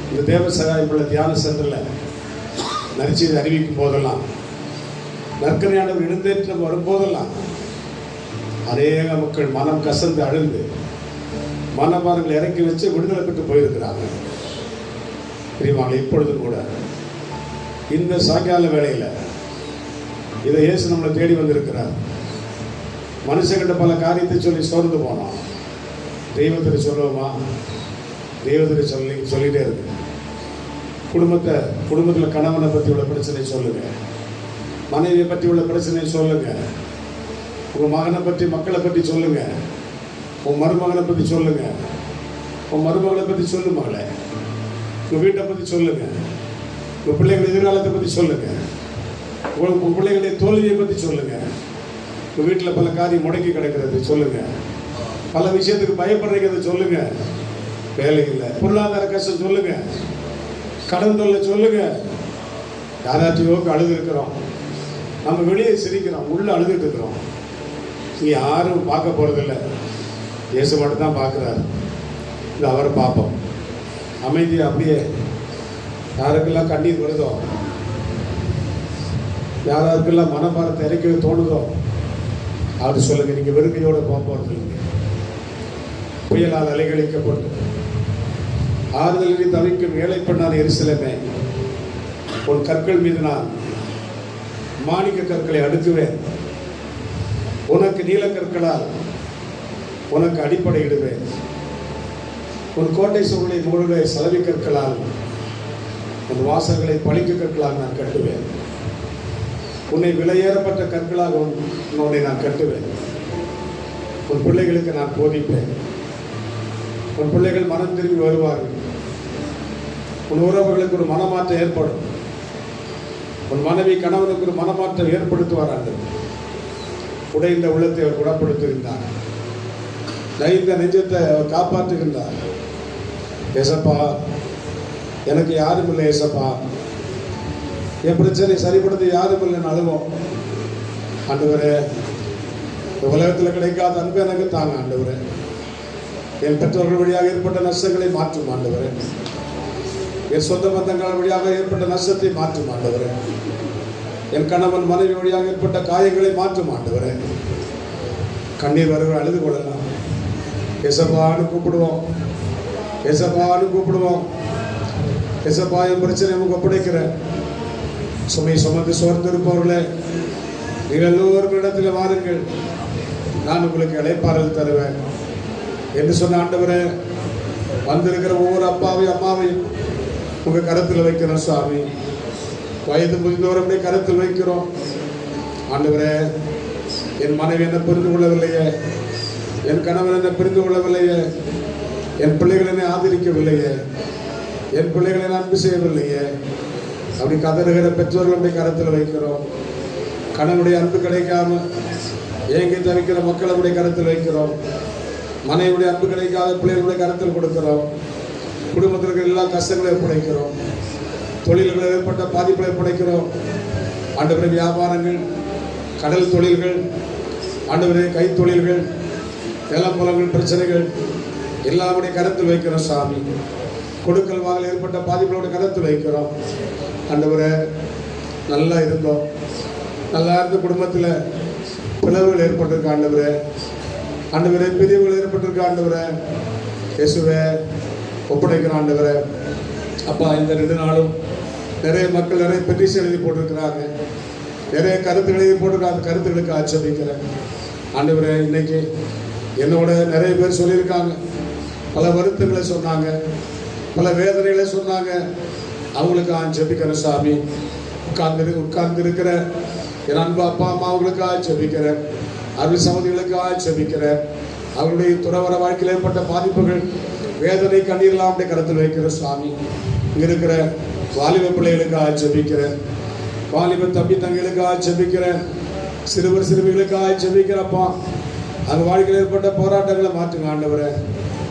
இந்த தேவ சகாயமுள்ள தியான சென்டரில் நற்செய்தி அறிவிக்கும் போதெல்லாம், நற்கரையானவர் எழுந்தேற்றம் வரும்போதெல்லாம் அநேக மக்கள் மனம் கசந்து அழுந்து மனபாரங்களை இறக்கி வச்சு விடுதலை பெற்று போயிருக்கிறாங்க. பிரியமானவர்களே, இப்பொழுதும் கூட இந்த சாயங்கால வேளையில் இதை இயேசு நம்மளை தேடி வந்திருக்கிறார். மனுஷங்கிட்ட பல காரியத்தை சொல்லி சோர்ந்து போனோம். தெய்வத்தில் சொல்லுவோமா? தெய்வத்தில் சொல்லிகிட்டே இருக்கு. குடும்பத்தில் கணவனை பற்றி உள்ள பிரச்சனை சொல்லுங்க, மனைவியை பற்றி உள்ள பிரச்சனை சொல்லுங்க, உங்கள் மகனை பற்றி மக்களை பற்றி சொல்லுங்க, உன் மருமகனை பற்றி சொல்லுங்க, உன் மருமகளை பற்றி சொல்லு மகளே, உங்கள் வீட்டை பற்றி சொல்லுங்க, உங்கள் பிள்ளைகள் எதிர்காலத்தை பற்றி சொல்லுங்க, உங்கள் பிள்ளைகளுடைய தோல்வியை பற்றி சொல்லுங்க, உங்கள் வீட்டில் பல காரியம் முடங்கி கிடக்கிறது சொல்லுங்க, பல விஷயத்துக்கு பயப்படுறீங்க சொல்லுங்க, வேலை இல்லை, பொருளாதார கஷ்டம் சொல்லுங்க, கடன் தொல்லை சொல்லுங்க. யாராச்சும் அழுது இருக்கிறோம், நம்ம வெளியே சிரிக்கிறோம், உள்ள அழுதுட்டு இருக்கிறோம். இங்கே யாரும் பார்க்க போறதில்லை, இயேசு மட்டும் தான் பார்க்குறாரு. இது அவரை பார்ப்போம். அமைதியாக அப்படியே யாருக்கெல்லாம் கண்ணீர் வருதோ, யாருக்கெல்லாம் மனபாரத்தை இறக்கவே தோணுதோ அவர் சொல்லுங்க. நீங்கள் வெறுமையோடு போக போகிறது இல்லை. புயலால் அலைகழிக்கப்பட்டு ஆறுதலின்றி தவிக்கும் ஏழை பெண்ணான எருசலேமே, உன் கற்கள் மீது நான் மாணிக்க கற்களை அடுக்குவேன், உனக்கு நீலக்கற்களால் உனக்கு அடிப்படையிடுவேன், உன் கோட்டை சுவர்களை மூடுவே சலவி கற்களால் உன் வாசல்களை பளிங்கு கற்களால் நான் கட்டுவேன், உன்னை விலையேறப்பட்ட கற்களாக உன்னை நான் கட்டுவேன், உன் பிள்ளைகளுக்கு நான் போதிப்பேன், உன் பிள்ளைகள் மனம் திரும்பி வருவார்கள், உன் உறவுகளுக்கு ஒரு மனமாற்றம் ஏற்படும், உன் மனைவி கணவனுக்கு ஒரு மனமாற்றம் ஏற்படுத்துவார். உடைந்த உள்ளத்தை அவர் குணப்படுத்துகின்றார், நைந்த நெஞ்சத்தை அவர் காப்பாற்றுகின்றார். ஏசப்பா, எனக்கு யாரும் இல்லை ஏசப்பா, என் பிரச்சனை சரிப்படுத்த யாரும் இல்லைன்னு அழுவோம். ஆண்டவரே, இந்த உலகத்தில் கிடைக்காத அன்பு எனக்கு தாங்க ஆண்டவரே. என் பெற்றோர்கள் வழியாக ஏற்பட்ட நஷ்டங்களை மாற்றும் ஆண்டவரே. என் சொந்த பந்தங்கள் வழியாக ஏற்பட்ட நஷ்டத்தை மாற்றும் ஆண்டவரே. என் கணவன் மனைவி வழியாக ஏற்பட்ட காயங்களை மாற்றும் ஆண்டவரே. கண்ணீர் வருகிற அழுது கொள்ளலாம். எசப்பான்னு கூப்பிடுவோம், எசப்பான்னு கூப்பிடுவோம். எசப்பா, என் பிரச்சனை நமக்கு ஒப்படைக்கிறேன். சுமை சுமந்து சோர்ந்திருப்பவர்களே, நீங்கள் எல்லோரும் இடத்துல வாருங்கள், நான் உங்களுக்கு இளைப்பாறல் தருவேன் என்று சொன்ன ஆண்டவரே, வந்திருக்கிற ஒவ்வொரு அப்பாவையும் அம்மாவையும் உங்கள் கருத்தில் வைக்கிறோம் சுவாமி. வயது முதிர்ந்தவரை கருத்தில் வைக்கிறோம் ஆண்டவரே. என் மனைவி என்னை புரிந்து கொள்ளவில்லையே, என் கணவன் என்னை புரிந்து கொள்ளவில்லையே, என் பிள்ளைகள் என்னை ஆதரிக்கவில்லையே, என் பிள்ளைகளை அன்பு செய்யவில்லையே, அப்படி கதறுகிற பெற்றோர்களுடைய கருத்தில் வைக்கிறோம். கணவனுடைய அன்பு கிடைக்காம ஏங்கி தவிக்கிற மக்களுடைய கருத்தில் வைக்கிறோம். மனைவியுடைய அன்பு கிடைக்காத பிள்ளைகளுடைய கருத்தில் கொடுக்கிறோம். குடும்பத்தில் இருக்கிற எல்லா கஷ்டங்களையும் ஒப்படைக்கிறோம். தொழில்களில் ஏற்பட்ட பாதிப்புகளை ஒப்படைக்கிறோம் ஆண்டவரே. வியாபாரங்கள், கடல் தொழில்கள் ஆண்டவரே, கைத்தொழில்கள், நிலப்புலங்கள், பிரச்சனைகள் எல்லாருடைய கருத்தில் வைக்கிறோம் சாமி. கொடுக்கல் வாங்கல் ஏற்பட்ட பாதிப்புகளோட கருத்தில் வைக்கிறோம் ஆண்டவரே. நல்லா இருந்தோம், நல்லா இருந்த குடும்பத்தில் பிளவுகள் ஏற்பட்டிருக்க ஆண்டவரே. ஆண்டவரே, பிரிவுகள் ஏற்பட்டிருக்க ஆண்டவரே. இயேசுவே, ஒப்படைக்கிறோம் ஆண்டவரே. அப்பா, இந்த 2 நாளும் நிறைய மக்கள் நிறைய பெட்டிஷன் எழுதி போட்டிருக்கிறாங்க, நிறைய கருத்துக்கள் எழுதி போட்டிருக்காங்க. அந்த கருத்துக்களுக்கு ஆட்சேபிக்கிறேன் ஆண்டவரே. இன்னைக்கு என்னோட நிறைய பேர் சொல்லியிருக்காங்க, பல வருத்தங்களை சொன்னாங்க, பல வேதனைகளை சொன்னாங்க. அவங்களுக்கு ஆட்சேபிக்கிறேன் சாமி. உட்கார்ந்து இருக்கிற என் அன்பு அப்பா அம்மா அவங்களுக்கு ஆட்சேபிக்கிறேன், அருள் சகோதரிகளுக்கு ஆட்சேபிக்கிறேன். அவருடைய துறவர வாழ்க்கையில் ஏற்பட்ட பாதிப்புகள், வேதனை, கண்ணீர்லாம் அப்படியே கருத்தில் வைக்கிற சுவாமி. இங்கே இருக்கிற வாலிப பிள்ளைகளுக்கு ஆட்சேபிக்கிறேன், வாலிப தம்பி தங்களுக்கு ஆட்சேபிக்கிறேன், சிறுவர் சிறுமிகளுக்கு ஆட்சேபிக்கிறப்பா. அந்த வாழ்க்கையில் ஏற்பட்ட போராட்டங்களை மாற்றுங்க ஆண்டவரே.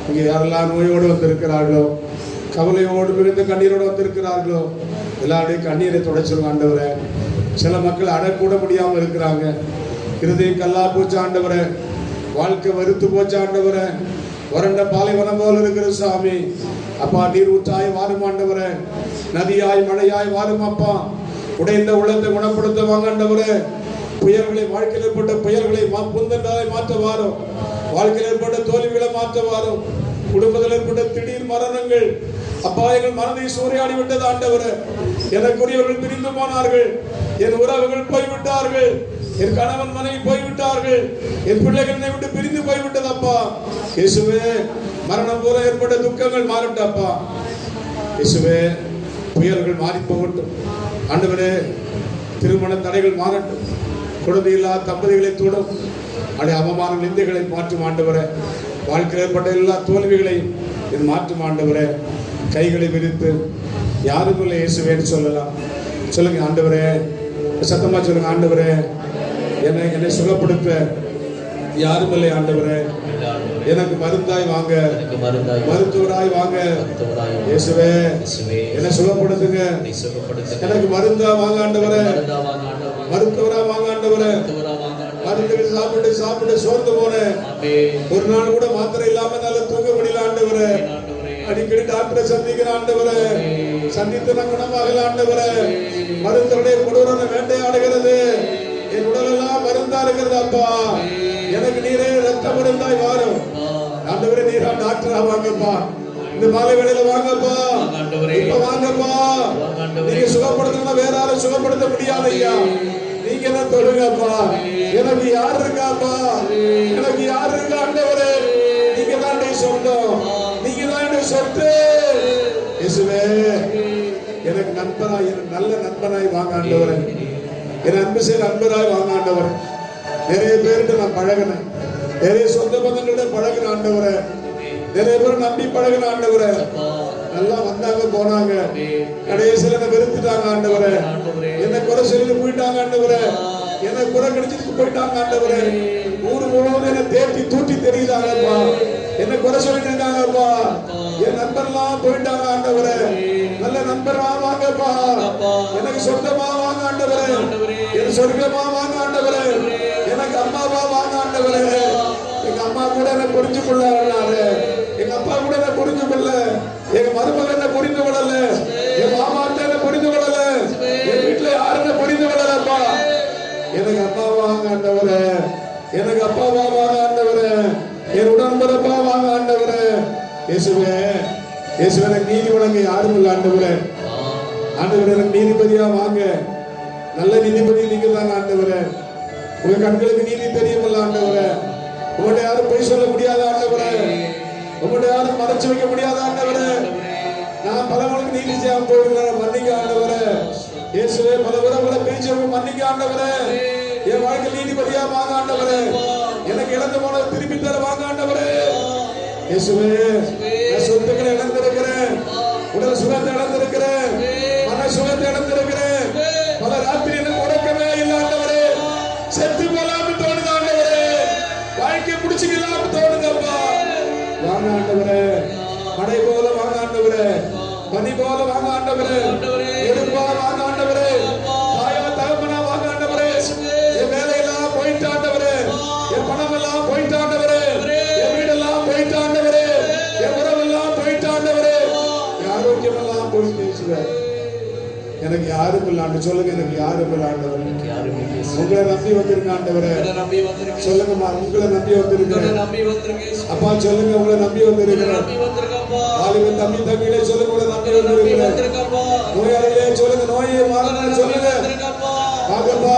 இங்கே யாரெல்லாம் நோயோடு வந்திருக்கிறார்களோ, கவலையோடு மிகுந்த கண்ணீரோடு வந்திருக்கிறார்களோ, எல்லாருடைய கண்ணீரை துடைச்சிருங்க ஆண்டவரே. சில மக்கள் அடக்கூட முடியாமல் இருக்கிறாங்க, இருதயம் கல்லா போச்சு ஆண்டவரே, வாழ்க்கை வெறுத்து போச்சு ஆண்டவரே, வறண்ட பாலைவனம் போல இருக்கிற சாமி. அப்பா, நீர் ஊற்றாய் வாரும் ஆண்டவரே, நதியாய் மழையாய் வாரும் அப்பா. உடைந்த உள்ளத்தை குணப்படுத்த வாங்க ஆண்டவரே. புயல்களை, வாழ்க்கையில் ஏற்பட்ட புயல்களை புந்தண்டாய் மாற்ற வாரும், வாழ்க்கையில் ஏற்பட்ட தோல்விகளை மாற்ற வாரும், குடும்பத்தில் ஏற்பட்ட திடீர் மரணங்கள் அப்பா எங்கள் மனதை சூறையாடி விட்டது ஆண்டவரே. எனக்குரியவர்கள் பிரிந்து போனார்கள், என் உறவுகள் போய்விட்டார்கள், என் கணவன் மனைவி போய்விட்டார்கள், என் பிள்ளைகள் என்னை விட்டு பிரிந்து போய்விட்டது அப்பா. இயேசுவே, மரணம் போல ஏற்பட்ட துக்கங்கள் மாறட்டும் அப்பா. இயேசுவே, புயல்கள் மாறி போகட்டும் ஆண்டவரே. திருமண தடைகள் மாறட்டும், குழந்தையில்லா தம்பதிகளை தூடும் அடைய அவமான நிந்தைகளை மாற்றும் ஆண்டவரே. வாழ்க்கையில் ஏற்பட்ட எல்லா தோல்விகளையும் இது மாற்றும் ஆண்டவரே. கைகளை விரித்து யாருக்குள்ள இயேசுவேன்னு சொல்லலாம். சொல்லுங்க ஆண்டவரே, சத்தமா சொல்லுங்க ஆண்டவரே. என்னை சுகப்படுத்த யாரும் இல்லை ஆண்டவரே. எனக்கு மருந்தாய் வாங்க, மருத்துவராய் வாங்க இயேசுவே. என்னை சுகப்படுத்துங்க, எனக்கு மருந்தா வாங்க ஆண்டவரே, மருத்துவரா வாங்க ஆண்டவரே. மருந்து சாப்பிட்டு சாப்பிட்டு சோர்ந்து போனேன், ஒரு நாள் கூட மாத்திரை இல்லாம நல்ல தூங்க முடியல ஆண்டவரே. அடிக்கடி டாக்டரை சந்திக்கிற ஆண்டவரே, சந்தித்து நான் குணமாகல ஆண்டவரே. மருந்துடைய கொடூரனை வேட்டையாடுகிறது, என் உடல் எல்லாம் மருந்தா இருக்கிறது அப்பா. எனக்கு நீரே ரத்த மருந்தாய் வாரும் ஆண்டவரே. நீரா டாக்டரா வாங்கப்பா, இந்த மாலை வேளையில வாங்கப்பா, இப்ப வாங்கப்பா. நீங்க சுகப்படுத்தணும், வேற யாரும் சுகப்படுத்த முடியாது ஐயா. நீங்க என்ன தொழுங்கப்பா. எனக்கு யார் இருக்காப்பா, எனக்கு யார் இருக்கா ஆண்டவரே. நீங்க தான் என் சொந்தம், நீங்க தான் என் சொத்து இயேசுவே. எனக்கு நண்பனாய், நல்ல நண்பனாய் வாங்க ஆண்டவரே. என் அன்பு செய்த நண்பராய் வாங்க ஆண்டவரே. நிறைய பேருக்கு நான் பழகினேன், நிறைய சொந்த பந்தங்களோட பழகின ஆண்டவரே. நிறைய பேர் நம்பி பழகின ஆண்டவரே. நல்லா வந்தாங்க போனாங்க, கடைசியில என்ன வெறுத்துட்டாங்க ஆண்டவரே. என்ன குறை சொல்லி போயிட்டாங்க ஆண்டவரே, என்ன குறை கடிச்சிட்டு போயிட்டாங்க ஆண்டவரே. ஊர் முழுவதும் என்ன தேட்டி தூட்டி தெரியுதாங்கப்பா, என்ன குறை சொல்லிட்டு இருக்காங்கப்பா. என் நண்பர்லாம் போயிட்டாங்க ஆண்டவரே. நல்ல நண்பரா வாங்கப்பா, எனக்கு சொந்தமா வாங்க ஆண்டவரே. என் சொர்க்கமா வாங்க ஆண்டவரே. எனக்கு அம்மாவா வாங்க ஆண்டவரே. எங்க அம்மா கூட என்ன புரிஞ்சு கொள்ளாரு, எங்க அப்பா கூட என்ன புரிஞ்சு கொள்ள, எங்க மருமகன் என்ன புரிந்து கொள்ளல, என் மாமாட்ட என்ன புரிந்து கொள்ளல, என் வீட்டுல யாருன்னு புரிந்து கொள்ளலப்பா. எனக்கு அப்பா வாங்க ஆண்டவரே, எனக்கு அப்பாவா வாங்க ஆண்டவரே. என் உடன்பிறப்பா வாங்க ஆண்டவரே. இயேசுவே, இயேசுவே, எனக்கு நீதி வழங்க யாரும் இல்லை ஆண்டவரே. ஆண்டவரே, எனக்கு நீதிபதியா வாங்க. நல்ல நீதிபதி நீங்க தான் ஆண்டவரே. உங்க கண்களுக்கு நீதி தெரியுமில்ல ஆண்டவரே. உங்கள்ட்ட யாரும் பொய் சொல்ல முடியாத ஆண்டவரே, உங்கள்ட்ட யாரும் மறைச்சு வைக்க முடியாத ஆண்டவரே. நான் பலவங்களுக்கு நீதி செய்யாம போயிருக்கிறேன், மன்னிக்க ஆண்டவரே. இயேசுவே, பல உறவுகளை பிரிச்சவங்க மன்னிக்க ஆண்டவரே. என் வாழ்க்கை நீதிபதியா வாங்க ஆண்டவரே. எனக்கு இழந்து போனது திருப்பி தர வாங்க ஆண்டவரே. இயேசுவே, நான் சொத்துக்களை இழந்திருக்கிறேன், உடல் சுகத்தை இழந்திருக்கிறேன், மன சுகத்தை இழந்திருக்கிறேன். பல ராத்திரி எனக்கு உறக்கமே இல்லை ஆண்டவரே. செத்து போலாம்னு தோணுது ஆண்டவரே, வாழ்க்கை பிடிச்சிக்கலாம்னு தோணுதப்பா. வாங்க ஆண்டவரே, மழை போல வாங்க ஆண்டவரே, பனி போல வாங்க ஆண்டவரே, நெருப்பா வாங்க ஆண்டவரே, தாயா தகப்பனா வாங்க ஆண்டவரே. என் வேலையெல்லாம் போயிட்டு ஆண்டவரே, என் பணம் எல்லாம் போயிட்டு ஆண்டவரே, என் வீடெல்லாம் போயிட்டு ஆண்டவரே, என் உறவெல்லாம் போயிட்டு ஆண்டவரே, என் ஆரோக்கியம் எல்லாம் போயிட்டு. எனக்கு யாரும் இல்லாண்டு சொல்லுங்க, எனக்கு யாரும் இல்லாண்டவர். உங்களை நம்பி வந்திருக்க ஆண்டவரே. சொல்லுங்கம்மா, உங்களை நம்பி வந்திருக்கிறேன் அப்பா. சொல்லுங்க, உங்களை நம்பி வந்திருக்கிறேன். ஆளுங்க தம்பி தம்பிகளே சொல்லுங்க, உங்களை நம்பி வந்திருக்கிறேன். நோயாளிகளே சொல்லுங்க, நோயை மாறணும் சொல்லுங்க. வாங்கப்பா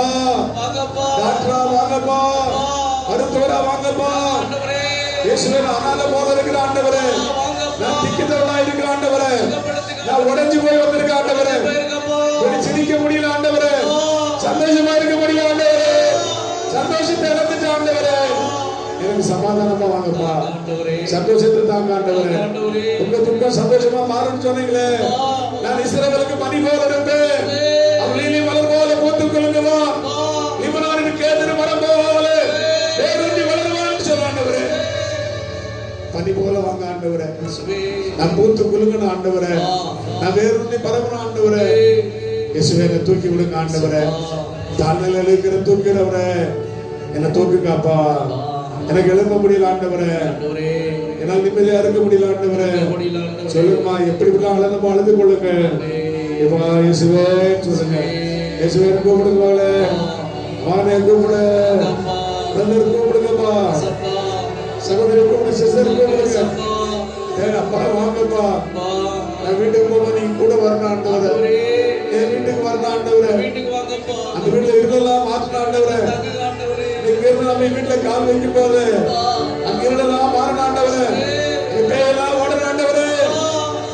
டாக்டரா, வாங்கப்பா மருத்துவரா, வாங்கப்பா. இயேசுவே, ஆனால போல இருக்கிற ஆண்டவரே. நான் திக்கித்தவனா இருக்கிற ஆண்டவரே. நான் உடைஞ்சு போய் வந்திருக்க ஆண்டவரே. சிரிக்க முடியல ஆண்டவரே, சந்தோஷமா இருக்க முடியல ஆண்டவரே. சந்தோஷத்தை இழந்துட்டு ஆண்டவரே. எனக்கு சமாதானமா வாங்கப்பா, சந்தோஷத்தை தாங்க ஆண்டவரே. உங்க துக்கம் சந்தோஷமா மாறும்னு சொன்னீங்களே. நான் இஸ்ரவேலுக்கு மணி போல இருப்பேன், அவளிலே மலர் போல பூத்துக் கொள்ளுங்கவா. லிபனானின் கேதுரு மரம் போல வேரூன்றி வளருவான்னு சொல்ல ஆண்டவரே. பனி போல வாங்க ஆண்டவரே. நான் பூத்து குலுங்கணும் ஆண்டவரே, நான் வேரூன்றி பரவணும் ஆண்டவரே. இயேசுவே, என்னை தூக்கி விடுங்க ஆண்டவரே. தாழ்நிலையில் இருக்கிற தூக்கிறவரே, என்னை தூக்குங்கப்பா. எனக்கு எழும்ப முடியல ஆண்டவரே, என்னால் நிம்மதியா இருக்க முடியல ஆண்டவரே. சொல்லுங்கம்மா, எப்படி அழுந்தமா அழுது கொள்ளுங்க. இயேசுவே சொல்லுங்க, இயேசுவே கூப்பிடுங்களே. வானே கூப்பிடு, பிரதர் கூப்பிடுங்கப்பா, சகோதரி கூப்பிடு, சிஸ்டர் கூப்பிடுங்க. அப்பா வாங்கப்பா, நான் வீட்டுக்கு போகும்போது நீங்க கூட வரணும் ஆண்டவரே. என் வீட்டுக்கு வரணும் ஆண்டவரே. அந்த வீட்டுல இருந்தெல்லாம் மாற்றணும் ஆண்டவரே. இங்க இருந்து நம்ம வீட்டுல கால் வைக்கும் போது அங்க இருந்தெல்லாம் மாறணும் ஆண்டவரே. என் பேயெல்லாம் ஓடணும் ஆண்டவரே.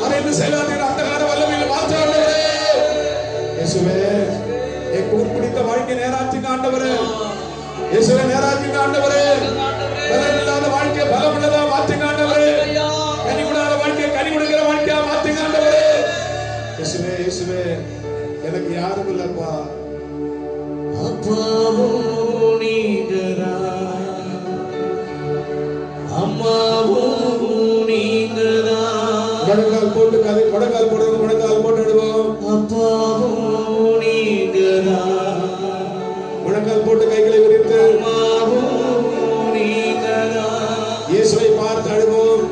மறைந்து செயலாற்றின அந்த கால வல்லமையில மாற்ற ஆண்டவரே. இயேசுவே எனக்கு உட்பிடித்த வாழ்க்கை நேராச்சுங்க ஆண்டவரே. இயேசுவே நேராச்சுங்க ஆண்டவரே. பலன் இல்லாத வாழ்க்கை பலம் உள்ளதா மாற்றுங்க ஆண்டவரே. கனி விடாத வாழ்க்கை கனி கொடுக்கிற வாழ்க்கையா மாற்றுங்க ஆண்டவரே. இயேசுவே இயேசுவே எனக்கு யாரும் இல்லப்பா. அப்பாவும் நீங்கதா, அம்மாவும் நீங்கதா. முழங்கால் போட்டு கதை முழங்கால் போடுவோம். முழங்கால் போட்டு விடுவோம். அப்பாவும் நீங்கதா, முழங்கால் போட்டு கைகளை விரித்து அம்மாவும் நீங்கதா. இயேசுவை பார்த்து அழுவோம்.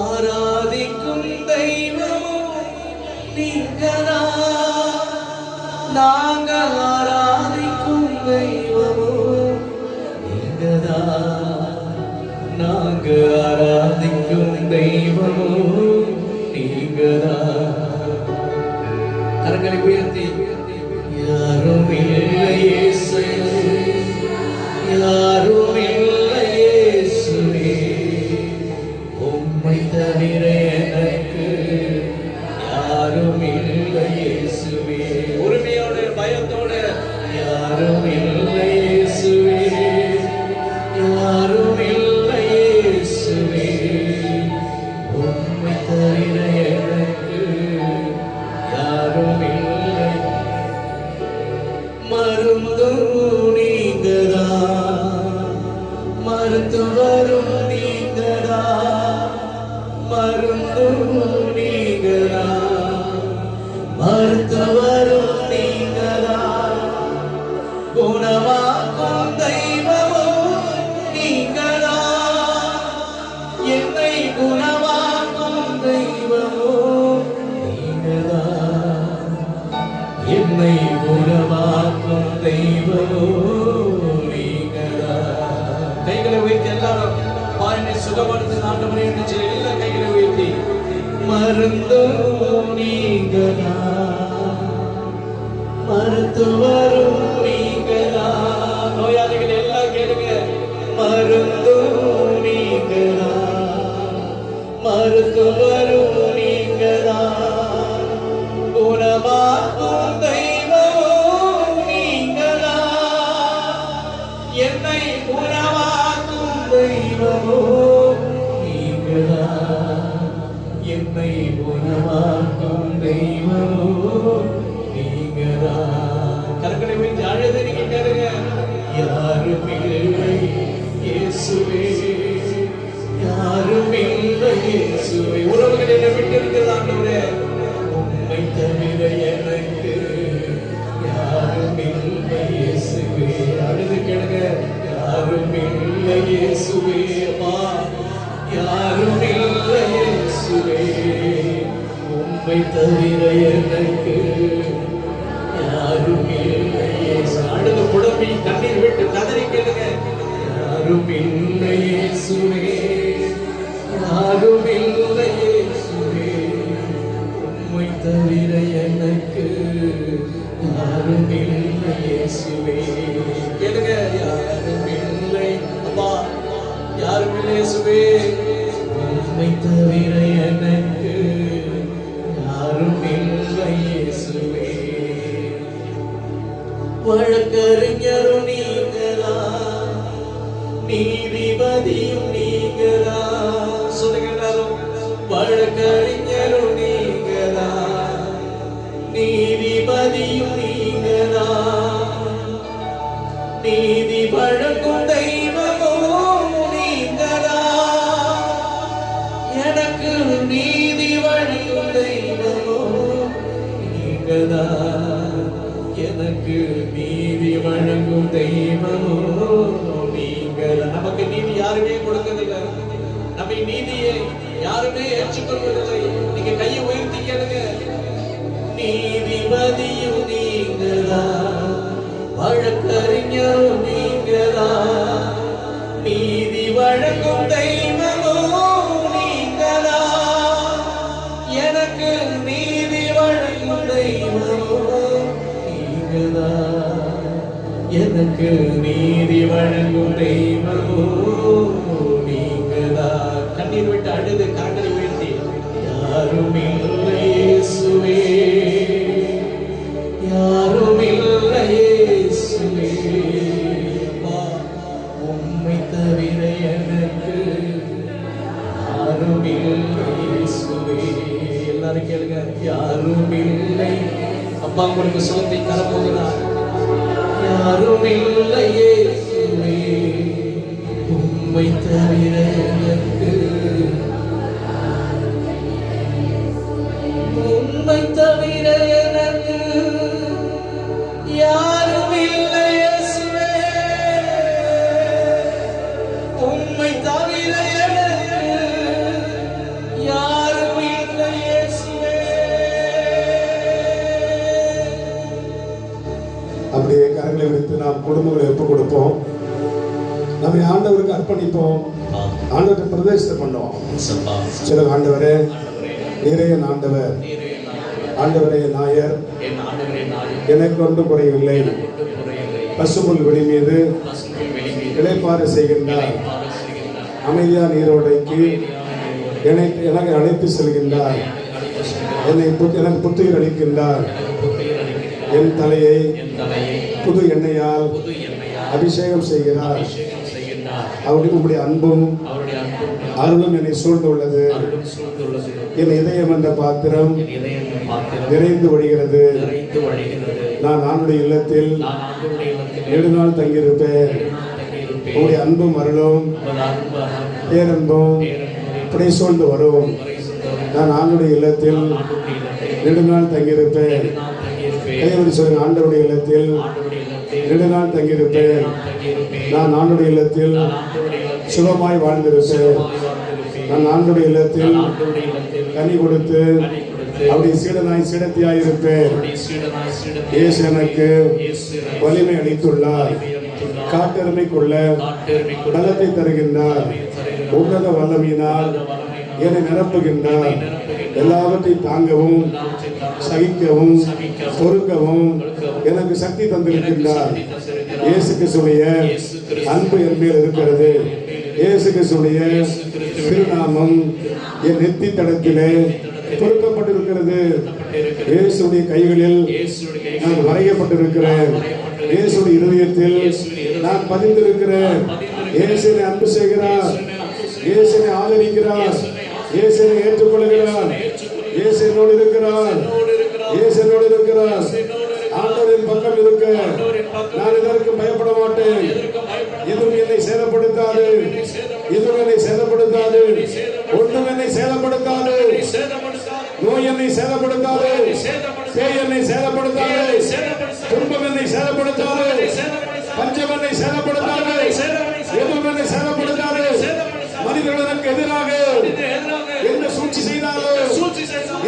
ஆராதிக்கும் தெய்வமும் நீங்கதா, நாங்கள் ஆராதிக்கும் தெய்வமும் நீங்கதா, நாங்கள் ஆராதிக்கும் தெய்வமும் நீங்கதா. கரங்களை உயர்த்தி யாரும் இல்லை இயேசுவே, யாரும் இல்லை இயேசுவே, உம்மை தவிர எனக்கு யாரும் இல்லை இயேசுவே. உரிமையோடு பயத்தோடு யாரும் இல்லை இயேசுவே, யாரும் இல்லை இயேசுவே, உம்மை தவிர எனக்கு யாரும் இல்லை. மருந்தும் நீங்கதா, மருத்துவரும் நீங்கதா, மருந்தும் நீங்கதா, மருத்துவரும் நீங்கதா, குணமாக்கும் தெய்வமும் நீங்கதா, என்னை குணமாக்கும் தெய்வமும் நீங்கதா, என்னை குணமாக்கும் தெய்வமும் நீங்கதா. கைகளை உயர்த்தி எல்லாரும் பாருங்க, சுகப்படுத்த ஆண்டவரே என்று சொல்லி எல்லா கைகளை உயர்த்தி மருந்தும் நீங்கதா, மருத்துவரும் நீங்கதா. நோயாளிகள் எல்லாம் கேளுங்க, மருந்தும் நீங்கதா, மருத்துவரும் நீங்கதா, குணமாக்கும் தெய்வமும் நீங்கதா, என்னை குணமாக்கும் தெய்வமும் நீங்கதா, என்னை குணமாக்கும் தெய்வமும் நீங்கதா. கரங்களை வைத்து அழுது நீங்க கேளுங்க, யாரும் இல்லை இயேசுவே, யாரும் இல்லை இயேசுவே. உறவுகள் என்னை விட்டு இருக்கிறது ஆண்டவரே, உம்மை தவிர எனக்கு யாரும் இல்லை இயேசுவே. அழுது கேளுங்க, யாரும் இல்லை இயேசுவே, அம்மா யாரும் இல்லை இயேசுவே, உம்மை தவிர எனக்கு யாரும் இல்லை இயேசு. அழுது புடம்பி கண்ணீர் விட்டு கதறி கேளுங்க, யாரும் இல்லை இயேசுவே, யாரும் இல்லை இயேசுவே, உம்மை தவிர எனக்கு யாரும் இல்லை இயேசுவே. கேளுங்க, யாரும் இல்லை அப்பா, யாரும் இல்லை இயேசுவே, உம்மை தவிர எனக்கு யாரும் இல்லை இயேசுவே. வழக்கறிஞரும் நீங்களா, நீதிபதியும் நீங்களா. சொல்லுகிறாரும், வழக்கறிஞரும் நீங்களா, நீதிபதியும் நீங்களா, நீதி வழங்கும் தெய்வமும் நீங்களா, எனக்கு நீதி வழங்கும் தெய்வமும் நீங்களா, எனக்கு நீதி வழங்கும் தெய்வமும் நீங்களா. நமக்கு நீதி யாருமே கொடுக்கவில்லை, நம்ம நீதியை யாருமே ஏற்றுக்கொள்வதில்லை. நீங்க கையை உயர்த்தி கேளுங்க, நீதிபதியும் நீங்களா, வழக்கறிஞரும் நீங்களா, நீதி வழங்கும் தெய்வமும் நீங்களா, எனக்கு தெய்வமோ நீங்கதான், எனக்கு நீதி வழங்கும் தெய்வமோ நீங்கதான். கண்ணீர் விட்டு அழுது கரங்களை உயர்த்தி, யாரும் இல்லை இயேசுவே, யாரும் இல்லை இயேசுவே, அப்பா, உம்மை தவிர எனக்கு யாரும் இல்லை இயேசுவே. எல்லாரும் கேளுங்க, யாரும் இல்லை. அப்பா உங்களுக்கு சுகத்தை தரப்போகிறார். யாரும் இல்லை இயேசுவே, உம்மை தவிர எனக்கு, உம்மை தவிர எனக்கு யாரும் இல்லை இயேசுவே, உம்மை தவிர எனக்கு யாரும் இல்லை இயேசுவே. அப்படியே கரங்களை விடுத்து நாம் குடும்பங்களை ஒப்புக் கொடுப்போம். நம்ம ஆண்டவருக்கு அர்ப்பணிப்போம். ஆண்டவருக்கு பிரதிஷ்டை பண்ணுவோம். சில ஆண்டவரே, நீரே என் ஆண்டவர், ஆண்டவரே நாயர், எனக்கு ஒன்றும் குறையவில்லை. பசும்புல் வெளி மீது இளைப்பாறு செய்கின்றார், அமைதியா நீரோடைக்கு எனக்கு அழைத்து செல்கின்றார், எனக்கு புத்துயிர் அளிக்கின்றார். என் தலையை புது எண்ணெயால் அபிஷேகம் செய்கிறார். அவருடைய உங்களுடைய அன்பும் அருளும் என்னை சூழ்ந்துள்ளது. என் இதயம் என்ற பாத்திரம் நிறைந்து வழிகிறது. நான் ஆண்டுடைய இல்லத்தில் நெடுநாள் தங்கியிருப்பேன். உங்களுடைய அன்பும் அருளும் பேரன்பும் இப்படி சூழ்ந்து வரும். நான் ஆண்டுடைய இல்லத்தில் நெடுநாள் தங்கியிருப்பேன். கைவரி சொல்லுங்க, ஆண்டவருடைய இல்லத்தில் நெடுநாள் தங்கியிருப்பேன். நான் ஆண்டுடைய இல்லத்தில் சுகமாய் வாழ்ந்திருப்பேன். நான் ஆண்டுடைய இல்லத்தில் கனி கொடுத்து அவருடைய சீடனாய் சீடத்தியாய் இருப்பேன். இயேசு எனக்கு வலிமை அளித்துள்ளார். காட்டெருமை கொள்ள பலத்தை தருகின்றார். உன்னத வல்லமையினால் என்னை நிரப்புகின்றார். எல்லாவற்றையும் தாங்கவும் சகிக்கவும் பொறுக்கவும் எனக்கு சக்தி தந்திருக்கின்றார். இயேசு கிறிஸ்துவின் அன்பு என் மேல் இருக்கிறது. இயேசு கிறிஸ்துவின் திருநாமம் என் நெத்தி தடத்திலே பொறுக்கப்பட்டிருக்கிறது. இயேசுடைய கைகளில் நான் வரையப்பட்டிருக்கிறேன். இயேசுடைய இருதயத்தில் நான் பதிந்திருக்கிறேன். இயேசுவை அன்பு செய்கிறார். இயேசுவை ஆதரிக்கிறார். இயேசுவை ஏற்றுக்கொள்கிறார். இயேசு என்னோடு இருக்கிறார். இயேசு என்னோடு இருக்கிறார். ஆண்டவரின் பக்கம் இருக்க நான் இதற்கு பயப்பட மாட்டேன். எதுவும் என்னை சேதப்படுத்தாது. எதுவும் என்னை சேதப்படுத்தாது. ஒன்றும் என்னை சேதப்படுத்தாது. நோய் என்னை சேதப்படுத்தாது. பேய் என்னை சேதப்படுத்தாது. துன்பம் என்னை சேதப்படுத்தாது. பஞ்சம் என்னை சேதப்படுத்தாது. எதுவும் என்னை சேதப்படுத்தாது. மனிதர்கள் எனக்கு எதிராக என்ன சூழ்ச்சி செய்தாலும்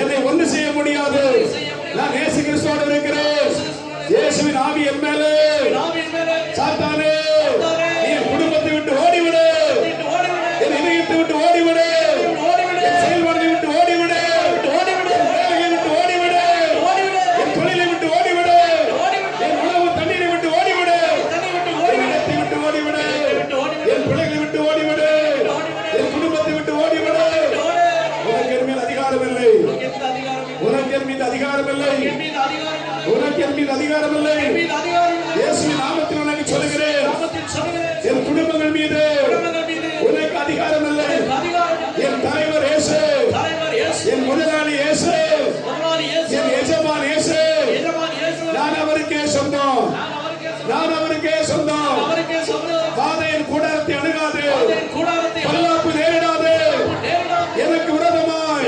என்னை ஒன்று செய்ய முடியாது. நான் இயேசு கிறிஸ்துவோடு இருக்கிறேன். இயேசுவின் ஆவி என் மேலே. சாத்தானே, நீ குடும்பத்தை விட்டு ஓடிவிடு. என் இதயத்தை விட்டு ஓடிவிடு. என் செயல்பாட்டை விட்டு ஓடிவிடு. என் வேலையை விட்டு ஓடிவிடு. என் தொழிலை விட்டு ஓடிவிடு. என் உணவு தண்ணீரை விட்டு ஓடிவிடு. என் இடத்தை விட்டு ஓடிவிடு. என் பிள்ளைகளை விட்டு ஓடிவிடு. என் குடும்பத்தை விட்டு ஓடிவிடு. உனக்கு என் மீது அதிகாரம் இல்லை. உனக்கு என் மீது அதிகாரம் இல்லை. உனக்கு என் மீது அதிகாரம் இல்லை. இயேசுவின் நாமத்தில் உனக்கு சொல்லுகிறேன், என் குடும்பங்கள் மீது உனக்கு அதிகாரம் இல்லை. என் தலைவர் இயேசு, என் முதலாளி இயேசு, என் எஜமான் இயேசு. நான் அவருக்கே சொந்தம். நான் அவருக்கே சொந்தம். பாதையின் கூடாரத்தை அணுகாது. பல்லாப்பு நேரிடாது. எனக்கு விரோதமாய்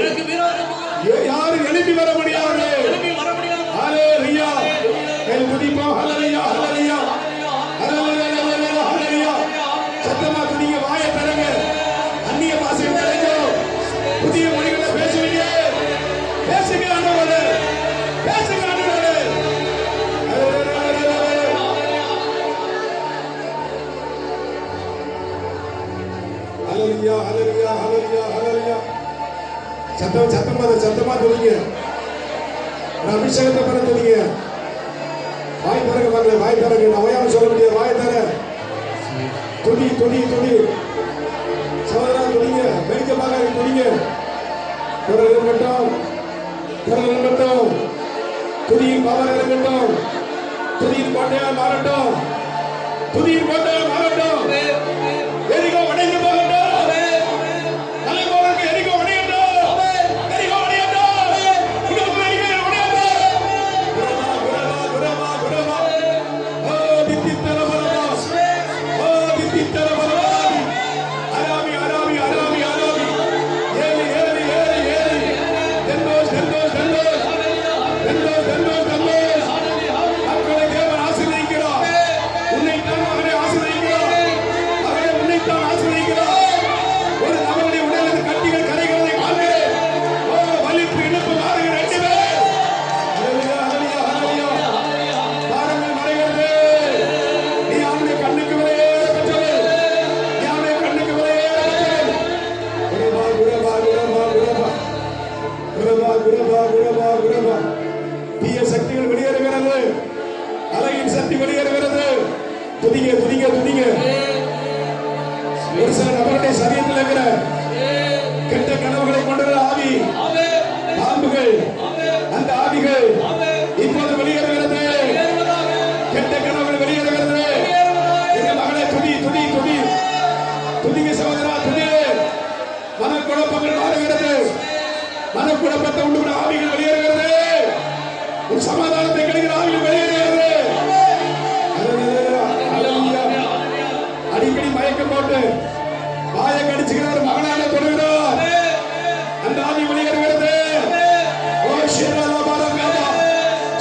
யாரும் எழுப்பி வர முடியாது. ஹல்லேலூயா. கை துதிப்போம். ஹல்லேலூயா, ஹல்லேலூயா, ஹல்லேலூயா, ஹல்லேலூயா. சத்தமா துதிங்க, வாயை திறங்க, அந்நிய பாஷை திறங்க, புதிய மொழிகளை பேசுவீங்க. பேசுங்க ஆண்டவரே, பேசுங்க ஆண்டவரே. ஹல்லேலூயா, ஹல்லேலூயா, ஹல்லேலூயா, ஹல்லேலூயா. சத்தமா துதிங்க. ஒரு அபிஷேகத்தை பெற துணிங்க. வாய் தரங்க பாருங்க, வாய் தரங்க. நவையாம சொல்ல முடியாது, வாய் தர. துணி துணி துணி சோதரா துணிங்க. வெடிக்க பார்க்காது துணிங்க. குரல் இருக்கட்டும், குரல் இருக்கட்டும். துணியின் பவர் இருக்கட்டும். துணியின் கோட்டையா மாறட்டும். துணியின் கோட்டையா மாறட்டும். எரிகோ உடைந்து போகட்டும். தலைமுறைக்கு எரிகோ உடையட்டும். எரிகோ உடையட்டும். குடும்பத்தில் எரிகோ உடையட்டும். குரவா குரவா குரவா. ஓ தித்தித்தர பலவா. ஓ தித்தித்தர பலவா. அராமி அராமி அராமி அராமி. ஏலி ஏலி ஏலி ஏலி. தென்னோஸ் தென்னோஸ் தென்னோஸ். தென்னோஸ் தென்னோஸ் தென்னோஸ். மக்களை தேவன் ஆசீர்வதிக்கிறார். உன்னைத்தான் மகனை ஆசீர்வதிக்கிறார். மகனை உன்னைத்தான் ஆசீர்வதிக்கிறார். ஒரு நபருடைய உடலில் கட்டிகள் கரைகிறதை காண்கிறேன். ஓ வலிப்பு இழுப்பு மாறுகிற ரெண்டு பேர். ஹல்லேலூயா ஹல்லேலூயா ஹல்லேலூயா. பாரங்கள் மறைகிறது. நீ அவனுடைய கண்ணுக்கு விலையேற பெற்றவள். நீ அவனுடைய கண்ணுக்கு விலையேற பெற்றவள். குரவா குரவா குரவா குரவா. குரவா குரவா குரவா குரவா. தீய சக்திகள் வெளியேறுகிறது. அழகின் சக்தி வெளியேறுகிறது. துதிங்க துதிங்க துதிங்க. ஒரு சில நபருடைய சரீரத்தில் இருக்கிற கெட்ட கனவுகளை கொண்டுள்ள ஆவி, பாம்புகள், அந்த ஆவிகள் இப்போது வெளியேறுகிறது. கெட்ட கனவுகள் வெளியேறுகிறது. எங்க மகளே துதி துதி துதி. துதிங்க சகோதரா துதி. மனக்குழப்பங்கள் மாறுகிறது. மனக்குழப்பத்தை உண்டு ஆவிகள் வெளியேறுகிறது. ஒரு சமாதானத்தை கிடைக்கிற ஆவிகள் வெளியேறுகிறது. அடிக்கடி மயக்கம் போட்டு வாயை கடிச்சுக்கிறார், மகனான தொடுகிறார். அந்த ஆவி வெளியேறுகிறது. ஓ ஷீராலா பாரகாபா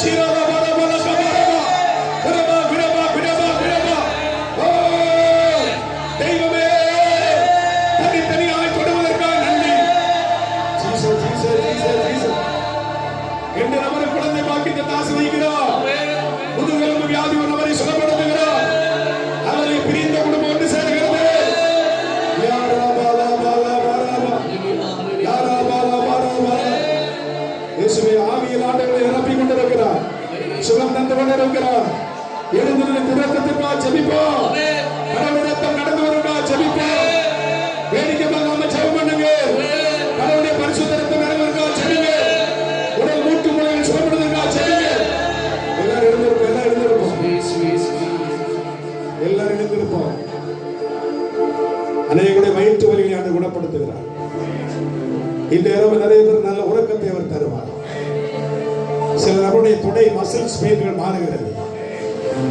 ஷீராலா பாரபாலா கபாரபா பிரபா பிரபா பிரபா பிரபா. ஓ தெய்வமே, தனித்தனியாய் தொடுவதற்காக நன்றி. Jesus Jesus Jesus Jesus. எந்த நபர் குழந்தை பாக்கியத்தை ஆசீர்வதிக்கிறார். முதுகெலும்பு வியாதி ஒரு நபரை சுகப்படுத்துகிறார். அவரை பிரிந்த குடும்பம் ஒன்று சேர்கிறது. யாரா பாலா பாலா பாலா யாரா பாலா பாலா பாலா. இயேசுவே ஆவியில் ஆண்டவரை நிரப்பிக் கொண்டிருக்கிறார். சுகம் தந்து கொண்டிருக்கிறார். எழுந்திருந்து திரட்டத்திற்காக ஜெபிப்போம். கடவுள் ரத்தம் நடந்து வருவதற்காக ஜெபிப்போம். வேடிக்கை பார்க்காம ஜெபம் பண்ணுங்க. கடவுளுடைய பரிசுத்த ரத்தம் நடவதற்காக ஜெபிங்க. உடல் மூட்டு முறையில் சுகப்படுவதற்காக ஜெபிங்க. எல்லாரும் எழுந்திருப்போம், எல்லாரும் எழுந்திருப்போம், எல்லாரும் எழுந்திருப்போம். அநேகருடைய வயிற்று வலிகளை ஆண்டு குணப்படுத்துகிறார். இந்த இரவு நிறைய பேர் நல்ல உறக்கத்தை அவர் தருவார். சில நபருடைய தொடை மசில்ஸ் பெயின்கள் மாறுகிறது.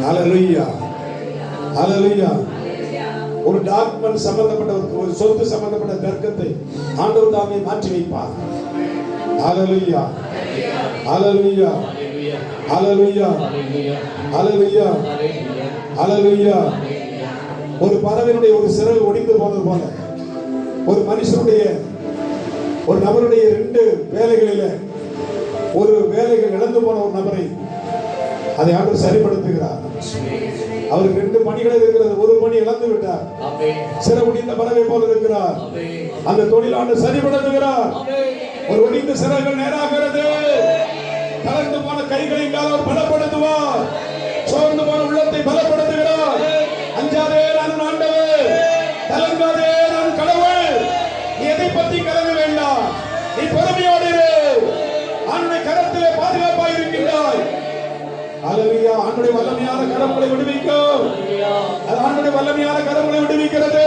ஹல்லேலூயா ஹல்லேலூயா. ஒரு டாக்குமெண்ட் சம்பந்தப்பட்ட ஒரு சொத்து சம்பந்தப்பட்ட தர்க்கத்தை ஆண்டவர் தாமே மாற்றி வைப்பார். ஹல்லேலூயா ஹல்லேலூயா ஹல்லேலூயா ஹல்லேலூயா ஹல்லேலூயா. ஒரு பறவையினுடைய ஒரு சிறகு ஒடிந்து போனது போல ஒரு மனுஷனுடைய ஒரு நபருடைய 2 வேலைகளில ஒரு வேலைகள் இழந்து போன ஒரு நபரை அதை ஆண்டவர் சரிப்படுத்துகிறார். அவருக்கு 2 பணிகள் இருக்கிறது. ஒரு பணி இழந்து விட்டார். சிறை ஒடிந்த பறவை போல இருக்கிறார். அந்த தொழிலாண்டு சரிப்படுத்துகிறார். ஒரு ஒடிந்த சிறைகள் நேராகிறது. தளர்ந்து போன கைகளை அவர் பலப்படுத்துவார். சோர்ந்து போன உள்ளத்தை பலப்படுத்துகிறார். அஞ்சாதே நான் ஆண்டவர், கலங்காதே நான் கடவுள். நீ எதை பற்றி கலங்க வேண்டாம். நீ பொறுமையோடு இரு. ஆண்டவருடைய கரத்திலே பாதுகாப்பாக இருக்கின்றாய். ஹல்லேலூயா. ஆண்டவருடைய வல்லமையான கரங்களை விடுவிக்கும். அது ஆண்டவருடைய வல்லமையான கரங்களை விடுவிக்கிறது.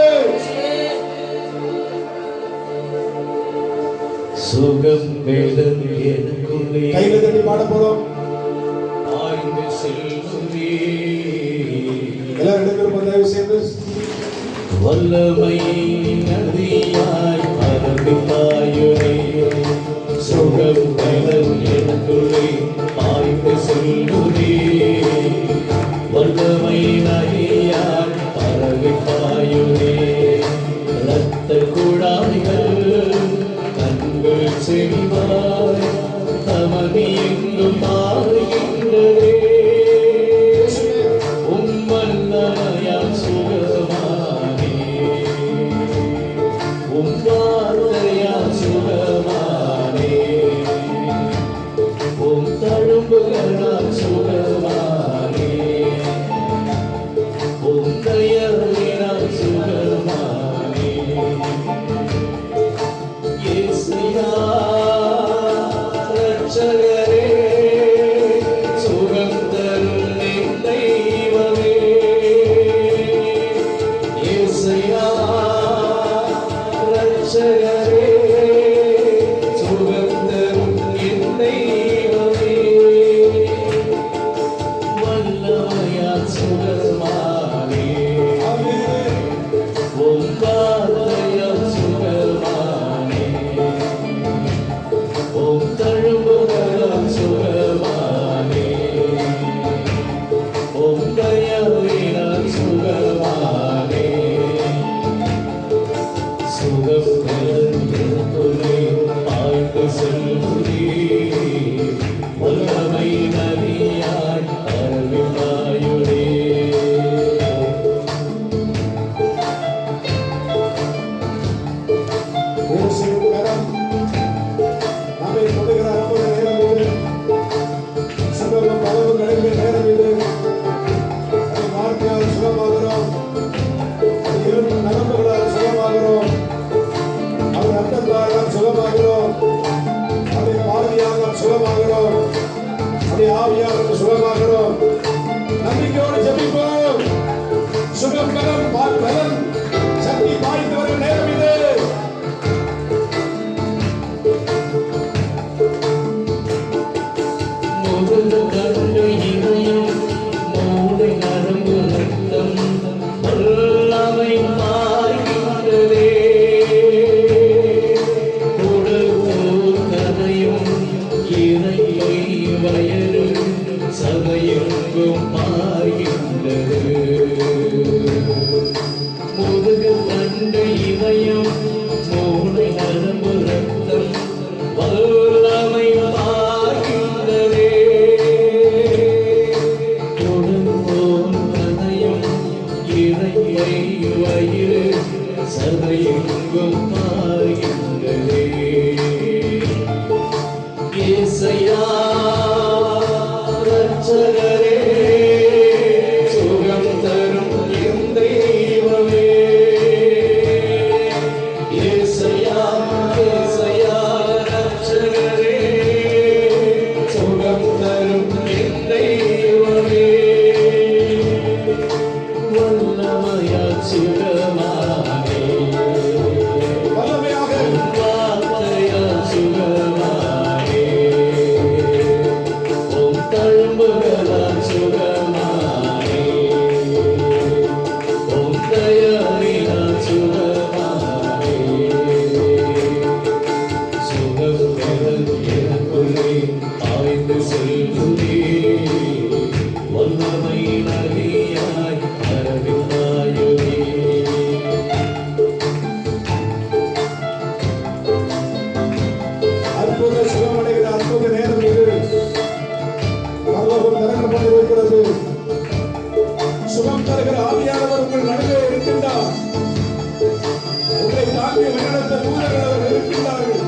சுகம் வேதம் எனக்குள்ளே கையில தட்டி பாட போறோம். ஆய்ந்து செல்லுமே எல்லாரும் எடுக்கிறோம். தயவு செய்து வல்லமை நதியாய் பரவிப்பாயுனே. சுகம் வேதம் எனக்குள்ளே ஆய்ந்து செல்லுமே. வல்லமை நதியாய் பரவிப்பாயுனே. இரத்த குழாய்கள் கண்கள் செல்வாய் தமனி எங்கும் மாறுகின்றதே. உம்மன்னமையாம் சுகமானே, உம் வார்த்தையாம் சுகமானே, உம் தழும்புகளால் சுகமானே உம் தயவினால் சுகமானே இயேசுயா ரட்சகரே சுகம் தரும் என் தெய்வமே இயேசுயா ரட்சகரே சுகம் தரும் என் தெய்வமே வல்லமையால் சுகமானே உம் வார்த்தையால் சுகமானே உம் தழும்புகளால் சுகமானே உம் தயவினால் சுகமானே சுகம் பெருந்துரை ஆய்ந்து செல்லுரே வல்லமை நதியாய் அருள்வாயுடே இயேசுவின் கரம் நம்மை தொடுகிற அற்புத நேரம் இது. சுகமும் பலமும் கிடைக்கிற நேரம் இது. அது வார்த்தையால் சுகமாகிறோம். அது எலும்பு நரம்புகளால் சுகமாகிறோம். அது ரத்தத்தால் சுகமாகிறோம். அது பார்வையாக சுகமாகிறோம். அது ஆவியாக சுகமாகிறோம். நம்பிக்கையோடு ஜெபிப்போம். சுகம் பலம் பலன் சக்தி பாய்ந்து வரும் நேரம் இது. முருகு கண்டு இதயம் மூளை நரம்பு ரத்தம் வல்லமை பாய்கின்றதே உடல் தோல் கதையும் இறையை வயது சதையெங்கும் பாய்கின்றது முருகு கண்டு இதயம் மூளை நரம்பு ரத்தம் வல்லமை பாய்கின்றதே கொடுங்கோல் கதையும் இறையை வயிறு சதையெங்கும் பாய்கின்றதே இயேசையா ரட்சகரே சுகம் தரும் என் தெய்வமே இயேசையா இயேசையா ரட்சகரே சுகம் தரும் என் தெய்வமே வல்லமையால் சுகமானே வல்லமையாக வார்த்தையால் சுகமானே உம் தழும்புகளால் சுகமானே உம் தயவினால் சுகமானே சுகம் பெறல் எனக்குள்ளே ஆய்ந்து செல்லுதே வல்லமை நதியாய் அரவிந்தாயுதே அற்புத சுகமடைகிற அற்புத நேரம் இது. பரலோகம் திறக்கப்பட்டிருக்கிறது. சுகம் தருகிற ஆவியானவர் உங்கள் நடுவே இருக்கின்றார். உங்களை தாங்கி வழிநடத்த தூதர்கள் அவர் இருக்கின்றார்கள்.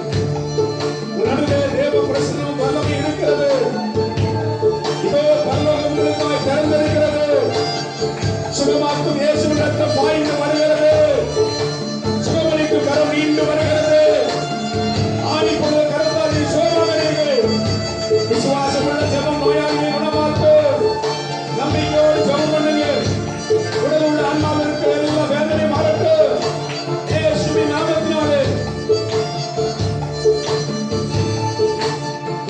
உங்கள் நடுவே தேவ பிரசன்னமும் வல்லமை இருக்கிறது. இதோ பரலோகம் உங்களுக்காய் திறந்திருக்கிறது. சுகமாக்கும் இயேசுவின் ரத்தம் பாய்ந்து வருகிறது. சுகமளிக்கும் கரம் நீண்டு வருகிறது. ஆணிப்போல கரத்தால் சுகமாகிறீர்கள். விசுவாசமுள்ள ஜெபம் நோயாளியை குணமாக்கும். நம்பிக்கையோடு ஜெபம் பண்ணுங்க. உடல் உள்ள ஆன்மாவில் இருக்கிற எல்லா வேதனையும் மாறட்டும். இயேசுவின் நாமத்தினாலே.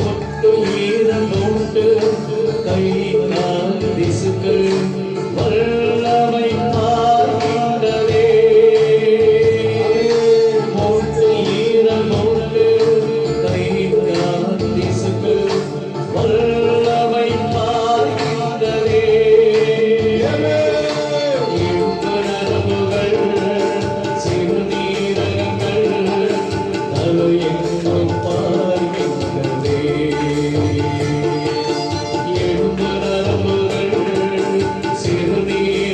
ஒட்டு ஈரம் உண்டு கை கால் திசுக்கள் வல்லமை பாய்கின்றதே ஒட்டு ஈரம் உண்டு கை கால் திசுக்கள் வல்லமை பாய்கின்றதே இன்ப நரம்புகள் சிறுநீரகங்கள் தலையெங்கும் பாய்கின்றதே எழும்பு நரம்புகள் சிறுநீரகங்கள்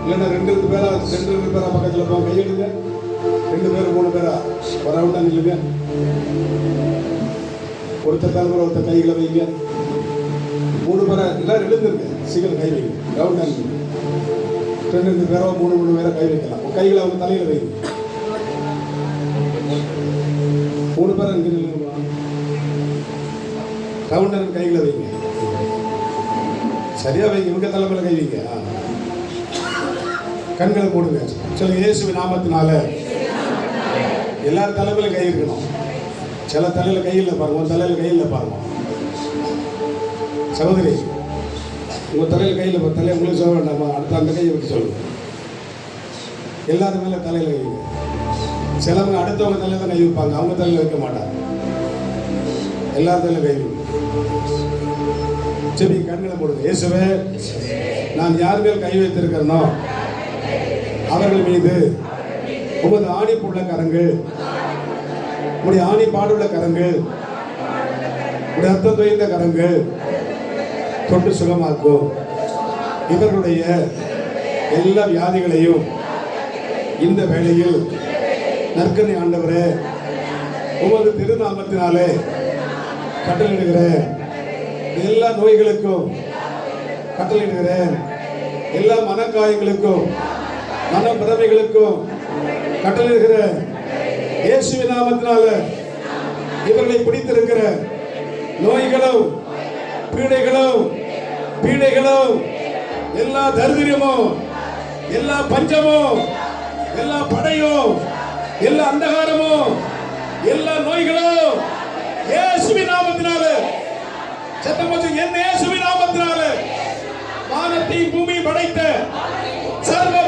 இல்லைன்னா ரெண்டு பேரா பக்கத்தில் போங்க, கையெடுங்க. 2 பேர் 3 பேரா ஒரு ரவுண்டா நில்லுங்க. ஒருத்தர் தலைமுறை ஒருத்தர் கைகளை வைங்க. 3 பேரா எல்லாரும் எழுந்துருங்க, சீக்கிரம் கை வைங்க. ரவுண்டா நில்லுங்க. 2 பேரோ 3 பேரோ கை வைக்கலாம். கைகளை அவங்க தலையில வைங்க. 3 பேரா இங்க நில்லுங்க. ரவுண்டா கைகளை வைங்க. சரியா வைங்க. இவங்க தலைமையில கை வைங்க. கண்களை போடுங்க. சொல்லுங்க, இயேசுவின் நாமத்தினால. எல்லாரும் தலைமையில கை இருக்கணும். சில தலையில கையில் பாருங்க, உன் தலையில கையில் பாருங்க. சகோதரி, உங்க தலையில கையில் தலையை உங்களுக்கு சொல்ல வேண்டாமா? அடுத்த அந்த கையை வச்சு சொல்லுங்க. எல்லாரும் மேல தலையில வைங்க. சிலவங்க அடுத்தவங்க தலையில தான் கை வைப்பாங்க, அவங்க தலையில வைக்க மாட்டாங்க. எல்லாரும் தலையில கை வைங்க. சரி, கண்களை போடுங்க. இயேசுவே, நான் யார் மேல் கை வைத்திருக்கிறேனோ அவர்கள் மீது உமது ஆணிப்புள்ள கரங்கள், உடைய ஆணி பாடுள்ள கரங்கள், உடைய அர்த்தம் தொய்ந்த கரங்கள் தொட்டு சுகமாக்கும். இவர்களுடைய எல்லா வியாதிகளையும் இந்த வேளையில் நற்கனை ஆண்டவரே உமது திருநாமத்தினாலே கட்டளையிடுகிறேன். எல்லா நோய்களுக்கும் கட்டளையிடுகிறேன். எல்லா மனக்காயங்களுக்கும் மனப்பிரமைகளுக்கும் கட்டளையிடுகிறேன். இயேசுவின் நாமத்தினால இவர்களை பிடித்திருக்கிற நோய்களும் பீடைகளும் எல்லா தரித்திரமும், எல்லா பஞ்சமும், எல்லா படையும், எல்லா அந்தகாரமும், எல்லா நோய்களும் இயேசுவின் நாமத்தினால சத்தம் வச்சு, என்ன இயேசுவின் நாமத்தினால வானத்தை பூமி படைத்த சர்வ